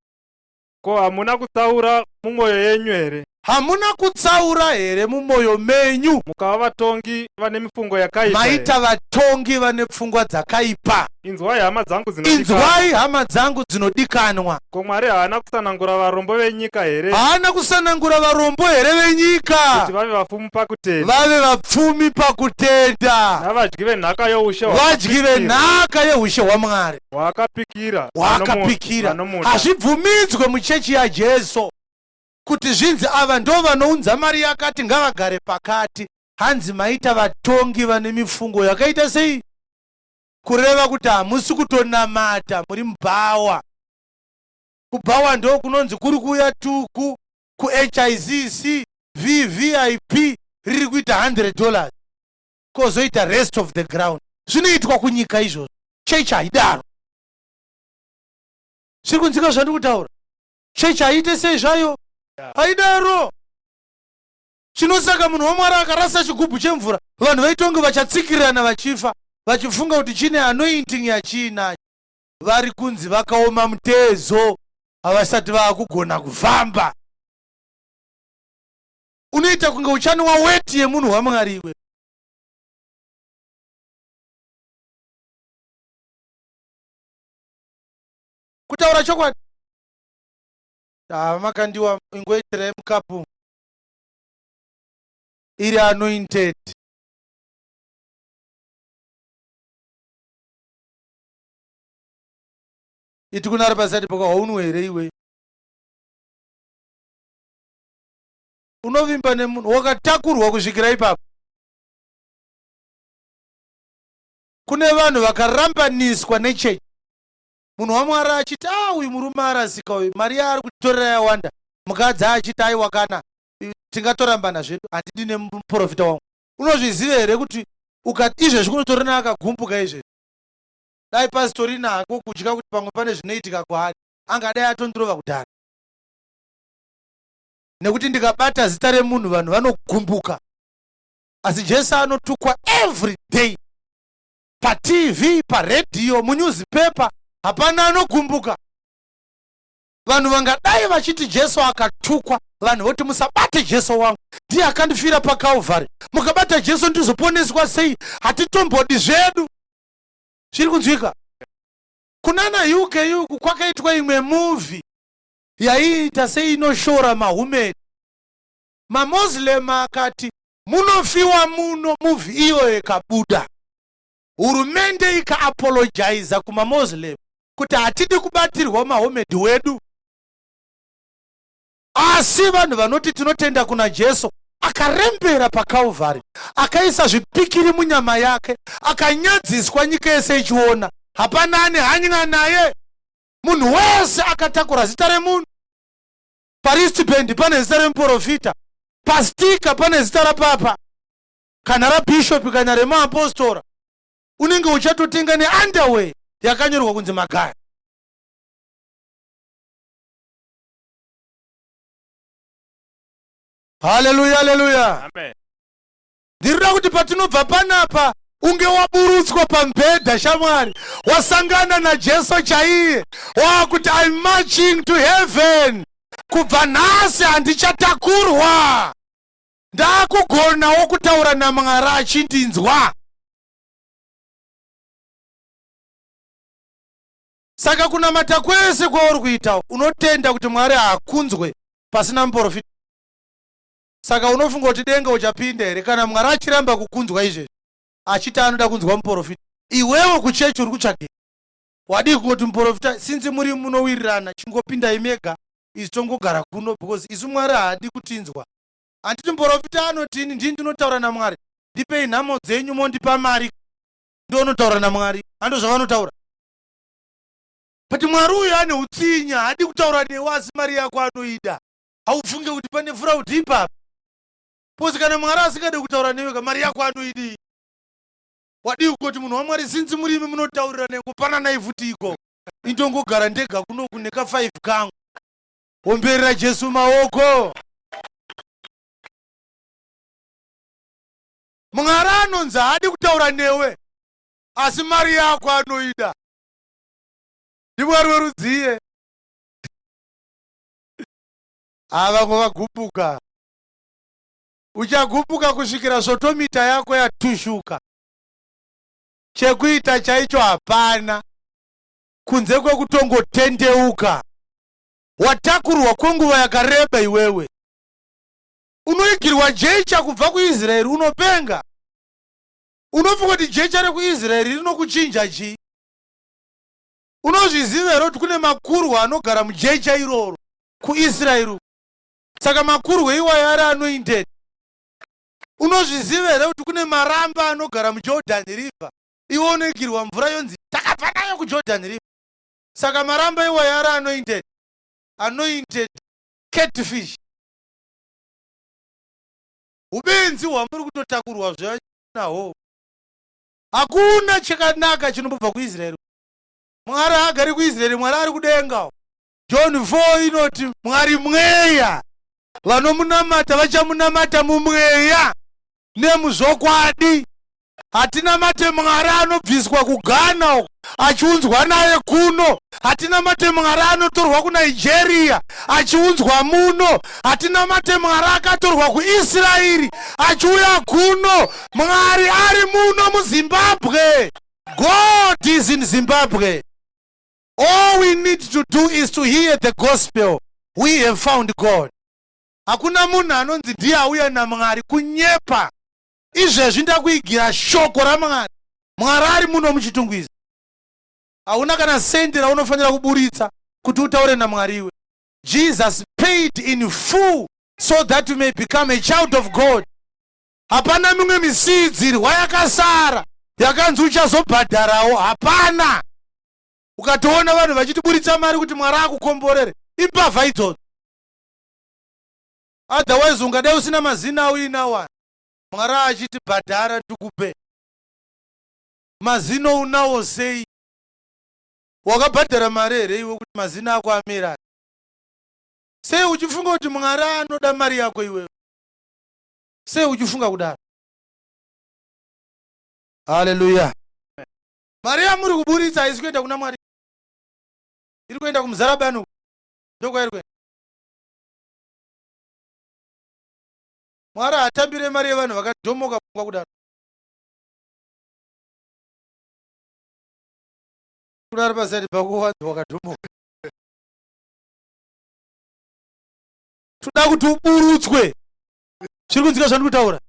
Ko hamuna kutsaura mumwoyo yenyu here? Hamuna kutsaura here mumwoyo menyu mukava vatongi vane mifungo yakaipa? maita vatongi vane pfungwa dzakaipa. Inzwai hama dzangu dzinodikanwa. Inzwai hama dzangu dzinodikanwa. Ko Mwari haana kusanangura varombo venyika here? Haana kusanangura varombo here venyika kuti vave vapfumi pakutenda, vave vapfumi pakutenda, navadyi venhaka youshe, vadyi venhaka yeushe hwaMwari hwaakapikira. Hazvibvumidzwe muchechi yaJesu kuti zvinzi ava ndo vanounza mari yakati ngavagare pakati. Hanzi maita vatongi vane mifungo yakaita sei? Kureva kuti hamusi kutonamata, muri mubhawa. Kubhawa ndo kunonzi kuri kuuya tuku kuHICC VVIP riri kuita $100 kozoita rest of the ground. Zvinoitwa kunyika izvozvo. Chechi haidaro. Zviri kunzika zvandiri kutaura? Chechi haite sei zvayo? Haidaro. Chinosaka munhu waMwari akarasa chigubhu chemvura, vanhu vaitonge vachatsikirana vachifa, vachifunga kuti chine anointing yachinacho. Vari kunzi vakaoma mutezo, havasati vaakugona kufamba. Unoita kunge uchanwa weti yemunhu waMwari iwe. Kutaura chokwadi. Makandiwa ingoitirai mukapu iri anointed. Iti kunari pasati paka haunwe here iwe. Unovimba nemunhu wakatakurwa kusvikira ipapo. Kune vanhu vakarambaniswa nechechi. Munhu waMwari achiti uyu murume arasika uyu, mari yaari kutorera yawanda. Mukadzi achiti aiwa kana tingatorambana zvedu, handidi nemuprofita wangu. Unozviziva here kuti ukati izvezvi kunotorana akagumbuka izvezvi, dai pasitori nako kutya kuti pamwe pane zvinoitika kwaari, angadai atondirova kudhara. Nekuti ndikabata zita remunhu vanhu vanogumbuka. Asi Jesu anotukwa every day, paTV, paredhiyo, munewspaper, hapana anogumbuka. Vanhu vangadai vachiti Jesu akatukwa, vanhu voti musabate Jesu wangu, ndiye akandifira paKalvari. Mukabata Jesu ndizoponeswa sei? Hatitombodi zvedu. Zviri kunzwika? Kunana UK kwakaitwa imwe movie yaiita seinoshora mahumeni. MaMuslim akati munofiwa muno, muvhi iyo ikabuda. Hurumende ikaapologiza kumaMuslim kuti hatidi kubatirwa mahomedhi wedu. Asi vanhu vanoti tinotenda kuna Jesu akarembera paKalvari, akaisa zvipikiri munyama yake, akanyadziswa, nyika yese ichiona. Hapana ane hanya naye. Munhu wese akatakura zita remunhu. Paristibhendi pane zita remuprofita, pastika pane zita rapapa, kana rabhishopi, kana remaapostora. Unenge uchatotenga neunderwear yakanyorwa kunzi Magaya. Haleluya, haleluya. Amen. Ndirira kuti patinobva panapa unge waburutswa pambedha shamwari, wasangana naJesu chaiye, wakuti I'm marching to heaven. Kubva nhasi handichatakurwa, ndakugonawo kutaura naMwari achindinzwa. Saka kunamata kwese kwauri kuita unotenda kuti Mwari haakunzwe pasina muprofita. Saka unofunga kuti denga uchapinda here kana Mwari achiramba kukunzwa izvezvi, achiti anoda kunzwa muprofita? Iwewe kuchechi uri kutsvagei? Wadi kungoti muprofita, sinzi muri munowirirana, chingopindai mega, isu tongogara kuno, because isu Mwari haadi kutinzwa. Handiti muprofita anotini, ndini ndinotaura naMwari, ndipei nhamo dzenyu mondipa mari ndonotaura naMwari. Hando zvavanotaura. But Mwari uyu ane utsinya, haadi kutaura newe asi mari yako anoida. Haufunge kuti pane fraud ipapo. Pozi kana Mwari asingade kutaura newe, mari yako anoidi. Wadi kuti munhu waMwari, sinzi murimi munotaurira nengo, pana nai futi iko. Indongogara ndega kunoku neka 5 kangu. Omberera Jesu maoko. Mwari anonzi haadi kutaura newe, asi mari yako anoida. Ndimwari werudziye. Ava vagupuka. Uchagupuka kusvikira svotomita yako yatushuka. Chekuita chaicho hapana, kunze kwekutongotendeuka. Watakurwa kwenguva yakareba iwewe. Unoigirwa jecha kubva kuIsraeri unopenga. Unofunga kuti jecha rekuIsraeri rinokuchinja chii? Unozviziva here kuti kune makurwa anogara mujecha iroro kuIsraeri? Saka makurwa iwayo ari anointed. Unozviziva here kuti kune maramba anogara muJordan River? Iwe unoigirwa mvura yonzi takabva nayo kuJordan River. Saka maramba iwayo ari anointed. Anointed catfish. Ubenzi hwamuri kutotakurwa zvanaho. Hakuna chakanaka chinobva kuIsraeri. Mwari haagari kuIsraeri, Mwari ari kudenga. John 4 inoti Mwari mweya, vanomunamata vachamunamata mumweya nemuzvokwadi. Hatinamate Mwari anobviswa kuGhana achiunzwa naye kuno. Hatinamate Mwari anotorwa kuNigeria achiunzwa muno. Hatinamate Mwari akatorwa kuIsraeri achiuya kuno. Mwari ari muno muZimbabwe. God is in Zimbabwe. All we need to do is to hear the gospel. We have found God. Hakuna munhu anonzi ndiye auya naMwari kunyepa. Izvezvi ndakuigira shoko raMwari. Mwari ari muno muchitungwiza. Hauna kana sendi raunofanira kuburitsa kuti utaure naMwari iwe. Jesus paid in full so that you may become a child of God. Hapana mimwe misidzirwa yakasara yakanzi uchazobhadharawo. Hapana. Ukatoona vanhu vachitiburitsa mari kuti Mwari akukomborere, impavha idzodzo. Otherwise ungadai usina mazina auinawo. Mwari achiti bhadhara tikupe. Mazino unawo sei? Wakabhadhara mari here iwe kuti mazina ako amira? Sei uchifunga kuti Mwari anoda mari yako iwewe? Sei uchifunga kudaro? Haleluya. Mari yamuri kuburitsa haisi kuenda kuna Mwari. Iri kuenda kumuzarabani. Ndoko iri kuenda. Mwari hatambire mari yevanhu vakadhomoka pfungwa kudaro. Kurari pasati pakuwanza wakadhomoka. toda kuti uburutswe. Zviri kunzika zvandiri kutaura?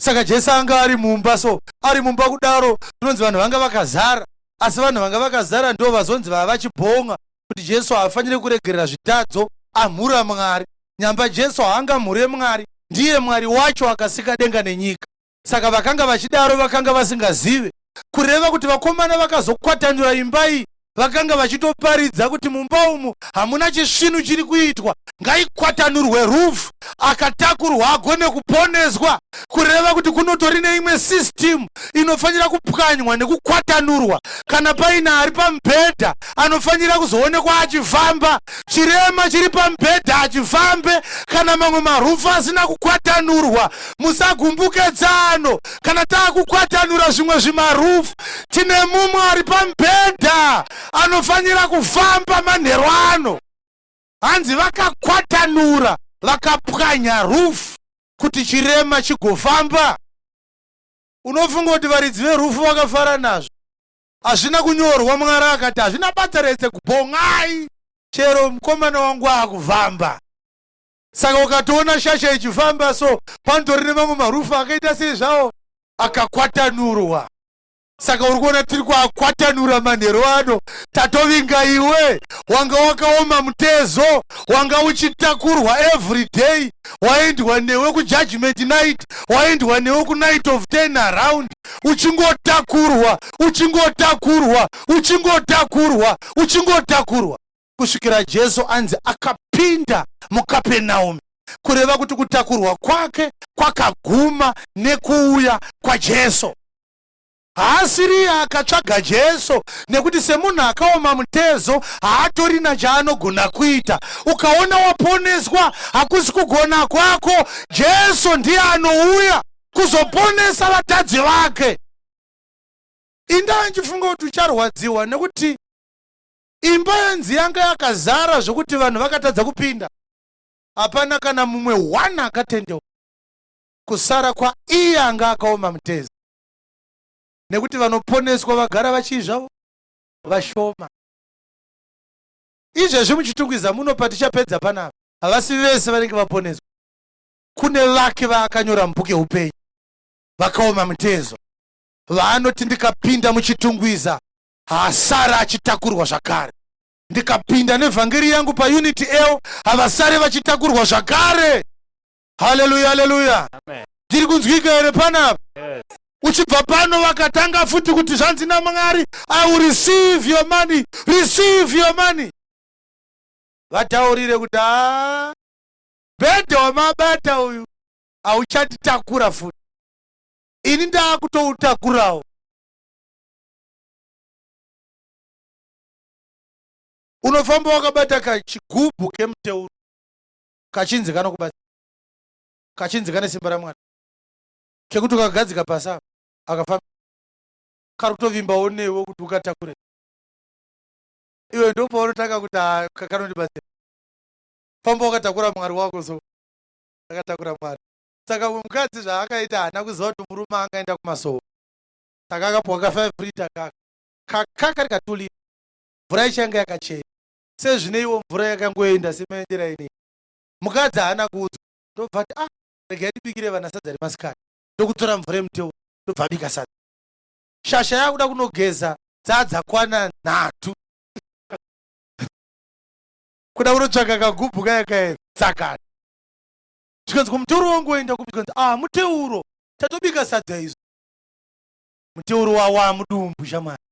Saka Jesu anga ari mumba, so ari mumba kudaro tinonzi vanhu vanga vakazara, asi vanhu vanga vakazara ndo vazonzi vava vachibhonga kuti Jesu haafaniri kuregerera zvitadzo, amhura Mwari. Nyamba Jesu haanga mhure Mwari, ndiye Mwari wacho akasika denga nenyika. Saka vakanga vachidaro vakanga vasingazive, kureva kuti vakomana vakazokwatanura imba iyi vakanga vachitoparidza kuti mumba umu hamuna chisvinu chiri kuitwa, ngaikwatanurwe rufu akatakurwa agone kuponeswa, kureva kuti kunotori neimwe system inofanira kupwanywa nekukwatanurwa. Kana paina ari pamubhedha anofanira kuzoonekwa achifamba, chirema chiri pamubhedha achifambe, kana mamwe marufu asina kukwatanurwa. Musagumbuke tsano kana taakukwatanura zvimwe zvimarufu, tine mumwe ari pamubhedha anofanira kufamba manheru ano. Hanzi vakakwatanura vakapwanya rufu kuti chirema chigofamba. Unofunga kuti varidzi verufu vakafara nazvo? Hazvina kunyorwa. Mwari akati hazvina basa rese kubhongai chero mukomana wangu akufamba. Saka ukatoona shasha ichifamba, so pandori nemamwe marufu akaita sei zvawo akakwatanurwa. Saka uri kuona tiri kuakwatanura manheru ano. Tatovinga iwe wanga wakaoma mutezo, wanga uchitakurwa every day, waendwa newe kujudgment night, waendwa newe kunight of 10 around, uchingotakurwa uchingotakurwa uchingotakurwa uchingotakurwa kusvikira Jesu anzi akapinda muKapenaume, kureva kuti kutakurwa kwake kwakaguma nekuuya kwaJesu. Haasiri akatsvaga Jesu nekuti semunhu akaoma mutezo haatorina chaanogona kuita. Ukaona waponeswa hakusi kugona kwako, Jesu ndiye anouya kuzoponesa vatadzi vake. Inda nchifunga kuti ucharwadziwa nekuti imba yanzi yanga yakazara zvokuti vanhu vakatadza kupinda. Hapana kana mumwe 1 akatendeuka kusara kwa iye anga akaoma mutezo, nekuti vanoponeswa vagara vachizvavo vashoma. Izvezvi muchitungwiza munopa tichapedza panapa, havasi vese vanenge vaponeswa. Kune vake vaakanyora mubhuku yeupenyu vakaoma mutezo, vaanoti ndikapinda muchitungwiza haasara achitakurwa zvakare. Ndikapinda nevhangeri yangu paunity L havasare vachitakurwa zvakare. Haleluya, haleluya. Ndiri kunzwika here panapa? Yes. Uchibva pano vakatanga futi kuti zvanzi naMwari, I will receive your money, receive your money. Vataurire kuti bhedha wamabata uyu hauchatitakura futi, ini ndaakutoutakurawo. Unofamba wakabata kachigubhu kemuteuro kachinzi kanokubatsira, kachinzi kane simba raMwari, kekuti ukagadzika pasi apa akafamba kari kutovimbawo newe kuti ukatakure. Iwe ndopaunotanga kuti kanondibatsira. Famba wakatakura Mwari wako, so akatakura Mwari. Saka mukadzi zvaakaita haana kuziva kuti murume angaenda kumasowo. Saka akapuwa ka5 lita kaka kari katulira, mvura ichanga yakachena. Sezvine iwo mvura yakangoenda semayendera ine. Mukadzi haana kuudzwa, ndobva ati regai ndibikire vana sadza remasikati, ndokutora mvura yemuteuro ndobva bika sadza. Shasha yakuda kunogeza dzadzakwana 3 kuda kunotsvaka kagubhu kaya kaedzakana. Zvikanzi muteuro wangu waenda kupi? Zvikanzi muteuro tatobika sadza izvo. Muteuro wawa mudumbu shamwari.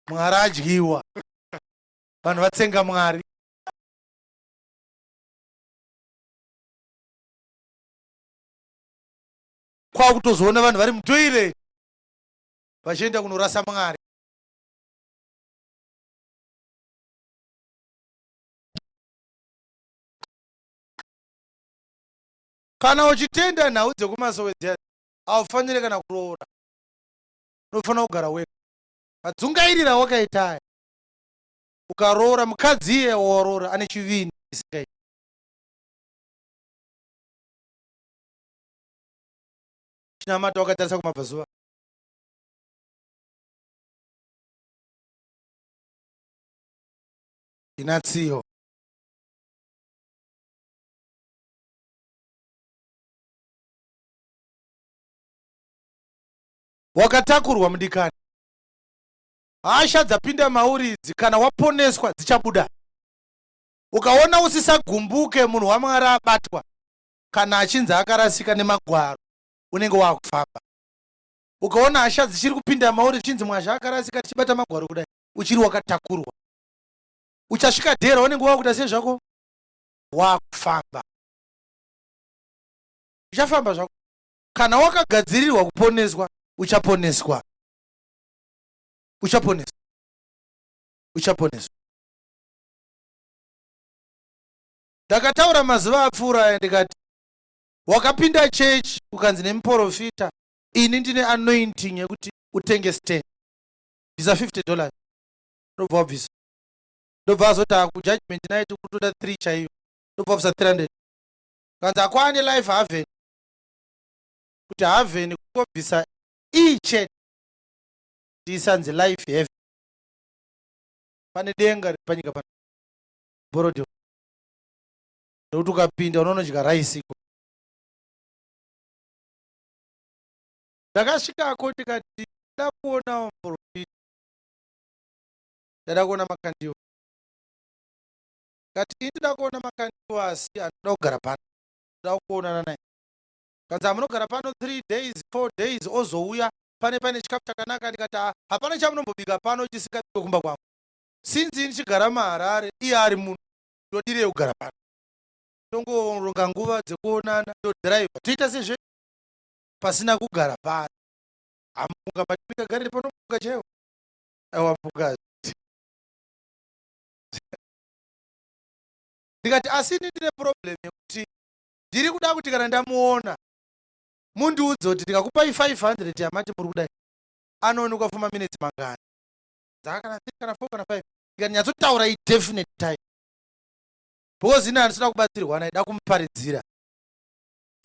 Mwari adyiwa, vanhu vatsenga Mwari. Kwakutozoona vanhu vari mutoilet vachienda kunorasa Mwari. Kana uchitenda nhau dzekumasowedzi haufaniri kana kuroora, unofanira kugara wega. Madzungairira wakaitaya. Ukaroora, mukadzi iye waroora ane chivini isingaiti. Chinamata wakatarisa kumabvazuva. Ina tsiyo. Wakatakurwa mudikani, hasha dzapinda mauri idzi kana waponeswa dzichabuda. Ukaona usisagumbuke munhu waMwari abatwa kana achinzi akarasika nemagwaro, unenge wakufamba. Ukaona hasha dzichiri kupinda mauri dzichinzi mwazha akarasika tichibata magwaro kudai, uchiri wakatakurwa. Uchasvika dhera unenge wakuita sei zvako? Wakufamba. Uchafamba zvako. Kana wakagadzirirwa kuponeswa, uchaponeswa. Uchaponeswa. Uchaponeswa. Ndakataura mazuva apfuura ndikati, wakapinda chechi ukanzi nemuprofita, ini ndine anointing yekuti utenge stand. Bvisa $50. Ndobva wabvisa. Ndobva azoti kujudgment night kutoda 3 chaiyo. Ndobva wabvisa 300. Kanzi akwane life haven. Kuti haven kungobvisa iche ndisanze life heaven. Pane denga riri panyika pano. Borodeo. Ndokuti ukapinda unonodya raisi iko. Ndakasvikako ndikati ndada kuona muprofita. Ndada kuona makandiwa. Kati ndida kuona makandiwa asi anoda kugara pano. Ndada kuonana naye. Kanzi amunogara pano 3 days 4 days ozouya pane chikafu chakanaka. Ndikati hapana chamunombobika pano chisingabikwe kumba kwangu. Sinzi ndichigara muHarare iye ari muno, ndodirei kugara pano. Tongoronga nguva dzekuonana, ndodhiraivha toita sezve pasina kugara pano. Amunga matimikagarire pano munga chaiwo. Aiwa mbuka. Ndikati asi ndine problem yekuti ndiri kuda kuti kana ndamuona mundiudze kuti ndikakupai 500 yamati muri kudai anoonekwa for minutes mangani. Dzakana 3 kana 4 kana 5. Ndikanyatsotaura definite time. Because ina andisina kubatsirwa naye, da kumuparidzira.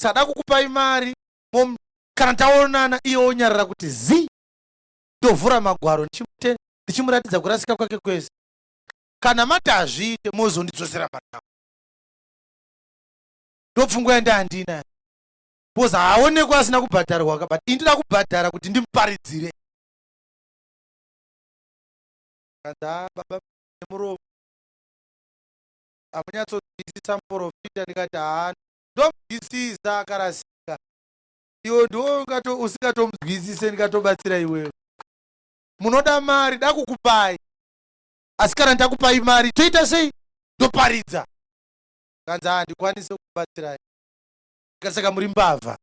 Sada kukupai mari kana taonana iye onyarara kuti zi ndovhura magwaro ndichimuratidza kurasika kwake kwese. Kana mati hazviite mozondidzosera panhau. Ndopfungwa yandandina. Because haonekwa asina kubhadharwa, but indida kubhadhara kuti ndimuparidzire. Kanza baba nemuromo. Amunyatsodzwisisa muprofita. Ndikati ndomubvisisa akarasika. Iwo ndiwo usingatombwisise ndikatobatsira iwewe. Munoda mari dakukupai. Asi kana ndakupai mari toita sei? Ndoparidza. Kanzi handikwanise kubatsirai. Saka muri mbavha.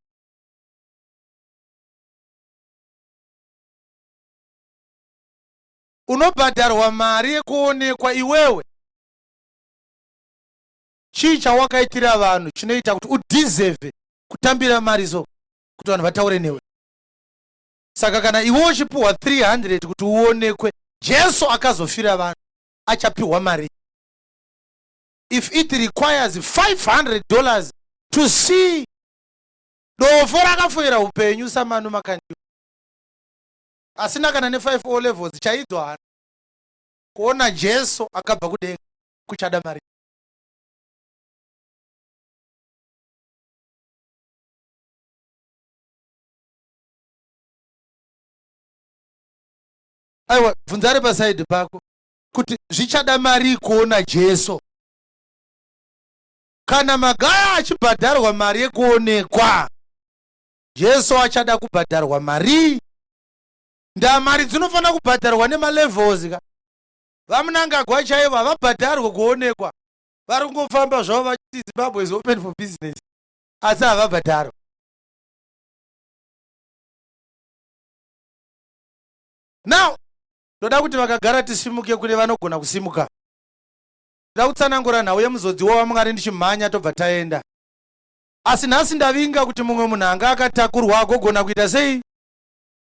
Unobhadharwa mari yekuonekwa iwewe. Chii chawakaitira vanhu chinoita kuti udeserve kutambira mari zo kuti vanhu vataure newe. Saka kana iwe uchipiwa 300 kuti uonekwe, Jesu akazofira vanhu achapiwa mari. If it requires $500 to see, dovo rakafoera upenyu samanu makandiwa. Asina kana ne5 O levels chaidzo hana. Kuona Jesu akabva kudenga kuchada mari. Aiwa, bvunzare pasaidi pako kuti zvichada mari kuona Jesu. Kana magaya achibhadharwa mari yekuonekwa, Jesu achada kubhadharwa mari. Ndamari dzinofana kubhadharwa nemalevels ka. Vamunangagwa chaivo havabhadharwe kuonekwa. Vari kungofamba zvavo vachiti Zimbabwe is open for business. Asi havabhadharwa. Now, ndoda kuti vakagara tisimuke kune vanogona kusimuka. Ndoda kutsanangura nhau yemuzodziwa waMwari ndichimhanya tobva taenda. Asi nhasi ndavinga kuti mumwe munhu anga akatakurwa agogona kuita sei?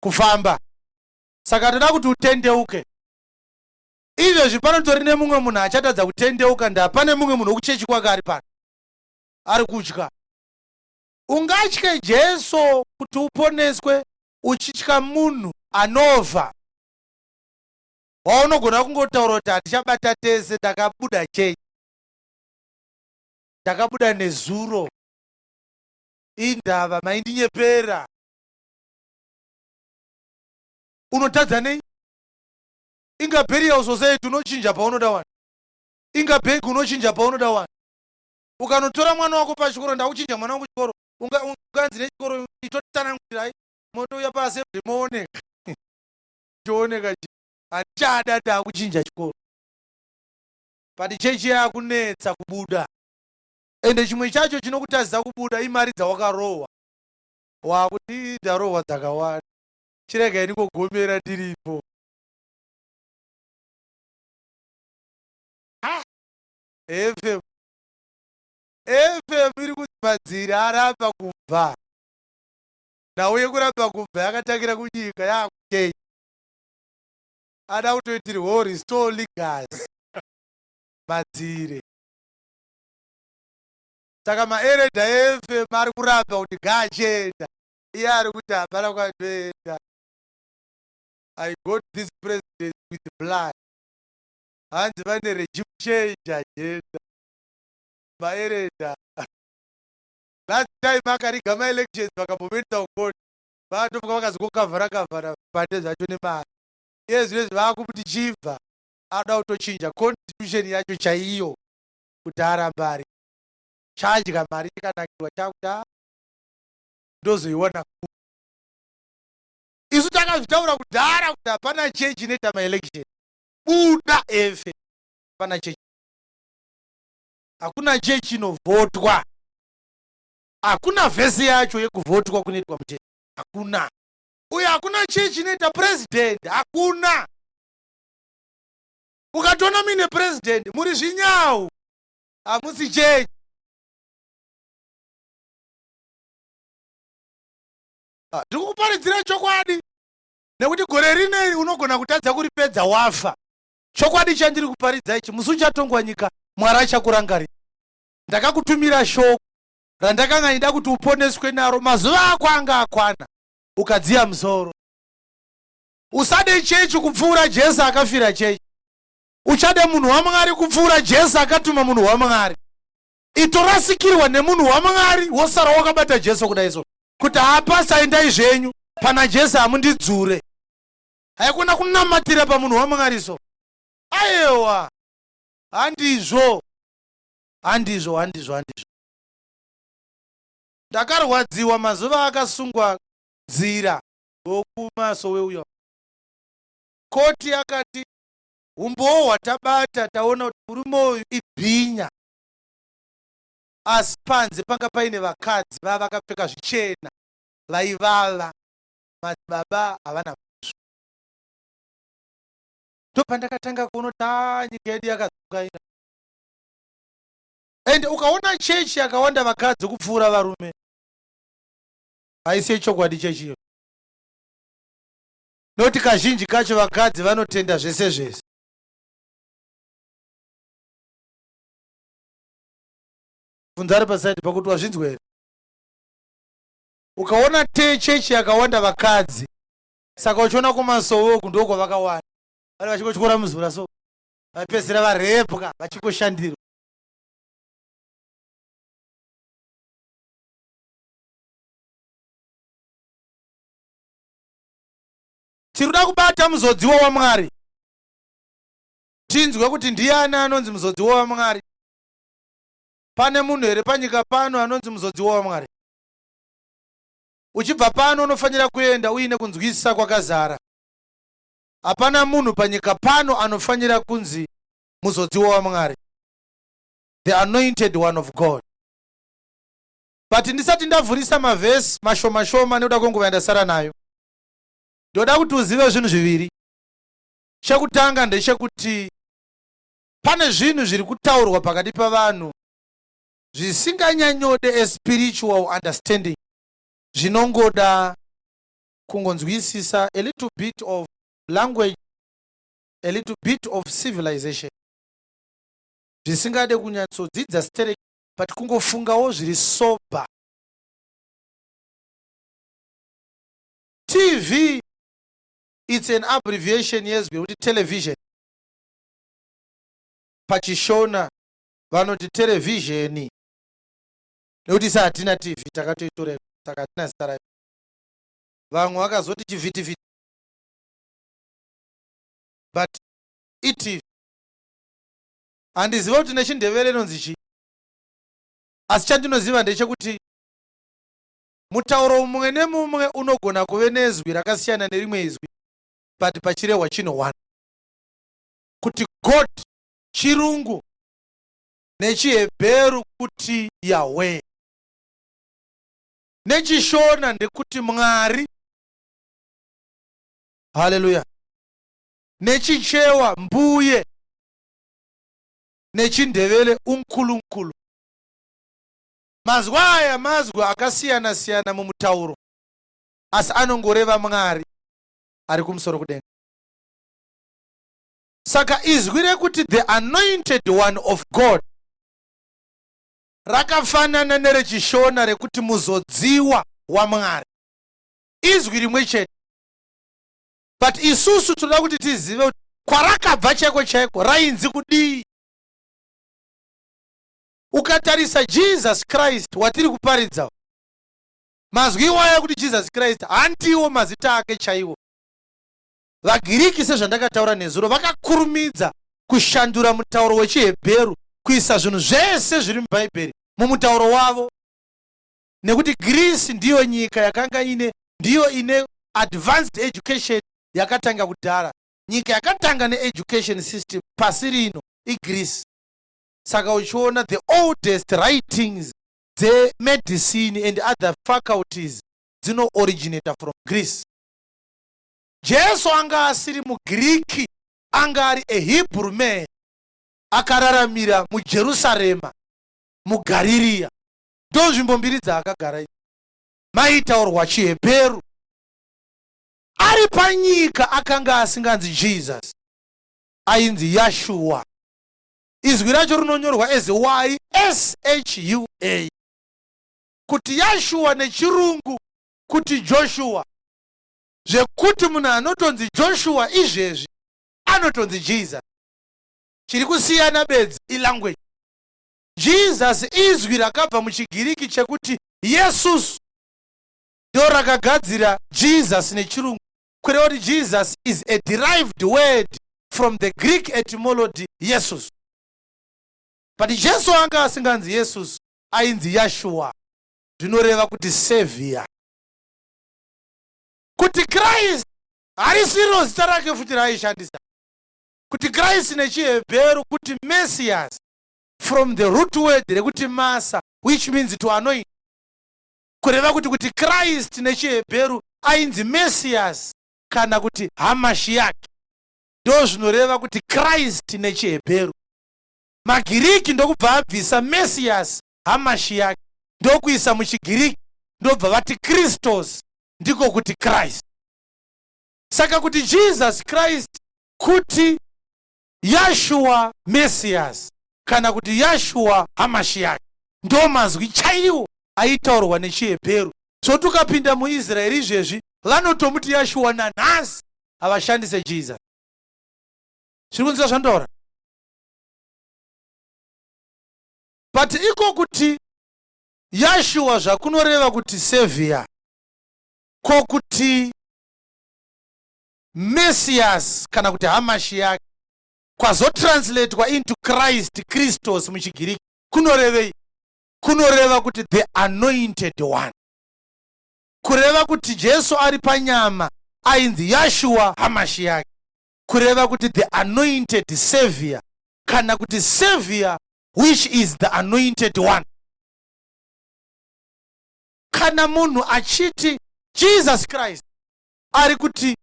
Kufamba. Saka ndoda kuti utendeuke. Izvezvi panotori nemumwe munhu achatadza kutendeuka, ndapane mumwe munhu wekuchechi kwake ari pano. Ari kutya. Ungatye Jesu kuti uponeswe uchitya munhu anova. Waunogona kungotaura kuti hatichabata tese, takabuda chechi. Takabuda nezuro. Indava maindinyepera. unotadza nei? Inga burial society unochinja paunoda wani, inga bank unochinja paunoda wani. Ukanotora mwana wako pachikoro, ndauchinja mwana wangu chikoro, unganzi nechikoro itotsanangurai moto uya pasi muoneka tooneka achada takuchinja chikoro. Pati chechi yakunetsa kubuda, ende chimwe chacho chinokutadzisa kubuda imari dzawakarohwa. Wakuti ndarohwa dzakawanda, chirega iningogomera tiripo. FM iri kudzimadzira aramba kubva, nauye kuramba kubva yakatangira kunyika yakuchechi, ada kutoitiri ho restore legacy madzire. Saka maeredha FM ari kuramba kuti gaachenda, iye ari kuti hapana kwatoenda. I got this president with blood. Hanzi vane regime change agenda maeredha. Last time akariga maelections vakambomedza ukoni vatomuka vakazokukavhara pande zvacho nemari. Iye zvinezvi vakuti chibva ada kutochinja constitution yacho chaiyo kuti aramba ari chadya mari chikanakirwa chakuti ndozoiwana. Isu takazvitaura kudhara kuti hapana chechi inoita maelection. Buda efe hapana chechi, hakuna chechi inovhotwa, hakuna vhesi yacho yekuvhotwa kunoitwa muchechi, hakuna. Uye hakuna chechi inoita president, hakuna. Ukatona mine president muri zvinyau, hamusi chechi. Ndikukuparidzira chokwadi, nekuti gore rineri unogona kutadza kuripedza wafa. Chokwadi chandiri kuparidza ichi, musi uchatongwa nyika Mwari achakurangarira. Ndakakutumira shoko randakanga ndida kuti uponeswe naro, mazuva ako anga akwana, ukadziya musoro. Usade chechi kupfuura Jesu akafira chechi. Uchade munhu waMwari kupfuura Jesu akatuma munhu waMwari. Itorasikirwa nemunhu waMwari wosara wakabata Jesu kudai so, kuti hapasa endai zvenyu pana Jesu hamundidzure. Haikona kunamatira pamunhu waMwari so. Aiwa, handizvo. Ndakarwadziwa mazuva akasungwa nzira wokumaso weuya. Koti yakati umbowo hwatabata taona kuti murume uyu ibhinya. Asi panze panga paine vakadzi vava vakapfeka zvichena vaivava, madzibaba havana muzvo. Ndopandakatanga kuona kuti nyika yedu yakadzokaira. Ende ukaona chechi yakawanda vakadzi kupfuura varume, haisi chokwadi chechiyo. Noti kazhinji kacho vakadzi vanotenda zvese zvese. Funza ari pasaidi pakuti wazvinzwa here? Ukaona chechi yakawanda vakadzi, saka uchiona kumasowoku ndiko kwavakawanda. Vari vachikotyora muzura so, vapedzisira varepwa vachikoshandirwa. Tiruda kubata muzodziwa waMwari. Tinzwe kuti ndiani anonzi muzodziwa waMwari. Pane munhu here panyika pano anonzi muzodziwa waMwari? Uchibva pano unofanira kuenda uine kunzwisisa kwakazara. Hapana munhu panyika pano anofanira kunzi muzodziwa waMwari, the anointed one of God. But ndisati ndavhurisa mavhesi mashoma nekuda kwenguva ndasara nayo, ndoda kuti uzive zvinhu zviviri. Chekutanga ndechekuti pane zvinhu zviri kutaurwa pakati pavanhu zvisinganyanyode a spiritual understanding, zvinongoda kungonzwisisa a little bit of language, a little bit of civilization. Zvisingade kunyatsodzidza stereki, but kungofungawo zviri sober. TV, it's an abbreviation yezwi kuti television. Pachishona vanoti televisioni. Nekuti sa hatina TV takatoitora saka hatina zita rayo. Vamwe vakazoti chivhitivhiti. but iti handiziva kuti nechindevere inonzi chii, asi chandinoziva ndechekuti mutauro mumwe nemumwe unogona kuve nezwi rakasiyana nerimwe izwi, but pachirehwa chinowana. Kuti God chirungu nechihebheru kuti Yahweh, nechishona ndekuti Mwari, haleluya, nechichewa mbuye, nechindevele unkulunkulu. Mazwi aya mazwi akasiyana siyana mumutauro, asi anongoreva Mwari ari kumusoro kudenga. Saka izwi rekuti the anointed one of God rakafanana nerechishona rekuti muzodziwa waMwari, izwi rimwe chete. But isusu toda kuti tizive kuti kwarakabva chaiko chaiko rainzi kudii. Ukatarisa Jesus Christ watiri kuparidza, mazwi iwaya kuti Jesus Christ handiwo mazita ake chaiwo. VaGiriki sezvandakataura nezuro vakakurumidza kushandura mutauro wechihebheru kuisa zvinhu zvese zviri mubhaibheri mumutauro wavo, nekuti Greece ndiyo nyika yakanga ndiyo ine advanced education yakatanga kudhara. Nyika yakatanga needucation system pasi rino iGreece. Saka uchiona the oldest writings dzemedicine and other faculties dzino originator from Greece. Jesu anga asiri muGiriki, anga ari a Hebrew man, akararamira muJerusarema, muGariria. Ndo nzvimbo mbiri dzaakagara idzi. Maitaurwa chihebheru. Ari panyika akanga asinganzi Jesus, ainzi Yashua. Izwi racho rinonyorwa as YSHUA. Kuti Yashua nechirungu kuti Joshua. Zvekuti munhu anotonzi Joshua izvezvi anotonzi Jesus. Chiri kusiyana bedzi ilanguage. Jesus izwi rakabva muchiGiriki chekuti Yesus, ndo rakagadzira Jesus nechirungu. Kureva kuti Jesus is a derived word from the Greek etymology Yesus. But Jesu anga asinganzi Yesus, ainzi Yashua, zvinoreva kuti savior. Kuti Christ harisiro zita rake futi raaishandisa. Kuti Christ nechihebheru kuti Messias, from the root word rekuti masa, which means to anoint. Kureva kuti Christ nechihebheru ainzi Messias kana kuti Hamashiach. Ndo zvinoreva kuti Christ nechihebheru. MaGiriki ndokubva abvisa Messias, Hamashiach, ndokuisa muchiGiriki, ndobva vati Christos, ndiko kuti Christ. Saka kuti Jesus Christ kuti Yashua Messias kana kuti Yashua Hamashiach, ndo mazwi chaiwo aitaurwa nechihebheru. So tukapinda muIsraeri izvezvi vanotomuti Yashua nanhasi havashandise Jesus. Zviri kunzwa zvandaura? But iko kuti Yashua zvakunoreva kuti savior, ko kuti Messias kana kuti Hamashiach kwazotranslatewa into Christ, Christos muchiGiriki, kunorevei? Kunoreva kuti the anointed one. Kureva kuti Jesu ari panyama ainzi Yashua Hamashiach. Kureva kuti the anointed savior kana kuti savior which is the anointed one. Kana munhu achiti Jesus Christ ari kuti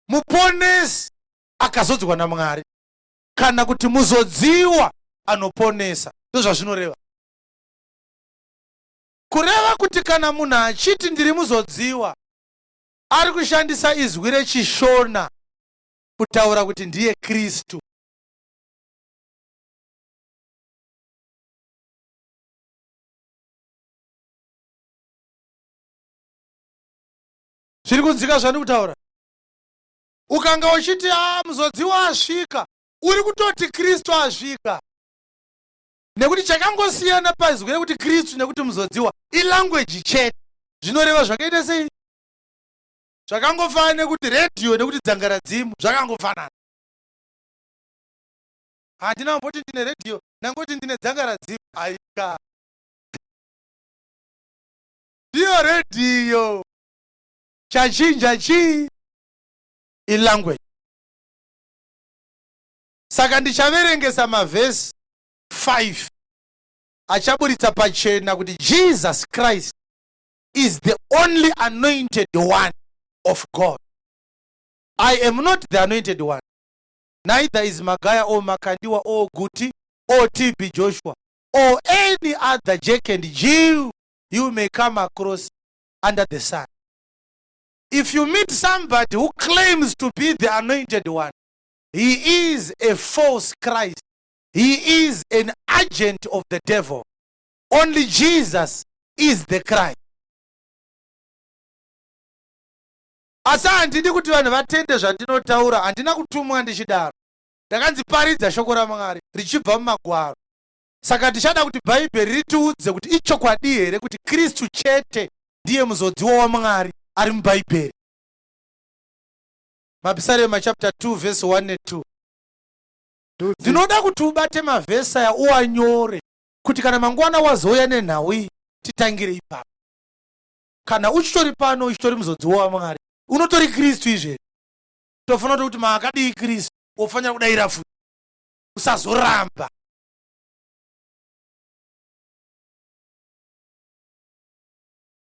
muponesi akazodzwa naMwari, kana kuti muzodziwa anoponesa, ndo zvazvinoreva. Kureva kuti kana munhu achiti ndiri muzodziwa ari kushandisa izwi rechishona kutaura kuti ndiye Kristu. Zviri kunzika zvandiri kutaura? Ukanga uchiti muzodziwa asvika, uri kutoti Kristu asvika. Nekuti chakangosiyana pazwi rekuti Kristu nekuti muzodziwa ilanguage chete. Zvinoreva zvakaita sei? Zvakangofanana nekuti radio nekuti dzangaradzimu, zvakangofanana. handina mboti ndine redhiyo, nangoti ndine dzangaradzimu. Aika ndiyo redhiyo. Chachinja chii? Ilanguage. Saka ndichaverengesa mavhesi 5 achaburitsa pachena kuti Jesus Christ is the only anointed one of God. I am not the anointed one. Neither is Magaya or Makandiwa or Guti or TB Joshua or any other Jack and Jill you may come across under the sun. If you meet somebody who claims to be the anointed one, he is a false Christ. He is an agent of the devil. Only Jesus is the Christ. Asa handidi kuti vanhu vatende zvandinotaura, handina kutumwa ndichidaro. Ndakanziparidza shoko raMwari richibva mumagwaro. Saka ndichada kuti Bhaibheri ritiudze kuti ichokwadi here kuti Kristu chete ndiye muzodziwa waMwari ari muBhaibheri. Mapisarema chapter 2 verse 1 and 2. Ndinoda kuti ubate mavhesi aya uwanyore kuti kana mangwana wazouya nenhau iyi titangire ipapo. Kana uchitori pano uchitori muzodziwa waMwari, unotori Kristu izveri, tofanira kuti maakadii Kristu wofanira kudayira futi, usazoramba.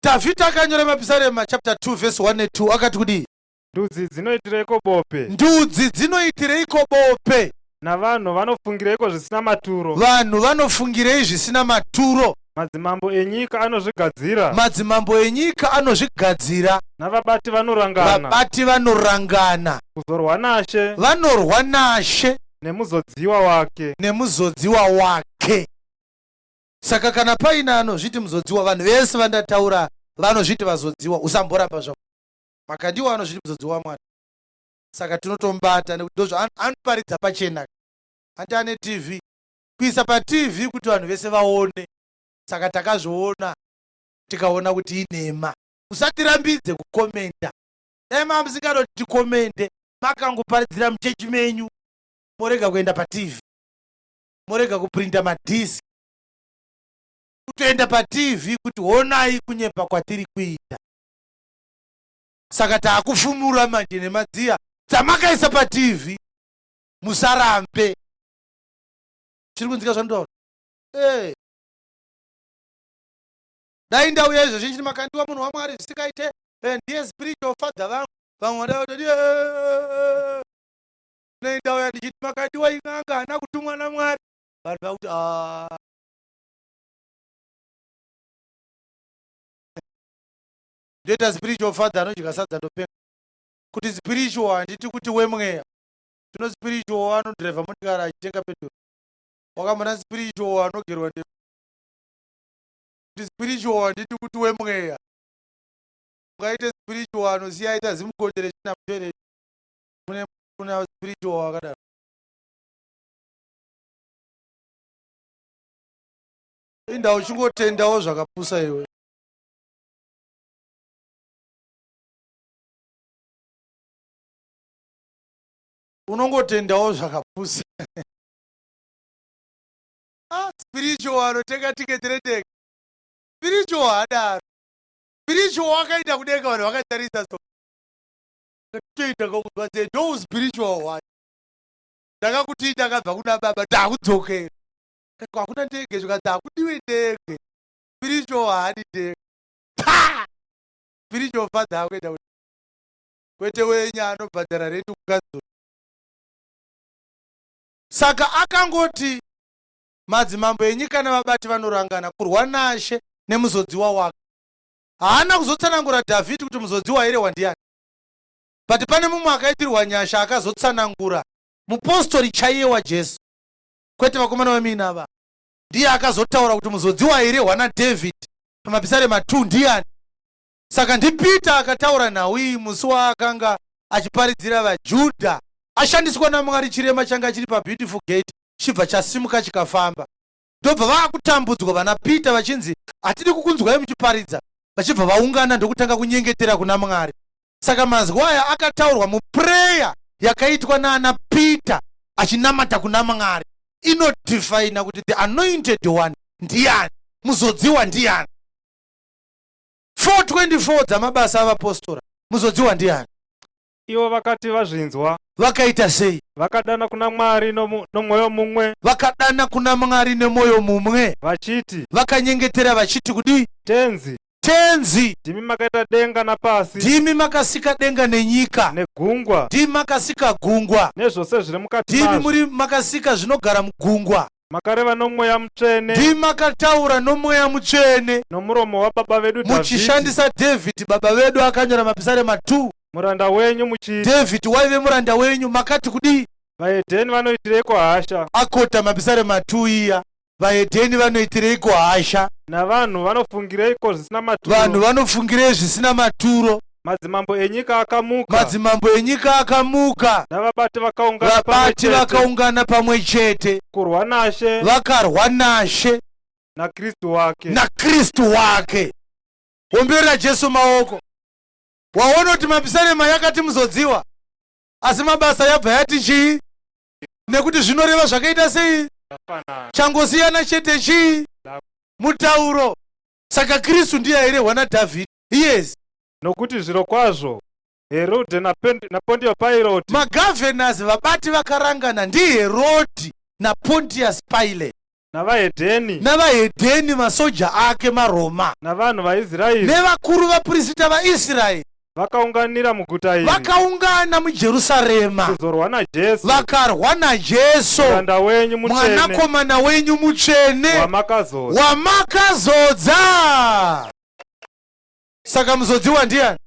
David akanyora mapisarema chapter 2 verse 1 and 2 akati kudii? Ndudzi dzinoitireiko bope? Ndudzi dzinoitireiko bope? Navanhu vanofungireiko zvisina maturo? Vanhu vanofungirei zvisina maturo? Madzimambo enyika anozvigadzira. Madzimambo enyika anozvigadzira. Navabati vanorangana. Vabati vanorangana. Kuzorwa naShe. Vanorwa naShe. Nemuzodziwa wake. Nemuzodziwa wake. Saka kana paina anozviti muzodziwa, vanhu vese vandataura vanozviti vazodziwa, usamboramba zvako. Makandiwa anozviti muzodziwa Mwari. Saka tinotombata nekuti ndozvo anoparidza pachena. Handi ane TV. Kuisa paTV kuti vanhu vese vaone. Saka takazviona tikaona kuti inema. Usatirambidze kukomenda. Ema musingadoti tikomende, makangoparidzira muchechi menyu. Morega kuenda paTV. Morega kuprinta madhiski. Kutoenda paTV kuti honai kunyepa kwatiri kuita. Saka taakufumura manje nemadziya dzamakaisa paTV. Musarambe. Chiri kunzika zvandoro. Dai ndauya izvo zhinji Makandiwa munhu waMwari zvisikaite ndiye spiritual father vangu. Vamwe vadauti dai ndauya ndichiti Makandiwa inganga haana kutumwa naMwari. Vanhu vakuti ndoita spiritual father anodya sadza ndopenga. Kuti spiritual handiti kuti wemweya. Tino spiritual anodhiraivha motikari achitenga petrol. Wakamona spiritual anogerwa ndemo. Kuti spiritual handiti kuti wemweya. Ungaite spiritual anosiya aita zimukonde rechinamutore. Kuna spiritual wakadaro. Inda uchingotendawo zvakapusa iwe. Unongotendawo zvakapusa. Spiritual anotenga tiketi redega. Spiritual hadaro. Spiritual wakaita kudenga vanhu vakatarisa so. Toita kokuzwa sei ndo spiritual wacho. Ndakakuti ndakabva kuna baba ndakudzokera. Hakuna ndege zvikati hakudiwe ndege. Spiritual haadi ndege. Spiritual father akuenda kuti kwete wenya anobhadhara retu kukadzo. Saka akangoti madzimambo enyika navabati vanorangana kurwa naShe nemuzodziwa wake. Haana kuzotsanangura Dhavhidhi kuti muzodziwa here wandiani. But pane mumwe akaitirwa nyasha akazotsanangura, mupostori chaiye waJesu, kwete vakomana vaminava. Ndiye akazotaura kuti muzodziwa here wana Dhavhidhi pamapisarema 2 ndiani. Saka ndiPita akataura nhau iyi musi waakanga achiparidzira vaJudha. Ashandiswa naMwari chirema changa chiri paBeautiful Gate chibva chasimuka chikafamba. Ndobva vakutambudzwa vana Pita vachinzi hatidi kukunzwai muchiparidza, vachibva vaungana ndokutanga kunyengetera kuna Mwari. Saka mazwi aya akataurwa mupreya yakaitwa naana Pita achinamata kuna Mwari, inodefine kuti the anointed one ndiani, muzodziwa ndiani. 4:24 dzamabasa avapostora, muzodziwa ndiani. Ivo vakati vazvinzwa Vakaita sei? vakadana kuna Mwari nomwoyo mumwe, Vakadana kuna Mwari nemwoyo mumwe, vachiti, vakanyengetera vachiti kudi, Tenzi, Tenzi, ndimi makaita denga napasi, ndimi makasika denga nenyika, negungwa, ndimi makasika gungwa, nezvose zviri mukati ndimi mazvo. muri makasika zvinogara mugungwa, Makareva nomweya mutsvene, ndimi makataura nomweya mutsvene, nomuromo wababa vedu Dhavhidhi, muchishandisa David baba vedu akanyora mapisarema 2. muranda wenyu muchiti, David waive muranda wenyu, makati kudi, vahedheni vanoitireiko hasha, akota mapisarema 2 iya, vahedheni vanoitireiko hasha, navanhu vanofungireiko zvisina maturo. vanhu vanofungirei zvisina maturo. Madzimambo enyika akamuka, Madzimambo enyika akamuka, navabati vakaungana pamwe vabati chete, vakaungana pamwe chete, kurwa naShe vakarwa naShe naKristu wake. naKristu wake. Omberera Jesu maoko. Waona kuti mapisarema yakati muzodziwa, asi mabasa yabva yati chii, nekuti zvinoreva zvakaita sei, changosiyana chete chii, mutauro. Saka Kristu ndiye airehwa naDhavhidhi. Yes. Nokuti zviro kwazvo Herode naPontius Pilate, Magavhenasi vabati vakarangana ndiHerodhi naPontius Pilate, navahedheni masoja ake maRoma, navanhu vaIsraeri, nevakuru vaprista vaIsraeri vakaunganira muguta iri, vakaungana muJerusarema, kuzorwa naJesu, vakarwa naJesu, muranda wenyu mutsvene, mwanakomana wenyu mutsvene, wamakazodza. Saka muzodziwa ndiani?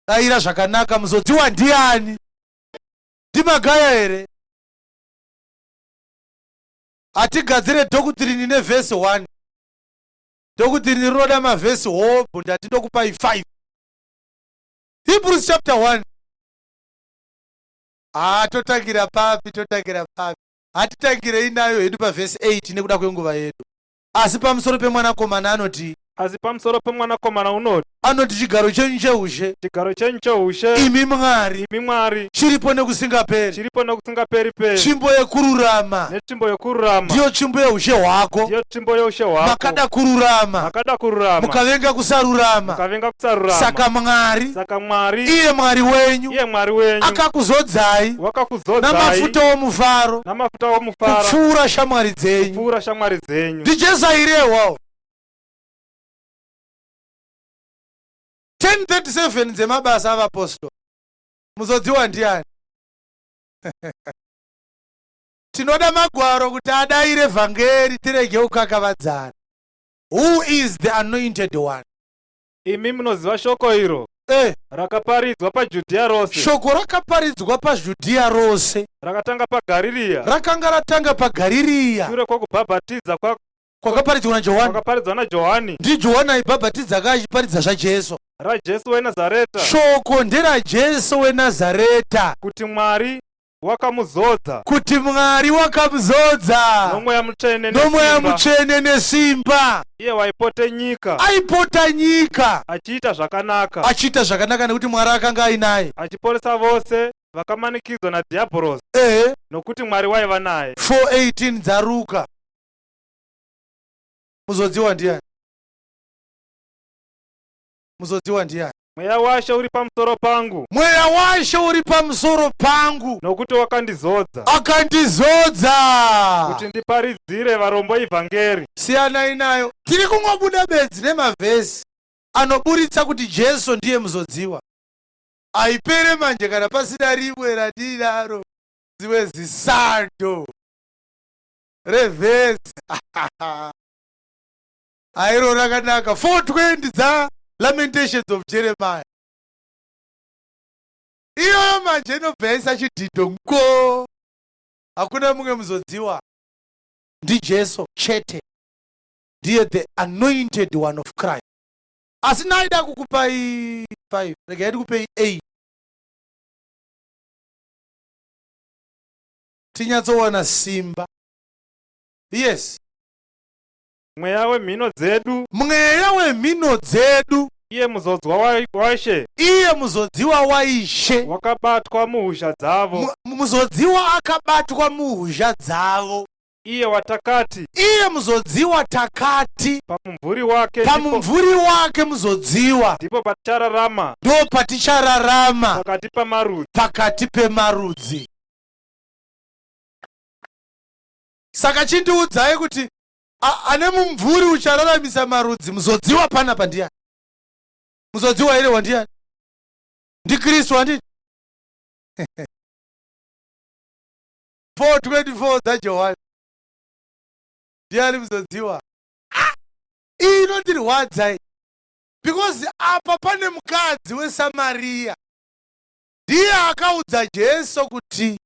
Aira zvakanaka, muzodziwa ndiani? Ndimagaya here? Hatigadzire doctrine nevhesi 1. Doctrine rinoda mavhesi hobho, ndatinokupai 5. Hebrews chapter 1. Totangira papi, totangira papi. Hatitangirei nayo hedu pavhesi 8 nekuda kwenguva yedu. Asi pamusoro pemwanakomana anoti, asi pamusoro pemwanakomana unoti, anoti chigaro chenyu cheushe, chigaro chenyu cheushe, imi Mwari, chiripo nekusingaperi, chiripo nokusingaperi peri, tsvimbo yekururama, netsvimbo yokururama, ndiyo tsvimbo yeushe hwako, ndiyo tsvimbo yeushe hwako, makada kururama, mukavenga kusarurama, saka Mwari, iye Mwari wenyu, akakuzodzai namafuta omufaro, kupfuura shamwari dzenyu. Ndijesu airehwawo. 10:37 dzemabasa avapostori, muzodziwa ndiani? Tinoda magwaro kuti adayire vhangeri tirege kukakavadzana. Who is the anointed one? Imi munoziva shoko iro rakaparidzwa paJudhea rose. Shoko rakaparidzwa paJudhea rose, rakatanga paGarirea, rakanga ratanga paGarirea, shure kwokubhabhatidza kwakaparidzwa naJohani. NdiJohani aibhabhatidza akachiparidza zvaJesu. RaJesu weNazareta. Shoko nderaJesu weNazareta, kuti Mwari wakamuzodza, nomweya mutsvene nesimba. iye aipota nyika achiita zvakanaka, nekuti Mwari akanga ainaye, achiporesa vose vakamanikidzwa naDhiabhorosi, nokuti Mwari waiva naye. 4:18 dzaRuka. Muzodziwa ndiani? Mweya waShe uri pamusoro pangu, nokuti akandizodza kuti ndiparidzire varombo ivhangeri. Siyanai nayo, tiri kungobuda bedzi nemavhesi anoburitsa kuti Jesu ndiye muzodziwa. Aipere manje kana pasina rimwe radinaro ziwe zisando revhesi. Airo rakanaka. 4:20 dza Lamentations of Jeremiah. Iyo manje inobvesa chidhidho nko. Hakuna mumwe muzodziwa. Ndi Jesu chete. Ndiye the anointed one of Christ. Asi naida kukupai 5. Rega kupai 8. Tinyatsowana simba. Yes. Mweya wemhino dzedu iye muzodzwa waishe iye muzodziwa waishe wakabatwa muhusha dzavo muzodziwa akabatwa muhusha dzavo iye watakati iye muzodziwa takati pamumvuri wake muzodziwa ndipo patichararama ndo patichararama pakati pemarudzi. Saka chindiudzai kuti ane mumvuri uchararamisa marudzi muzodziwa panapa ndiani? Muzodziwa here wandiani? NdiKristu wandini? 4:24 dzaJohani ndiani muzodziwa? Iyi inotirwadza because apa pane mukadzi weSamaria ndiye akaudza Jesu kuti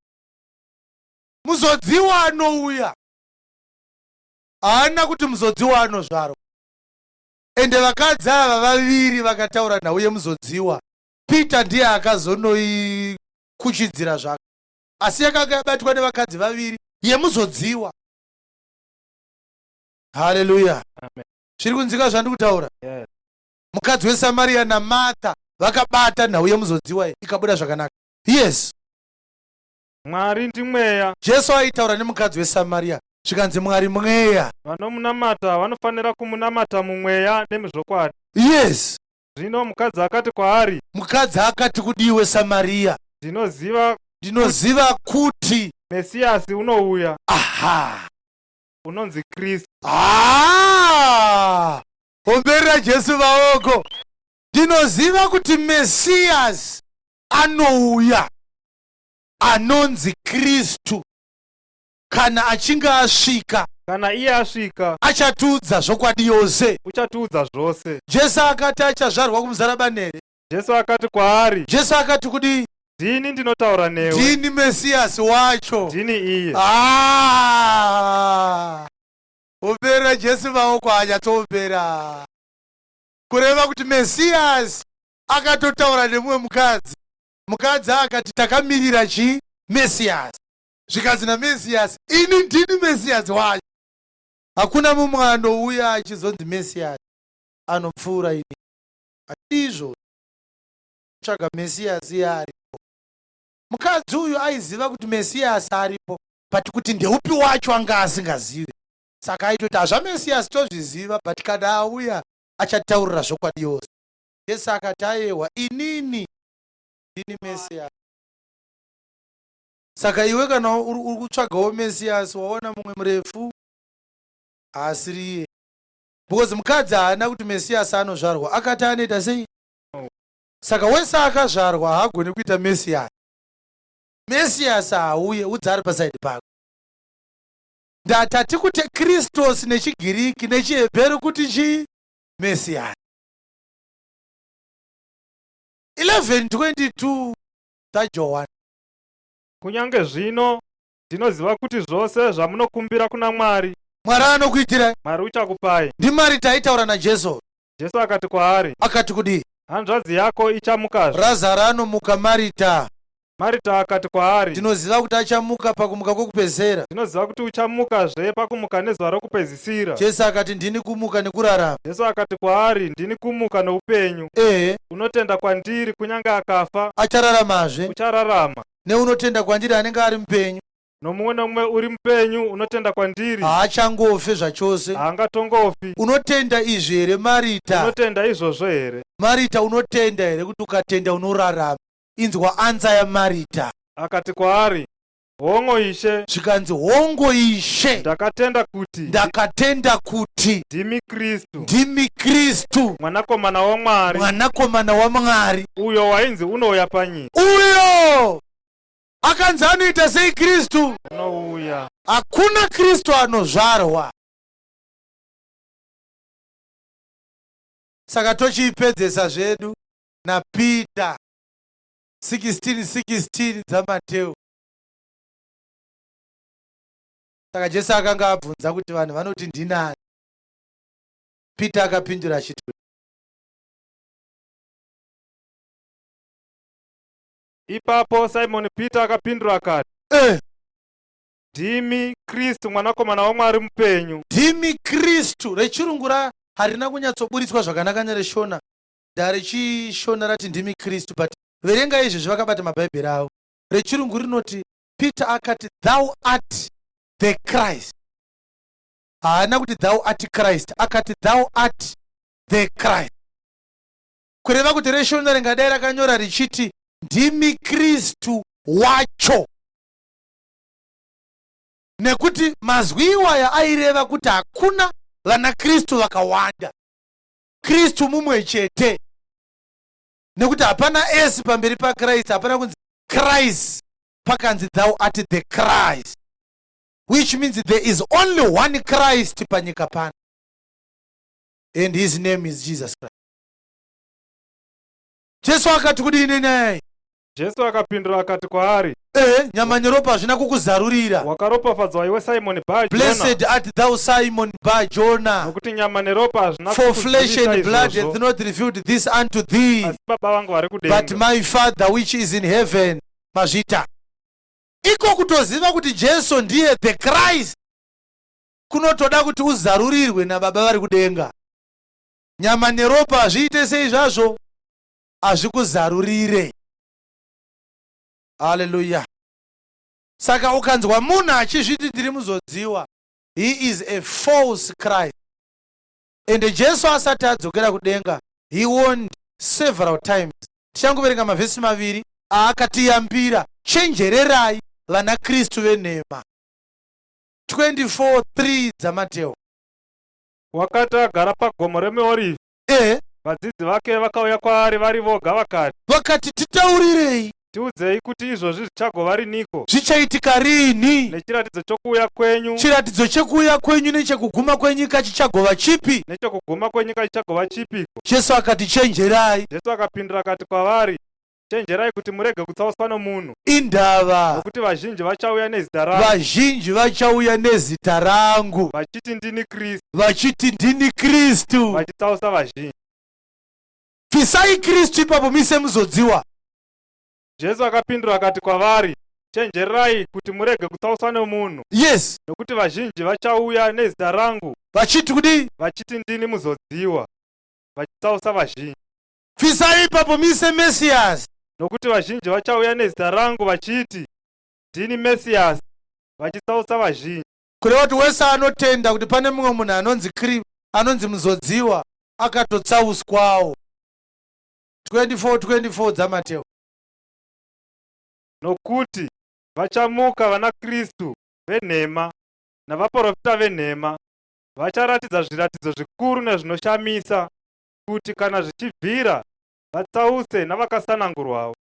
muzodziwa anouya. Haana kuti muzodziwa anozvarwa. Ende vakadzi ava vaviri vakataura nauye muzodziwa. Pita ndiye akazonoikuchidzira zvake. Asi yakanga yabatwa nevakadzi vaviri yemuzodziwa. Haleluya. Amen. Zviri kunzika zvandikutaura? Yes. Mukadzi weSamaria naMartha vakabata nauye muzodziwa ikabuda zvakanaka. Yes. Mwari ndimweya. Jesu aitaura nemukadzi weSamaria zvikanzi Mwari mweya. Vanomunamata vanofanira kumunamata mumweya nemuzvokwadi. Yes. Zvino mukadzi akati kwaari. Mukadzi akati kudiwe Samaria. Ndinoziva kuti Mesiyasi unouya. Aha. Unonzi Kristu. Omberera Jesu vaoko. Ndinoziva kuti Mesiyasi anouya. Anonzi Kristu. Kana achinge asvika. Kana iye asvika achatiudza zvokwadi yose. Uchatiudza zvose. Jesu akati achazvarwa kumuzaraba nere. Jesu akati kwaari. Jesu akati kudi ndini ndinotaura newe. Ndini Mesiyasi wacho. Ndini iye. Omberera Jesu vaoko hanyatsombera. Kureva kuti Mesiyasi akatotaura nemumwe mukadzi. Mukadzi akati takamirira chi? Mesiyasi. Zvikanzi naMesiyasi, ini ndini Mesiyasi wacho. Hakuna mumwe anouya achizonzi Mesiyasi anopfuura ini. Atizvo tsvaga Mesiyasi aripo. Mukadzi uyu aiziva kuti Mesiyasi aripo, but kuti ndeupi wacho anga asingazive. Saka aitoti hazvaMesiyasi tozviziva, but kana auya achataurira zvokwadi yose. Jesu akati ayewa, inini ndini Mesiyasi. Saka iwe kana uri kutsvagawo Mesiyasi waona mumwe murefu asiriye. Because mukadzi haana kuti Mesiyasi anozvarwa, akati anoita sei? Saka wese akazvarwa haagoni kuita Mesiyasi. Mesiyasi auye udzari pasaidi pako. Ndatati kuti Kristos nechiGiriki nechiHebheru kuti chi? Mesiyasi. 11:22 dzaJohani. Kunyange zvino ndinoziva kuti zvose zvamunokumbira kuna Mwari, Mwari anokuitirai. Mwari uchakupai. Ndimari taitaura naJesu. Jesu akati kwaari. Akati kudi hanzvadzi yako ichamukazve. Razaro anomuka Marita. Marita akati kwaari. Ndinoziva kuti achamuka pakumuka kwokupedzisira. Ndinoziva kuti uchamukazve pakumuka nezuva rokupedzisira. Jesu akati ndini kumuka nekurarama. Jesu akati kwaari ndini kumuka noupenyu. Unotenda kwandiri kunyange akafa achararamazve. Uchararama. Neunotenda kwandiri anenge ari mupenyu. Nomumwe nomumwe uri mupenyu unotenda kwandiri haachangofe zvachose. Haangatongofi. Unotenda izvi here Marita? Unotenda izvozvo here? Marita, unotenda here kuti ukatenda unorarama? Inzwa anza yaMarita. Akati kwaari, hongo Ishe. Zvikanzi hongo Ishe. Ndakatenda kuti ndimi Kristu. Ndimi Kristu. Mwanakomana waMwari. Mwanakomana waMwari. Uyo wainzi unouya panyika. Uyo akanzi anoita sei Kristu? Unouya. Hakuna Kristu anozvarwa. Saka tochiipedzesa zvedu naPita 16:16 dzaMateo. Saka Jesu akanga abvunza kuti vanhu vanoti ndinani. Pita akapindura achiti ipapo Simon Peter akapindura akati, ndimi Kristu mwanakomana waMwari mupenyu. Ndimi Kristu. Rechirungu harina kunyatsoburitswa zvakanaka nereshona. richishona rati ndimi Kristu, but verenga izvi vakabata mabhaibheri avo. Rechirungu rinoti Peter akati thou art the Christ. Haana kuti thou art Christ, akati thou art the Christ. Kureva kuti reshona ringadai rakanyora richiti ndimi Kristu wacho. Nekuti mazwi iwaya aireva kuti hakuna vana Kristu vakawanda, Kristu mumwe chete. Nekuti hapana S pamberi pa Christ, hapana kunzi Christ, pakanzi thou art the Christ, which means there is only one Christ panyika pano, and his name is Jesus Christ. Jesu akati kudini naye? Jesu akapindura akati kwaari, nyama neropa hazvina kukuzarurira. Wakaropafadzwa iwe Simon Bar-Jona. Blessed art thou Simon Bar-Jona. Nokuti nyama neropa hazvina For flesh and blood hath not revealed this unto thee, asi Baba vangu vari kudenga. but my Father which is in heaven. Mazvita iko kutoziva kuti Jesu ndiye the Christ kunotoda kuti uzarurirwe nababa vari kudenga. Nyama neropa hazviite sei zvazvo, hazvikuzarurire. Hallelujah. Saka ukanzwa munhu achizviti ndiri muzodziwa, he is a false Christ. And Jesu asati adzokera kudenga, he warned several times. Tichangoverenga mavhesi maviri aakatiyambira, chenjererai vana Kristu venhema. 24:3 dzaMateo. Wakati agara pagomo reMeorivhi, vadzidzi vake vakauya kwaari vari voga vakati titaurirei, tiudzei kuti izvozvi zvichagova riniko, zvichaitika rini, nechiratidzo chokuuya kwenyu, chiratidzo chekuuya kwenyu nechekuguma kwenyika chichagova chipi, nechekuguma kwenyika chichagova chipiko. Jesu akati chenjerai. Jesu akapindura akati kwavari, chenjerai kuti murege kutsauswa nomunhu, indava nokuti vazhinji vachauya nezita rangu, vazhinji vachauya nezita rangu, vachiti ndini Kristu, vachiti ndini Kristu, vachitsausa vazhinji. Bvisai Kristu ipapo mise muzodziwa. Jesu akapindura akati kwavari, chenjerai kuti murege kutsauswa nomunhu. Yes. Nokuti vazhinji vachauya nezita rangu, vachiti kudi, vachiti ndini muzodziwa, vachitsausa vazhinji. Bvisai ipapo mise Mesias. Nokuti vazhinji vachauya nezita rangu vachiti ndini Mesias, vachitsausa vazhinji. Kureva kuti wese anotenda kuti pane mumwe munhu anonzi muzodziwa akatotsauswawo. 24:24 dzaMateo. Nokuti vachamuka vana Kristu venhema navaprofita venhema, vacharatidza zviratidzo zvikuru nezvinoshamisa, kuti kana zvichibvira vatsause navakasanangurwawo.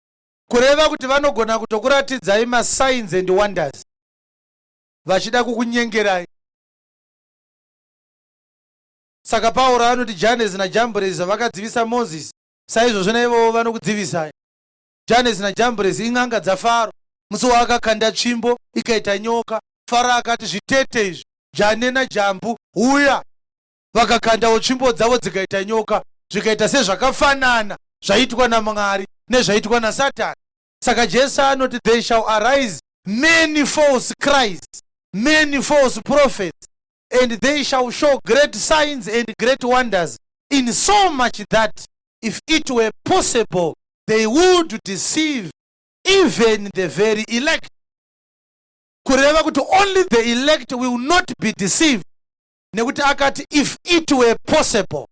Kureva kuti vanogona kutokuratidzai masigns and wonders vachida kukunyengerai. Saka Pauro anoti Janesi naJamburesi vakadzivisa Mozisi, saizvozvo naivowo vanokudzivisai. Janesi naJamburesi in'anga dzaFaro. Musi waakakanda tsvimbo ikaita nyoka, Faro akati zvitete izvi, Jane naJambu uya, vakakandawo tsvimbo dzavo dzikaita nyoka, zvikaita sezvakafanana zvaitwa naMwari nezvaitwa naSatani. Saka Jesu anoti there shall arise many false Christs, many false prophets, and they shall show great signs and great wonders, in so much that if it were possible they would deceive even the very elect. Kureva kuti only the elect will not be deceived. Nekuti akati if it were possible,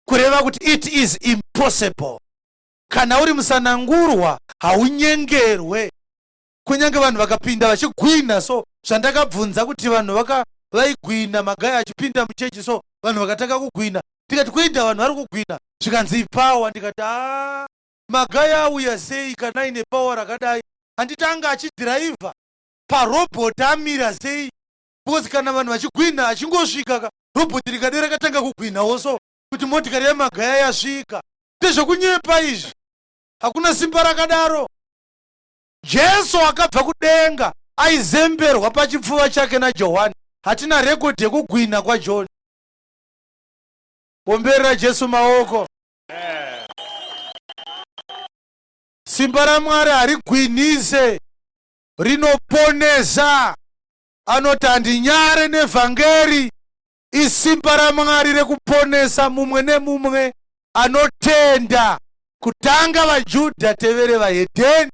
kureva kuti it is impossible. Kana uri musanangurwa haunyengerwe. Kunyange vanhu vakapinda vachigwina, so zvandakabvunza kuti vanhu vaigwina magaya achipinda muchechi, so vanhu vakataka kugwina, ndikati kuinda vanhu vari kugwina zvikanzi ipawa, ndikati magaya auya sei kana aine pawa rakadai, handitanga achidhiraivha parobhoti amira sei, because kana vanhu vachigwina achingosvika robhoti rikade rakatanga kugwinawo, so kuti motikari yemagaya yasvika. Ndezvokunyepa izvi, hakuna simba rakadaro. Jesu akabva kudenga aizemberwa pachipfuva chake naJohani. Hatina rekodhi yekugwina kwaJohani. Bomberera Jesu maoko. Simba raMwari harigwinise, rinoponesa. Anoti handinyare nevhangeri, isimba raMwari rekuponesa mumwe nemumwe anotenda kutanga vaJudha tevere vahedheni.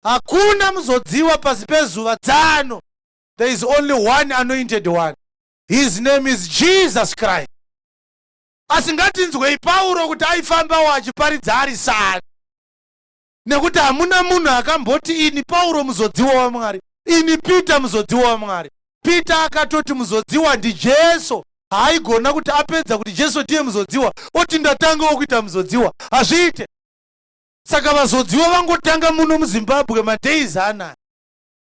Hakuna muzodziwa pasi pezuva dzano. There is only one anointed one. His name is Jesus Christ. Asingatinzwei Pauro kuti aifambawo achiparidza ari sani, nekuti hamuna munhu akamboti ini Pauro muzodziwa waMwari, ini Peter muzodziwa waMwari. Peter akatoti muzodziwa ndiJesu. Haigona kuti apedza kuti Jesu ndiye muzodziwa oti ndatangawo kuita muzodziwa. Hazviite. Saka vazodziwa vangotanga muno muZimbabwe madays anaya.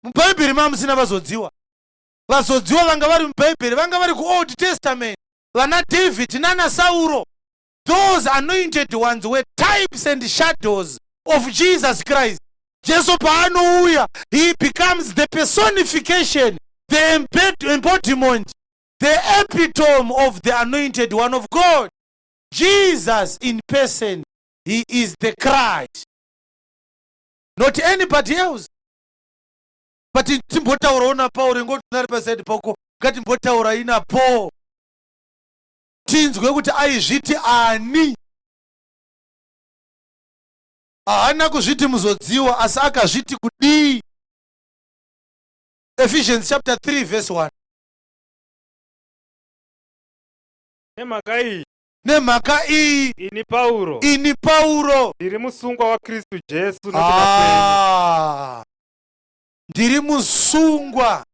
MuBhaibheri mamusina vazodziwa. Vazodziwa vanga vari muBhaibheri, vanga vari kuOld Testament. Vana David nana Sauro. Those anointed ones were types and shadows of Jesus Christ. Jesu paanouya, he becomes the personification, the embodiment, the epitome of the anointed one of God. Jesus in person, he is the Christ, not anybody else. But timbotaura una Paul ngoti nari pasaidi pako, ngatimbotaura ina Paul. Tinzwe kuti aizviti ani. Haana kuzviti muzodziwa, asi akazviti kudii. Ephesians chapter 3 verse 1. Nemhaka iyi ini Pauro ndiri musungwa waKristu Jesu ndiri musungwa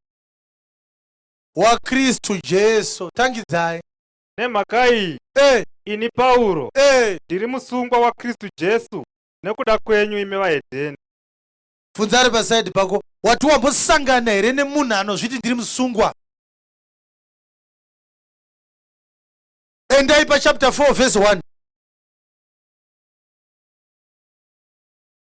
waKristu Jesu. Tangidzai. Nemhaka iyi ini Pauro ndiri musungwa waKristu Jesu nekuda kwenyu imi vahedheni. Funzari pasaidi pako, wati wambosangana here nemunhu anozviti ndiri musungwa? Endai pachapter 4 verse 1.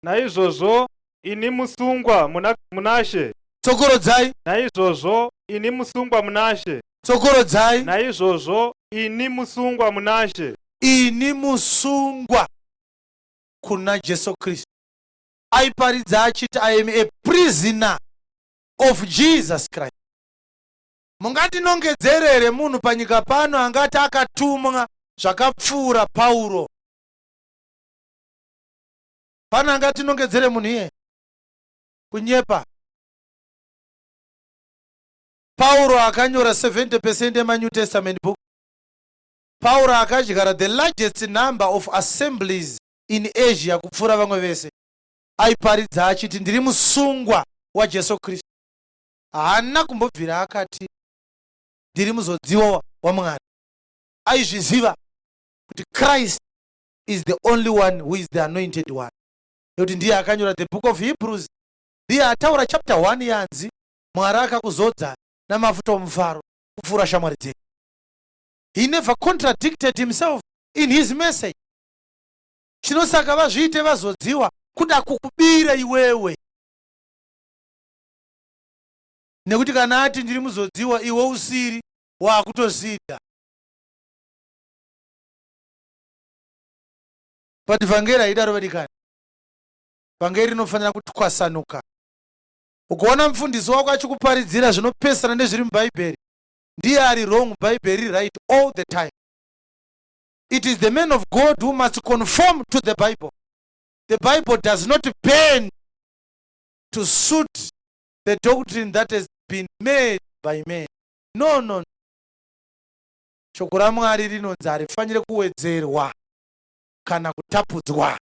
Naizvozvo ini musungwa munashe. Tsokorodzai. Naizvozvo ini musungwa munashe. Tsokorodzai. Naizvozvo ini musungwa munashe. Ini musungwa kuna Jesu Kristu. Aiparidza achiti I am a prisoner of Jesus Christ. Mungatinongedzerere munhu panyika pano angati akatumwa zvakapfuura Pauro? Pana angatinongedzere munhu iye? Kunyepa. Pauro akanyora 70% emaNew Testament book. Pauro akadyara the largest number of assemblies in Asia kupfuura vamwe vese. Aiparidza achiti ndiri musungwa waJesu Kristu. Haana kumbobvira akati ndiri muzodziwa waMwari. Aizviziva kuti Christ is the only one who is the anointed one. Nekuti ndiye akanyora the book of Hebrews. Ndiye ataura chapter 1 yanzi Mwari akakuzodza namafuta omufaro kupfuura shamwari dzedu. He never contradicted himself in his message. Chinosaka vazviite vazodziwa kuda kukubira iwewe. Nekuti kana ati ndiri muzodziwa iwe usiri wakutozida. But vhangeri haidaro vadikani. Vhangeri rinofanira kutwasanuka. Ukaona mufundisi wako achikuparidzira zvinopesana nezviri muBhaibheri, ndiye ari wrong, Bhaibheri right all the time. It is the man of God who must conform to the Bible. The Bible does not bend to suit the doctrine that has been made by men. No, no. Shoko raMwari rinonzi harifanire kuwedzerwa kana kutapudzwa.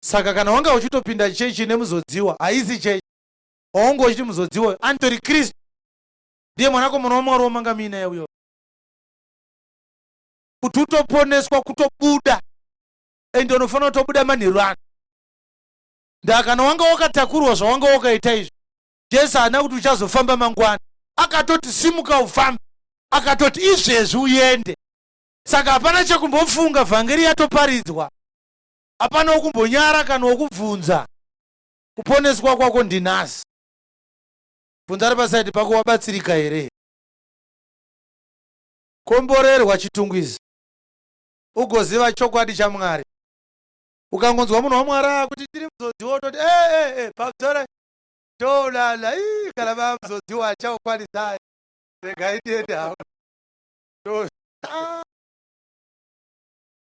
Saka kana wanga uchitopinda chechi nemuzodziwa, haisi chechi. Waungo uchiti muzodziwa, Antori Kristu. Ndiye mwanakomana waMwari womangamina yauyo. Kuti utoponeswa kutobuda. Ende unofanira kutobuda manheru ano. Ndakana wanga wakatakurwa zvawanga wakaita izvi. Jesu haana kuti uchazofamba mangwana. Akatoti simuka ufambe. Akatoti izvezvi uende. Saka hapana chekumbofunga, vhangeri yatoparidzwa. Hapana wokumbonyara kana wokubvunza. Kuponeswa kwako ndinasi. Bvunza pasaidi pako, wabatsirika here? Komborerwa chitungwizi. Ugoziva chokwadi chaMwari. Ukangonzwa munhu waMwari kuti ndiri muzodziwa toti pabzora tolala kana vamuzodziwa achakwanisa regai tiende hapo.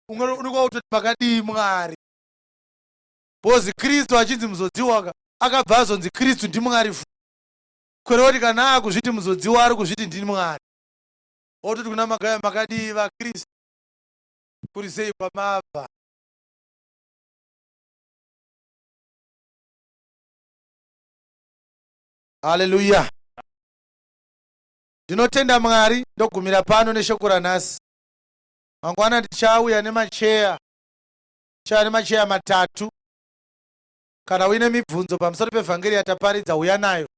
unokuwa kutoti makadii Mwari. Bozi Kristu achinzi muzodziwa akabva azonzi Kristu ndiMwari fu. Kweroti kana akuzviti muzodziwa ari kuzviti ndini Mwari. Ototi kuna magaya makadii vaKristu. Kuri sei kwamabva. Haleluya. Ndinotenda Mwari ndogumira pano neshoko ranhasi. Mangwana ndichauya nemacheya. Chane macheya matatu. Kana uine mibvunzo pamusoro pevhangeri yataparidza uya nayo.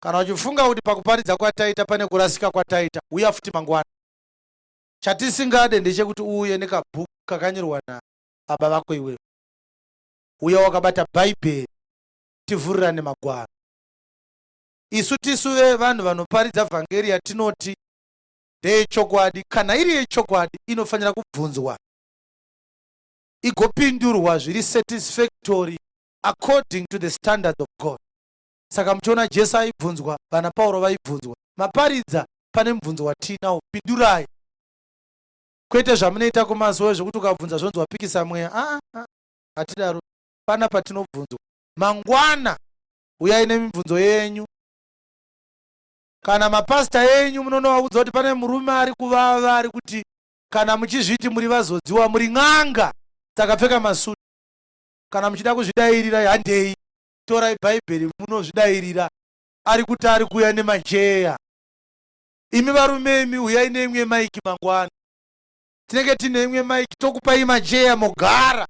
Kana uchifunga kuti pakuparidza kwataita pane kurasika kwataita, uya futi mangwana. Chatisingade ndechekuti uye nekabhuku kakanyorwa naBaba vako iwewe. Uya wakabata Bhaibheri, tivhurirane magwaro. Isu tisuve vanhu vanoparidza vhangeri yatinoti ndeyechokwadi. Kana iri yechokwadi inofanira kubvunzwa igopindurwa zviri satisfactory according to the standard of God. Saka muchiona Jesu aibvunzwa, vana Pauro vaibvunzwa, maparidza pane mubvunzo watinawo, pindurai. Kwete zvamunoita kumazuva zvokuti ukabvunza zvonzi wapikisa mweya. Hatidaro. Pana patinobvunzwa. Mangwana uyai nemibvunzo yenyu. Kana mapasta yenyu munonovaudza kuti pane murume ari kuvava ari kuti kana muchizviti muri vazodziwa muri n'anga dzakapfeka masutu. Kana muchida kuzvidairira handei torai Bhaibheri munozvidairira. Ari kuti ari kuuya nemacheya. Imi varume imi uyai neimwe maiki mangwana. Tinenge tine imwe maiki tokupai macheya mogara.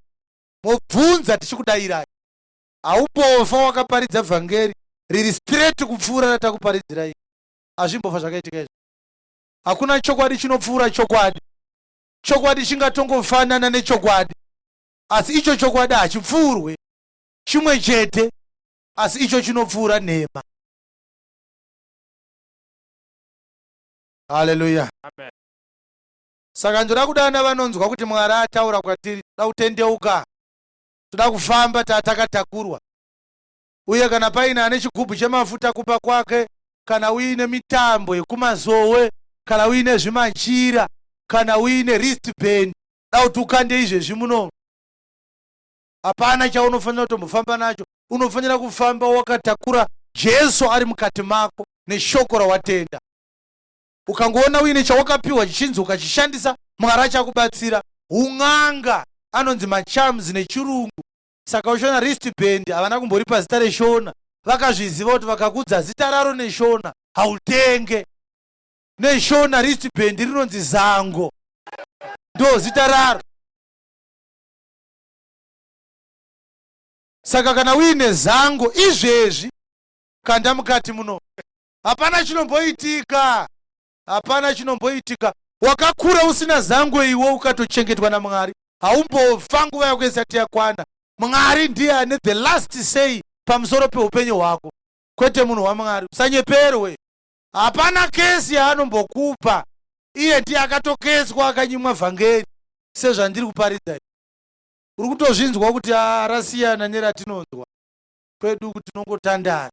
Mobvunza tichikudairai. Haupofa wakaparidza vhangeri riri straight kupfuura ratakuparidzirai. Hazvimbofa zvakaitika izvo. Hakuna chokwadi chinopfuura chokwadi. Chokwadi chingatongofanana nechokwadi. Asi icho chokwadi hachipfuurwe. Chimwe chete. Asi icho chinopfuura nhema. Haleluya. Amen. Saka ndoda kudana vanonzwa kuti Mwari ataura kwatiri, toda kutendeuka. Toda kufamba takatakurwa. Uye kana paina ane chigubhu chemafuta kupa kwake, kana uine mitambo yekumazowe, kana uine zvimachira, kana uine wristband, da kuti ukande izvezvi muno. Hapana chaunofanira kutombofamba nacho. Unofanira kufamba wakatakura Jesu ari mukati mako neshoko rawatenda. Ukangoona uine chawakapiwa chichinzi ukachishandisa, Mwari achakubatsira. Un'anga anonzi macharms nechirungu. Saka uchiona wristband havana kumboripa zita reshona. Vakazviziva kuti vakakudza zita raro neshona hautenge. Neshona wristband rinonzi Zango. Ndo zita raro. Saka kana uine Zango izvezvi kanda mukati muno. Hapana chinomboitika. Hapana chinomboitika. Wakakura usina Zango iwo ukatochengetwa naMwari. Haumbofa nguva yako isati yakwana. Mwari ndiye ane the last say pamusoro peupenyu hwako. Kwete munhu waMwari. Usanyeperwe. Hapana kesi yaanombokupa. Iye ndiye akatokeswa akanyimwa vhangeri. Sezvandiri kuparidza. Uri kutozvinzwa kuti rasiyana neratinonzwa. Kwedu kuti tinongotandara.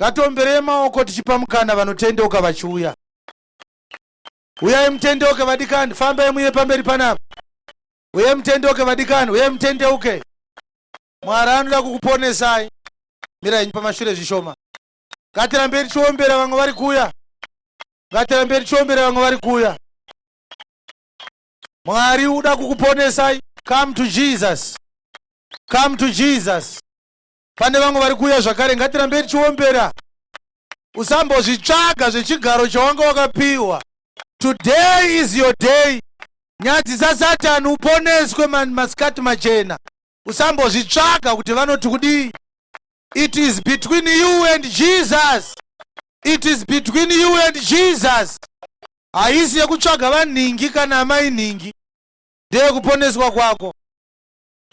Ngatiomberei maoko tichipa mukana vanotendeuka vachiuya. Uyai mutendeuke vadikani, fambai muye pamberi panapa. Uyai mutendeuke vadikani, uyai mutendeuke. Mwari anoda kukuponesai. Mirai pamashure zvishoma. Ngatirambei tichiombera vamwe vari kuuya. Ngatirambei tichiombera vamwe vari kuuya. Mwari uda kukuponesai. Come to Jesus. Come to Jesus. Pane vamwe vari kuuya zvakare, ngatirambei tichiombera. Usambozvitsvaga zvechigaro chawanga wakapiwa. Today is your day. Nyadzi dzaSatani uponeswe masikati machena. Usambozvitsvaga kuti vanoti kudii. It is between you and Jesus. It is between you and Jesus. Haisi yekutsvaga vanhingi kana amai nhingi. Ndeye kuponeswa kwako.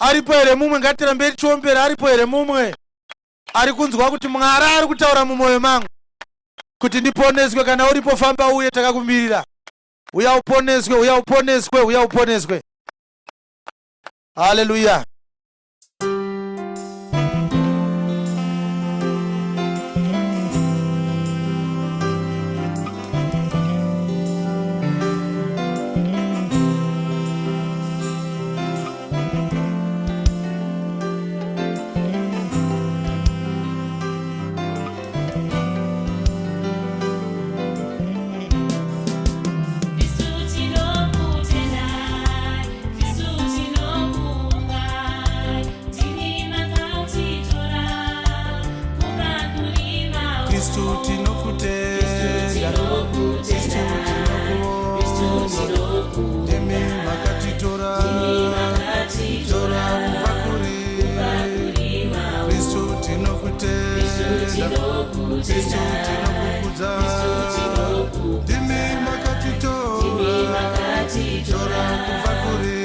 Aripo here mumwe, ngatirambei tichiombera. Aripo here mumwe ari kunzwa kuti Mwari ari kutaura mumwoyo mangu kuti ndiponeswe? Kana uripo famba uye, takakumirira. Uya uponeswe, uya uponeswe, uya uponeswe. Haleluya. Kristu tinokutenda, Kristu tinokuonga, ndimi makatitora kubva kuri. Kristu tinokutenda, Kristu tinokukudza, ndimi makatitora kubva kuri.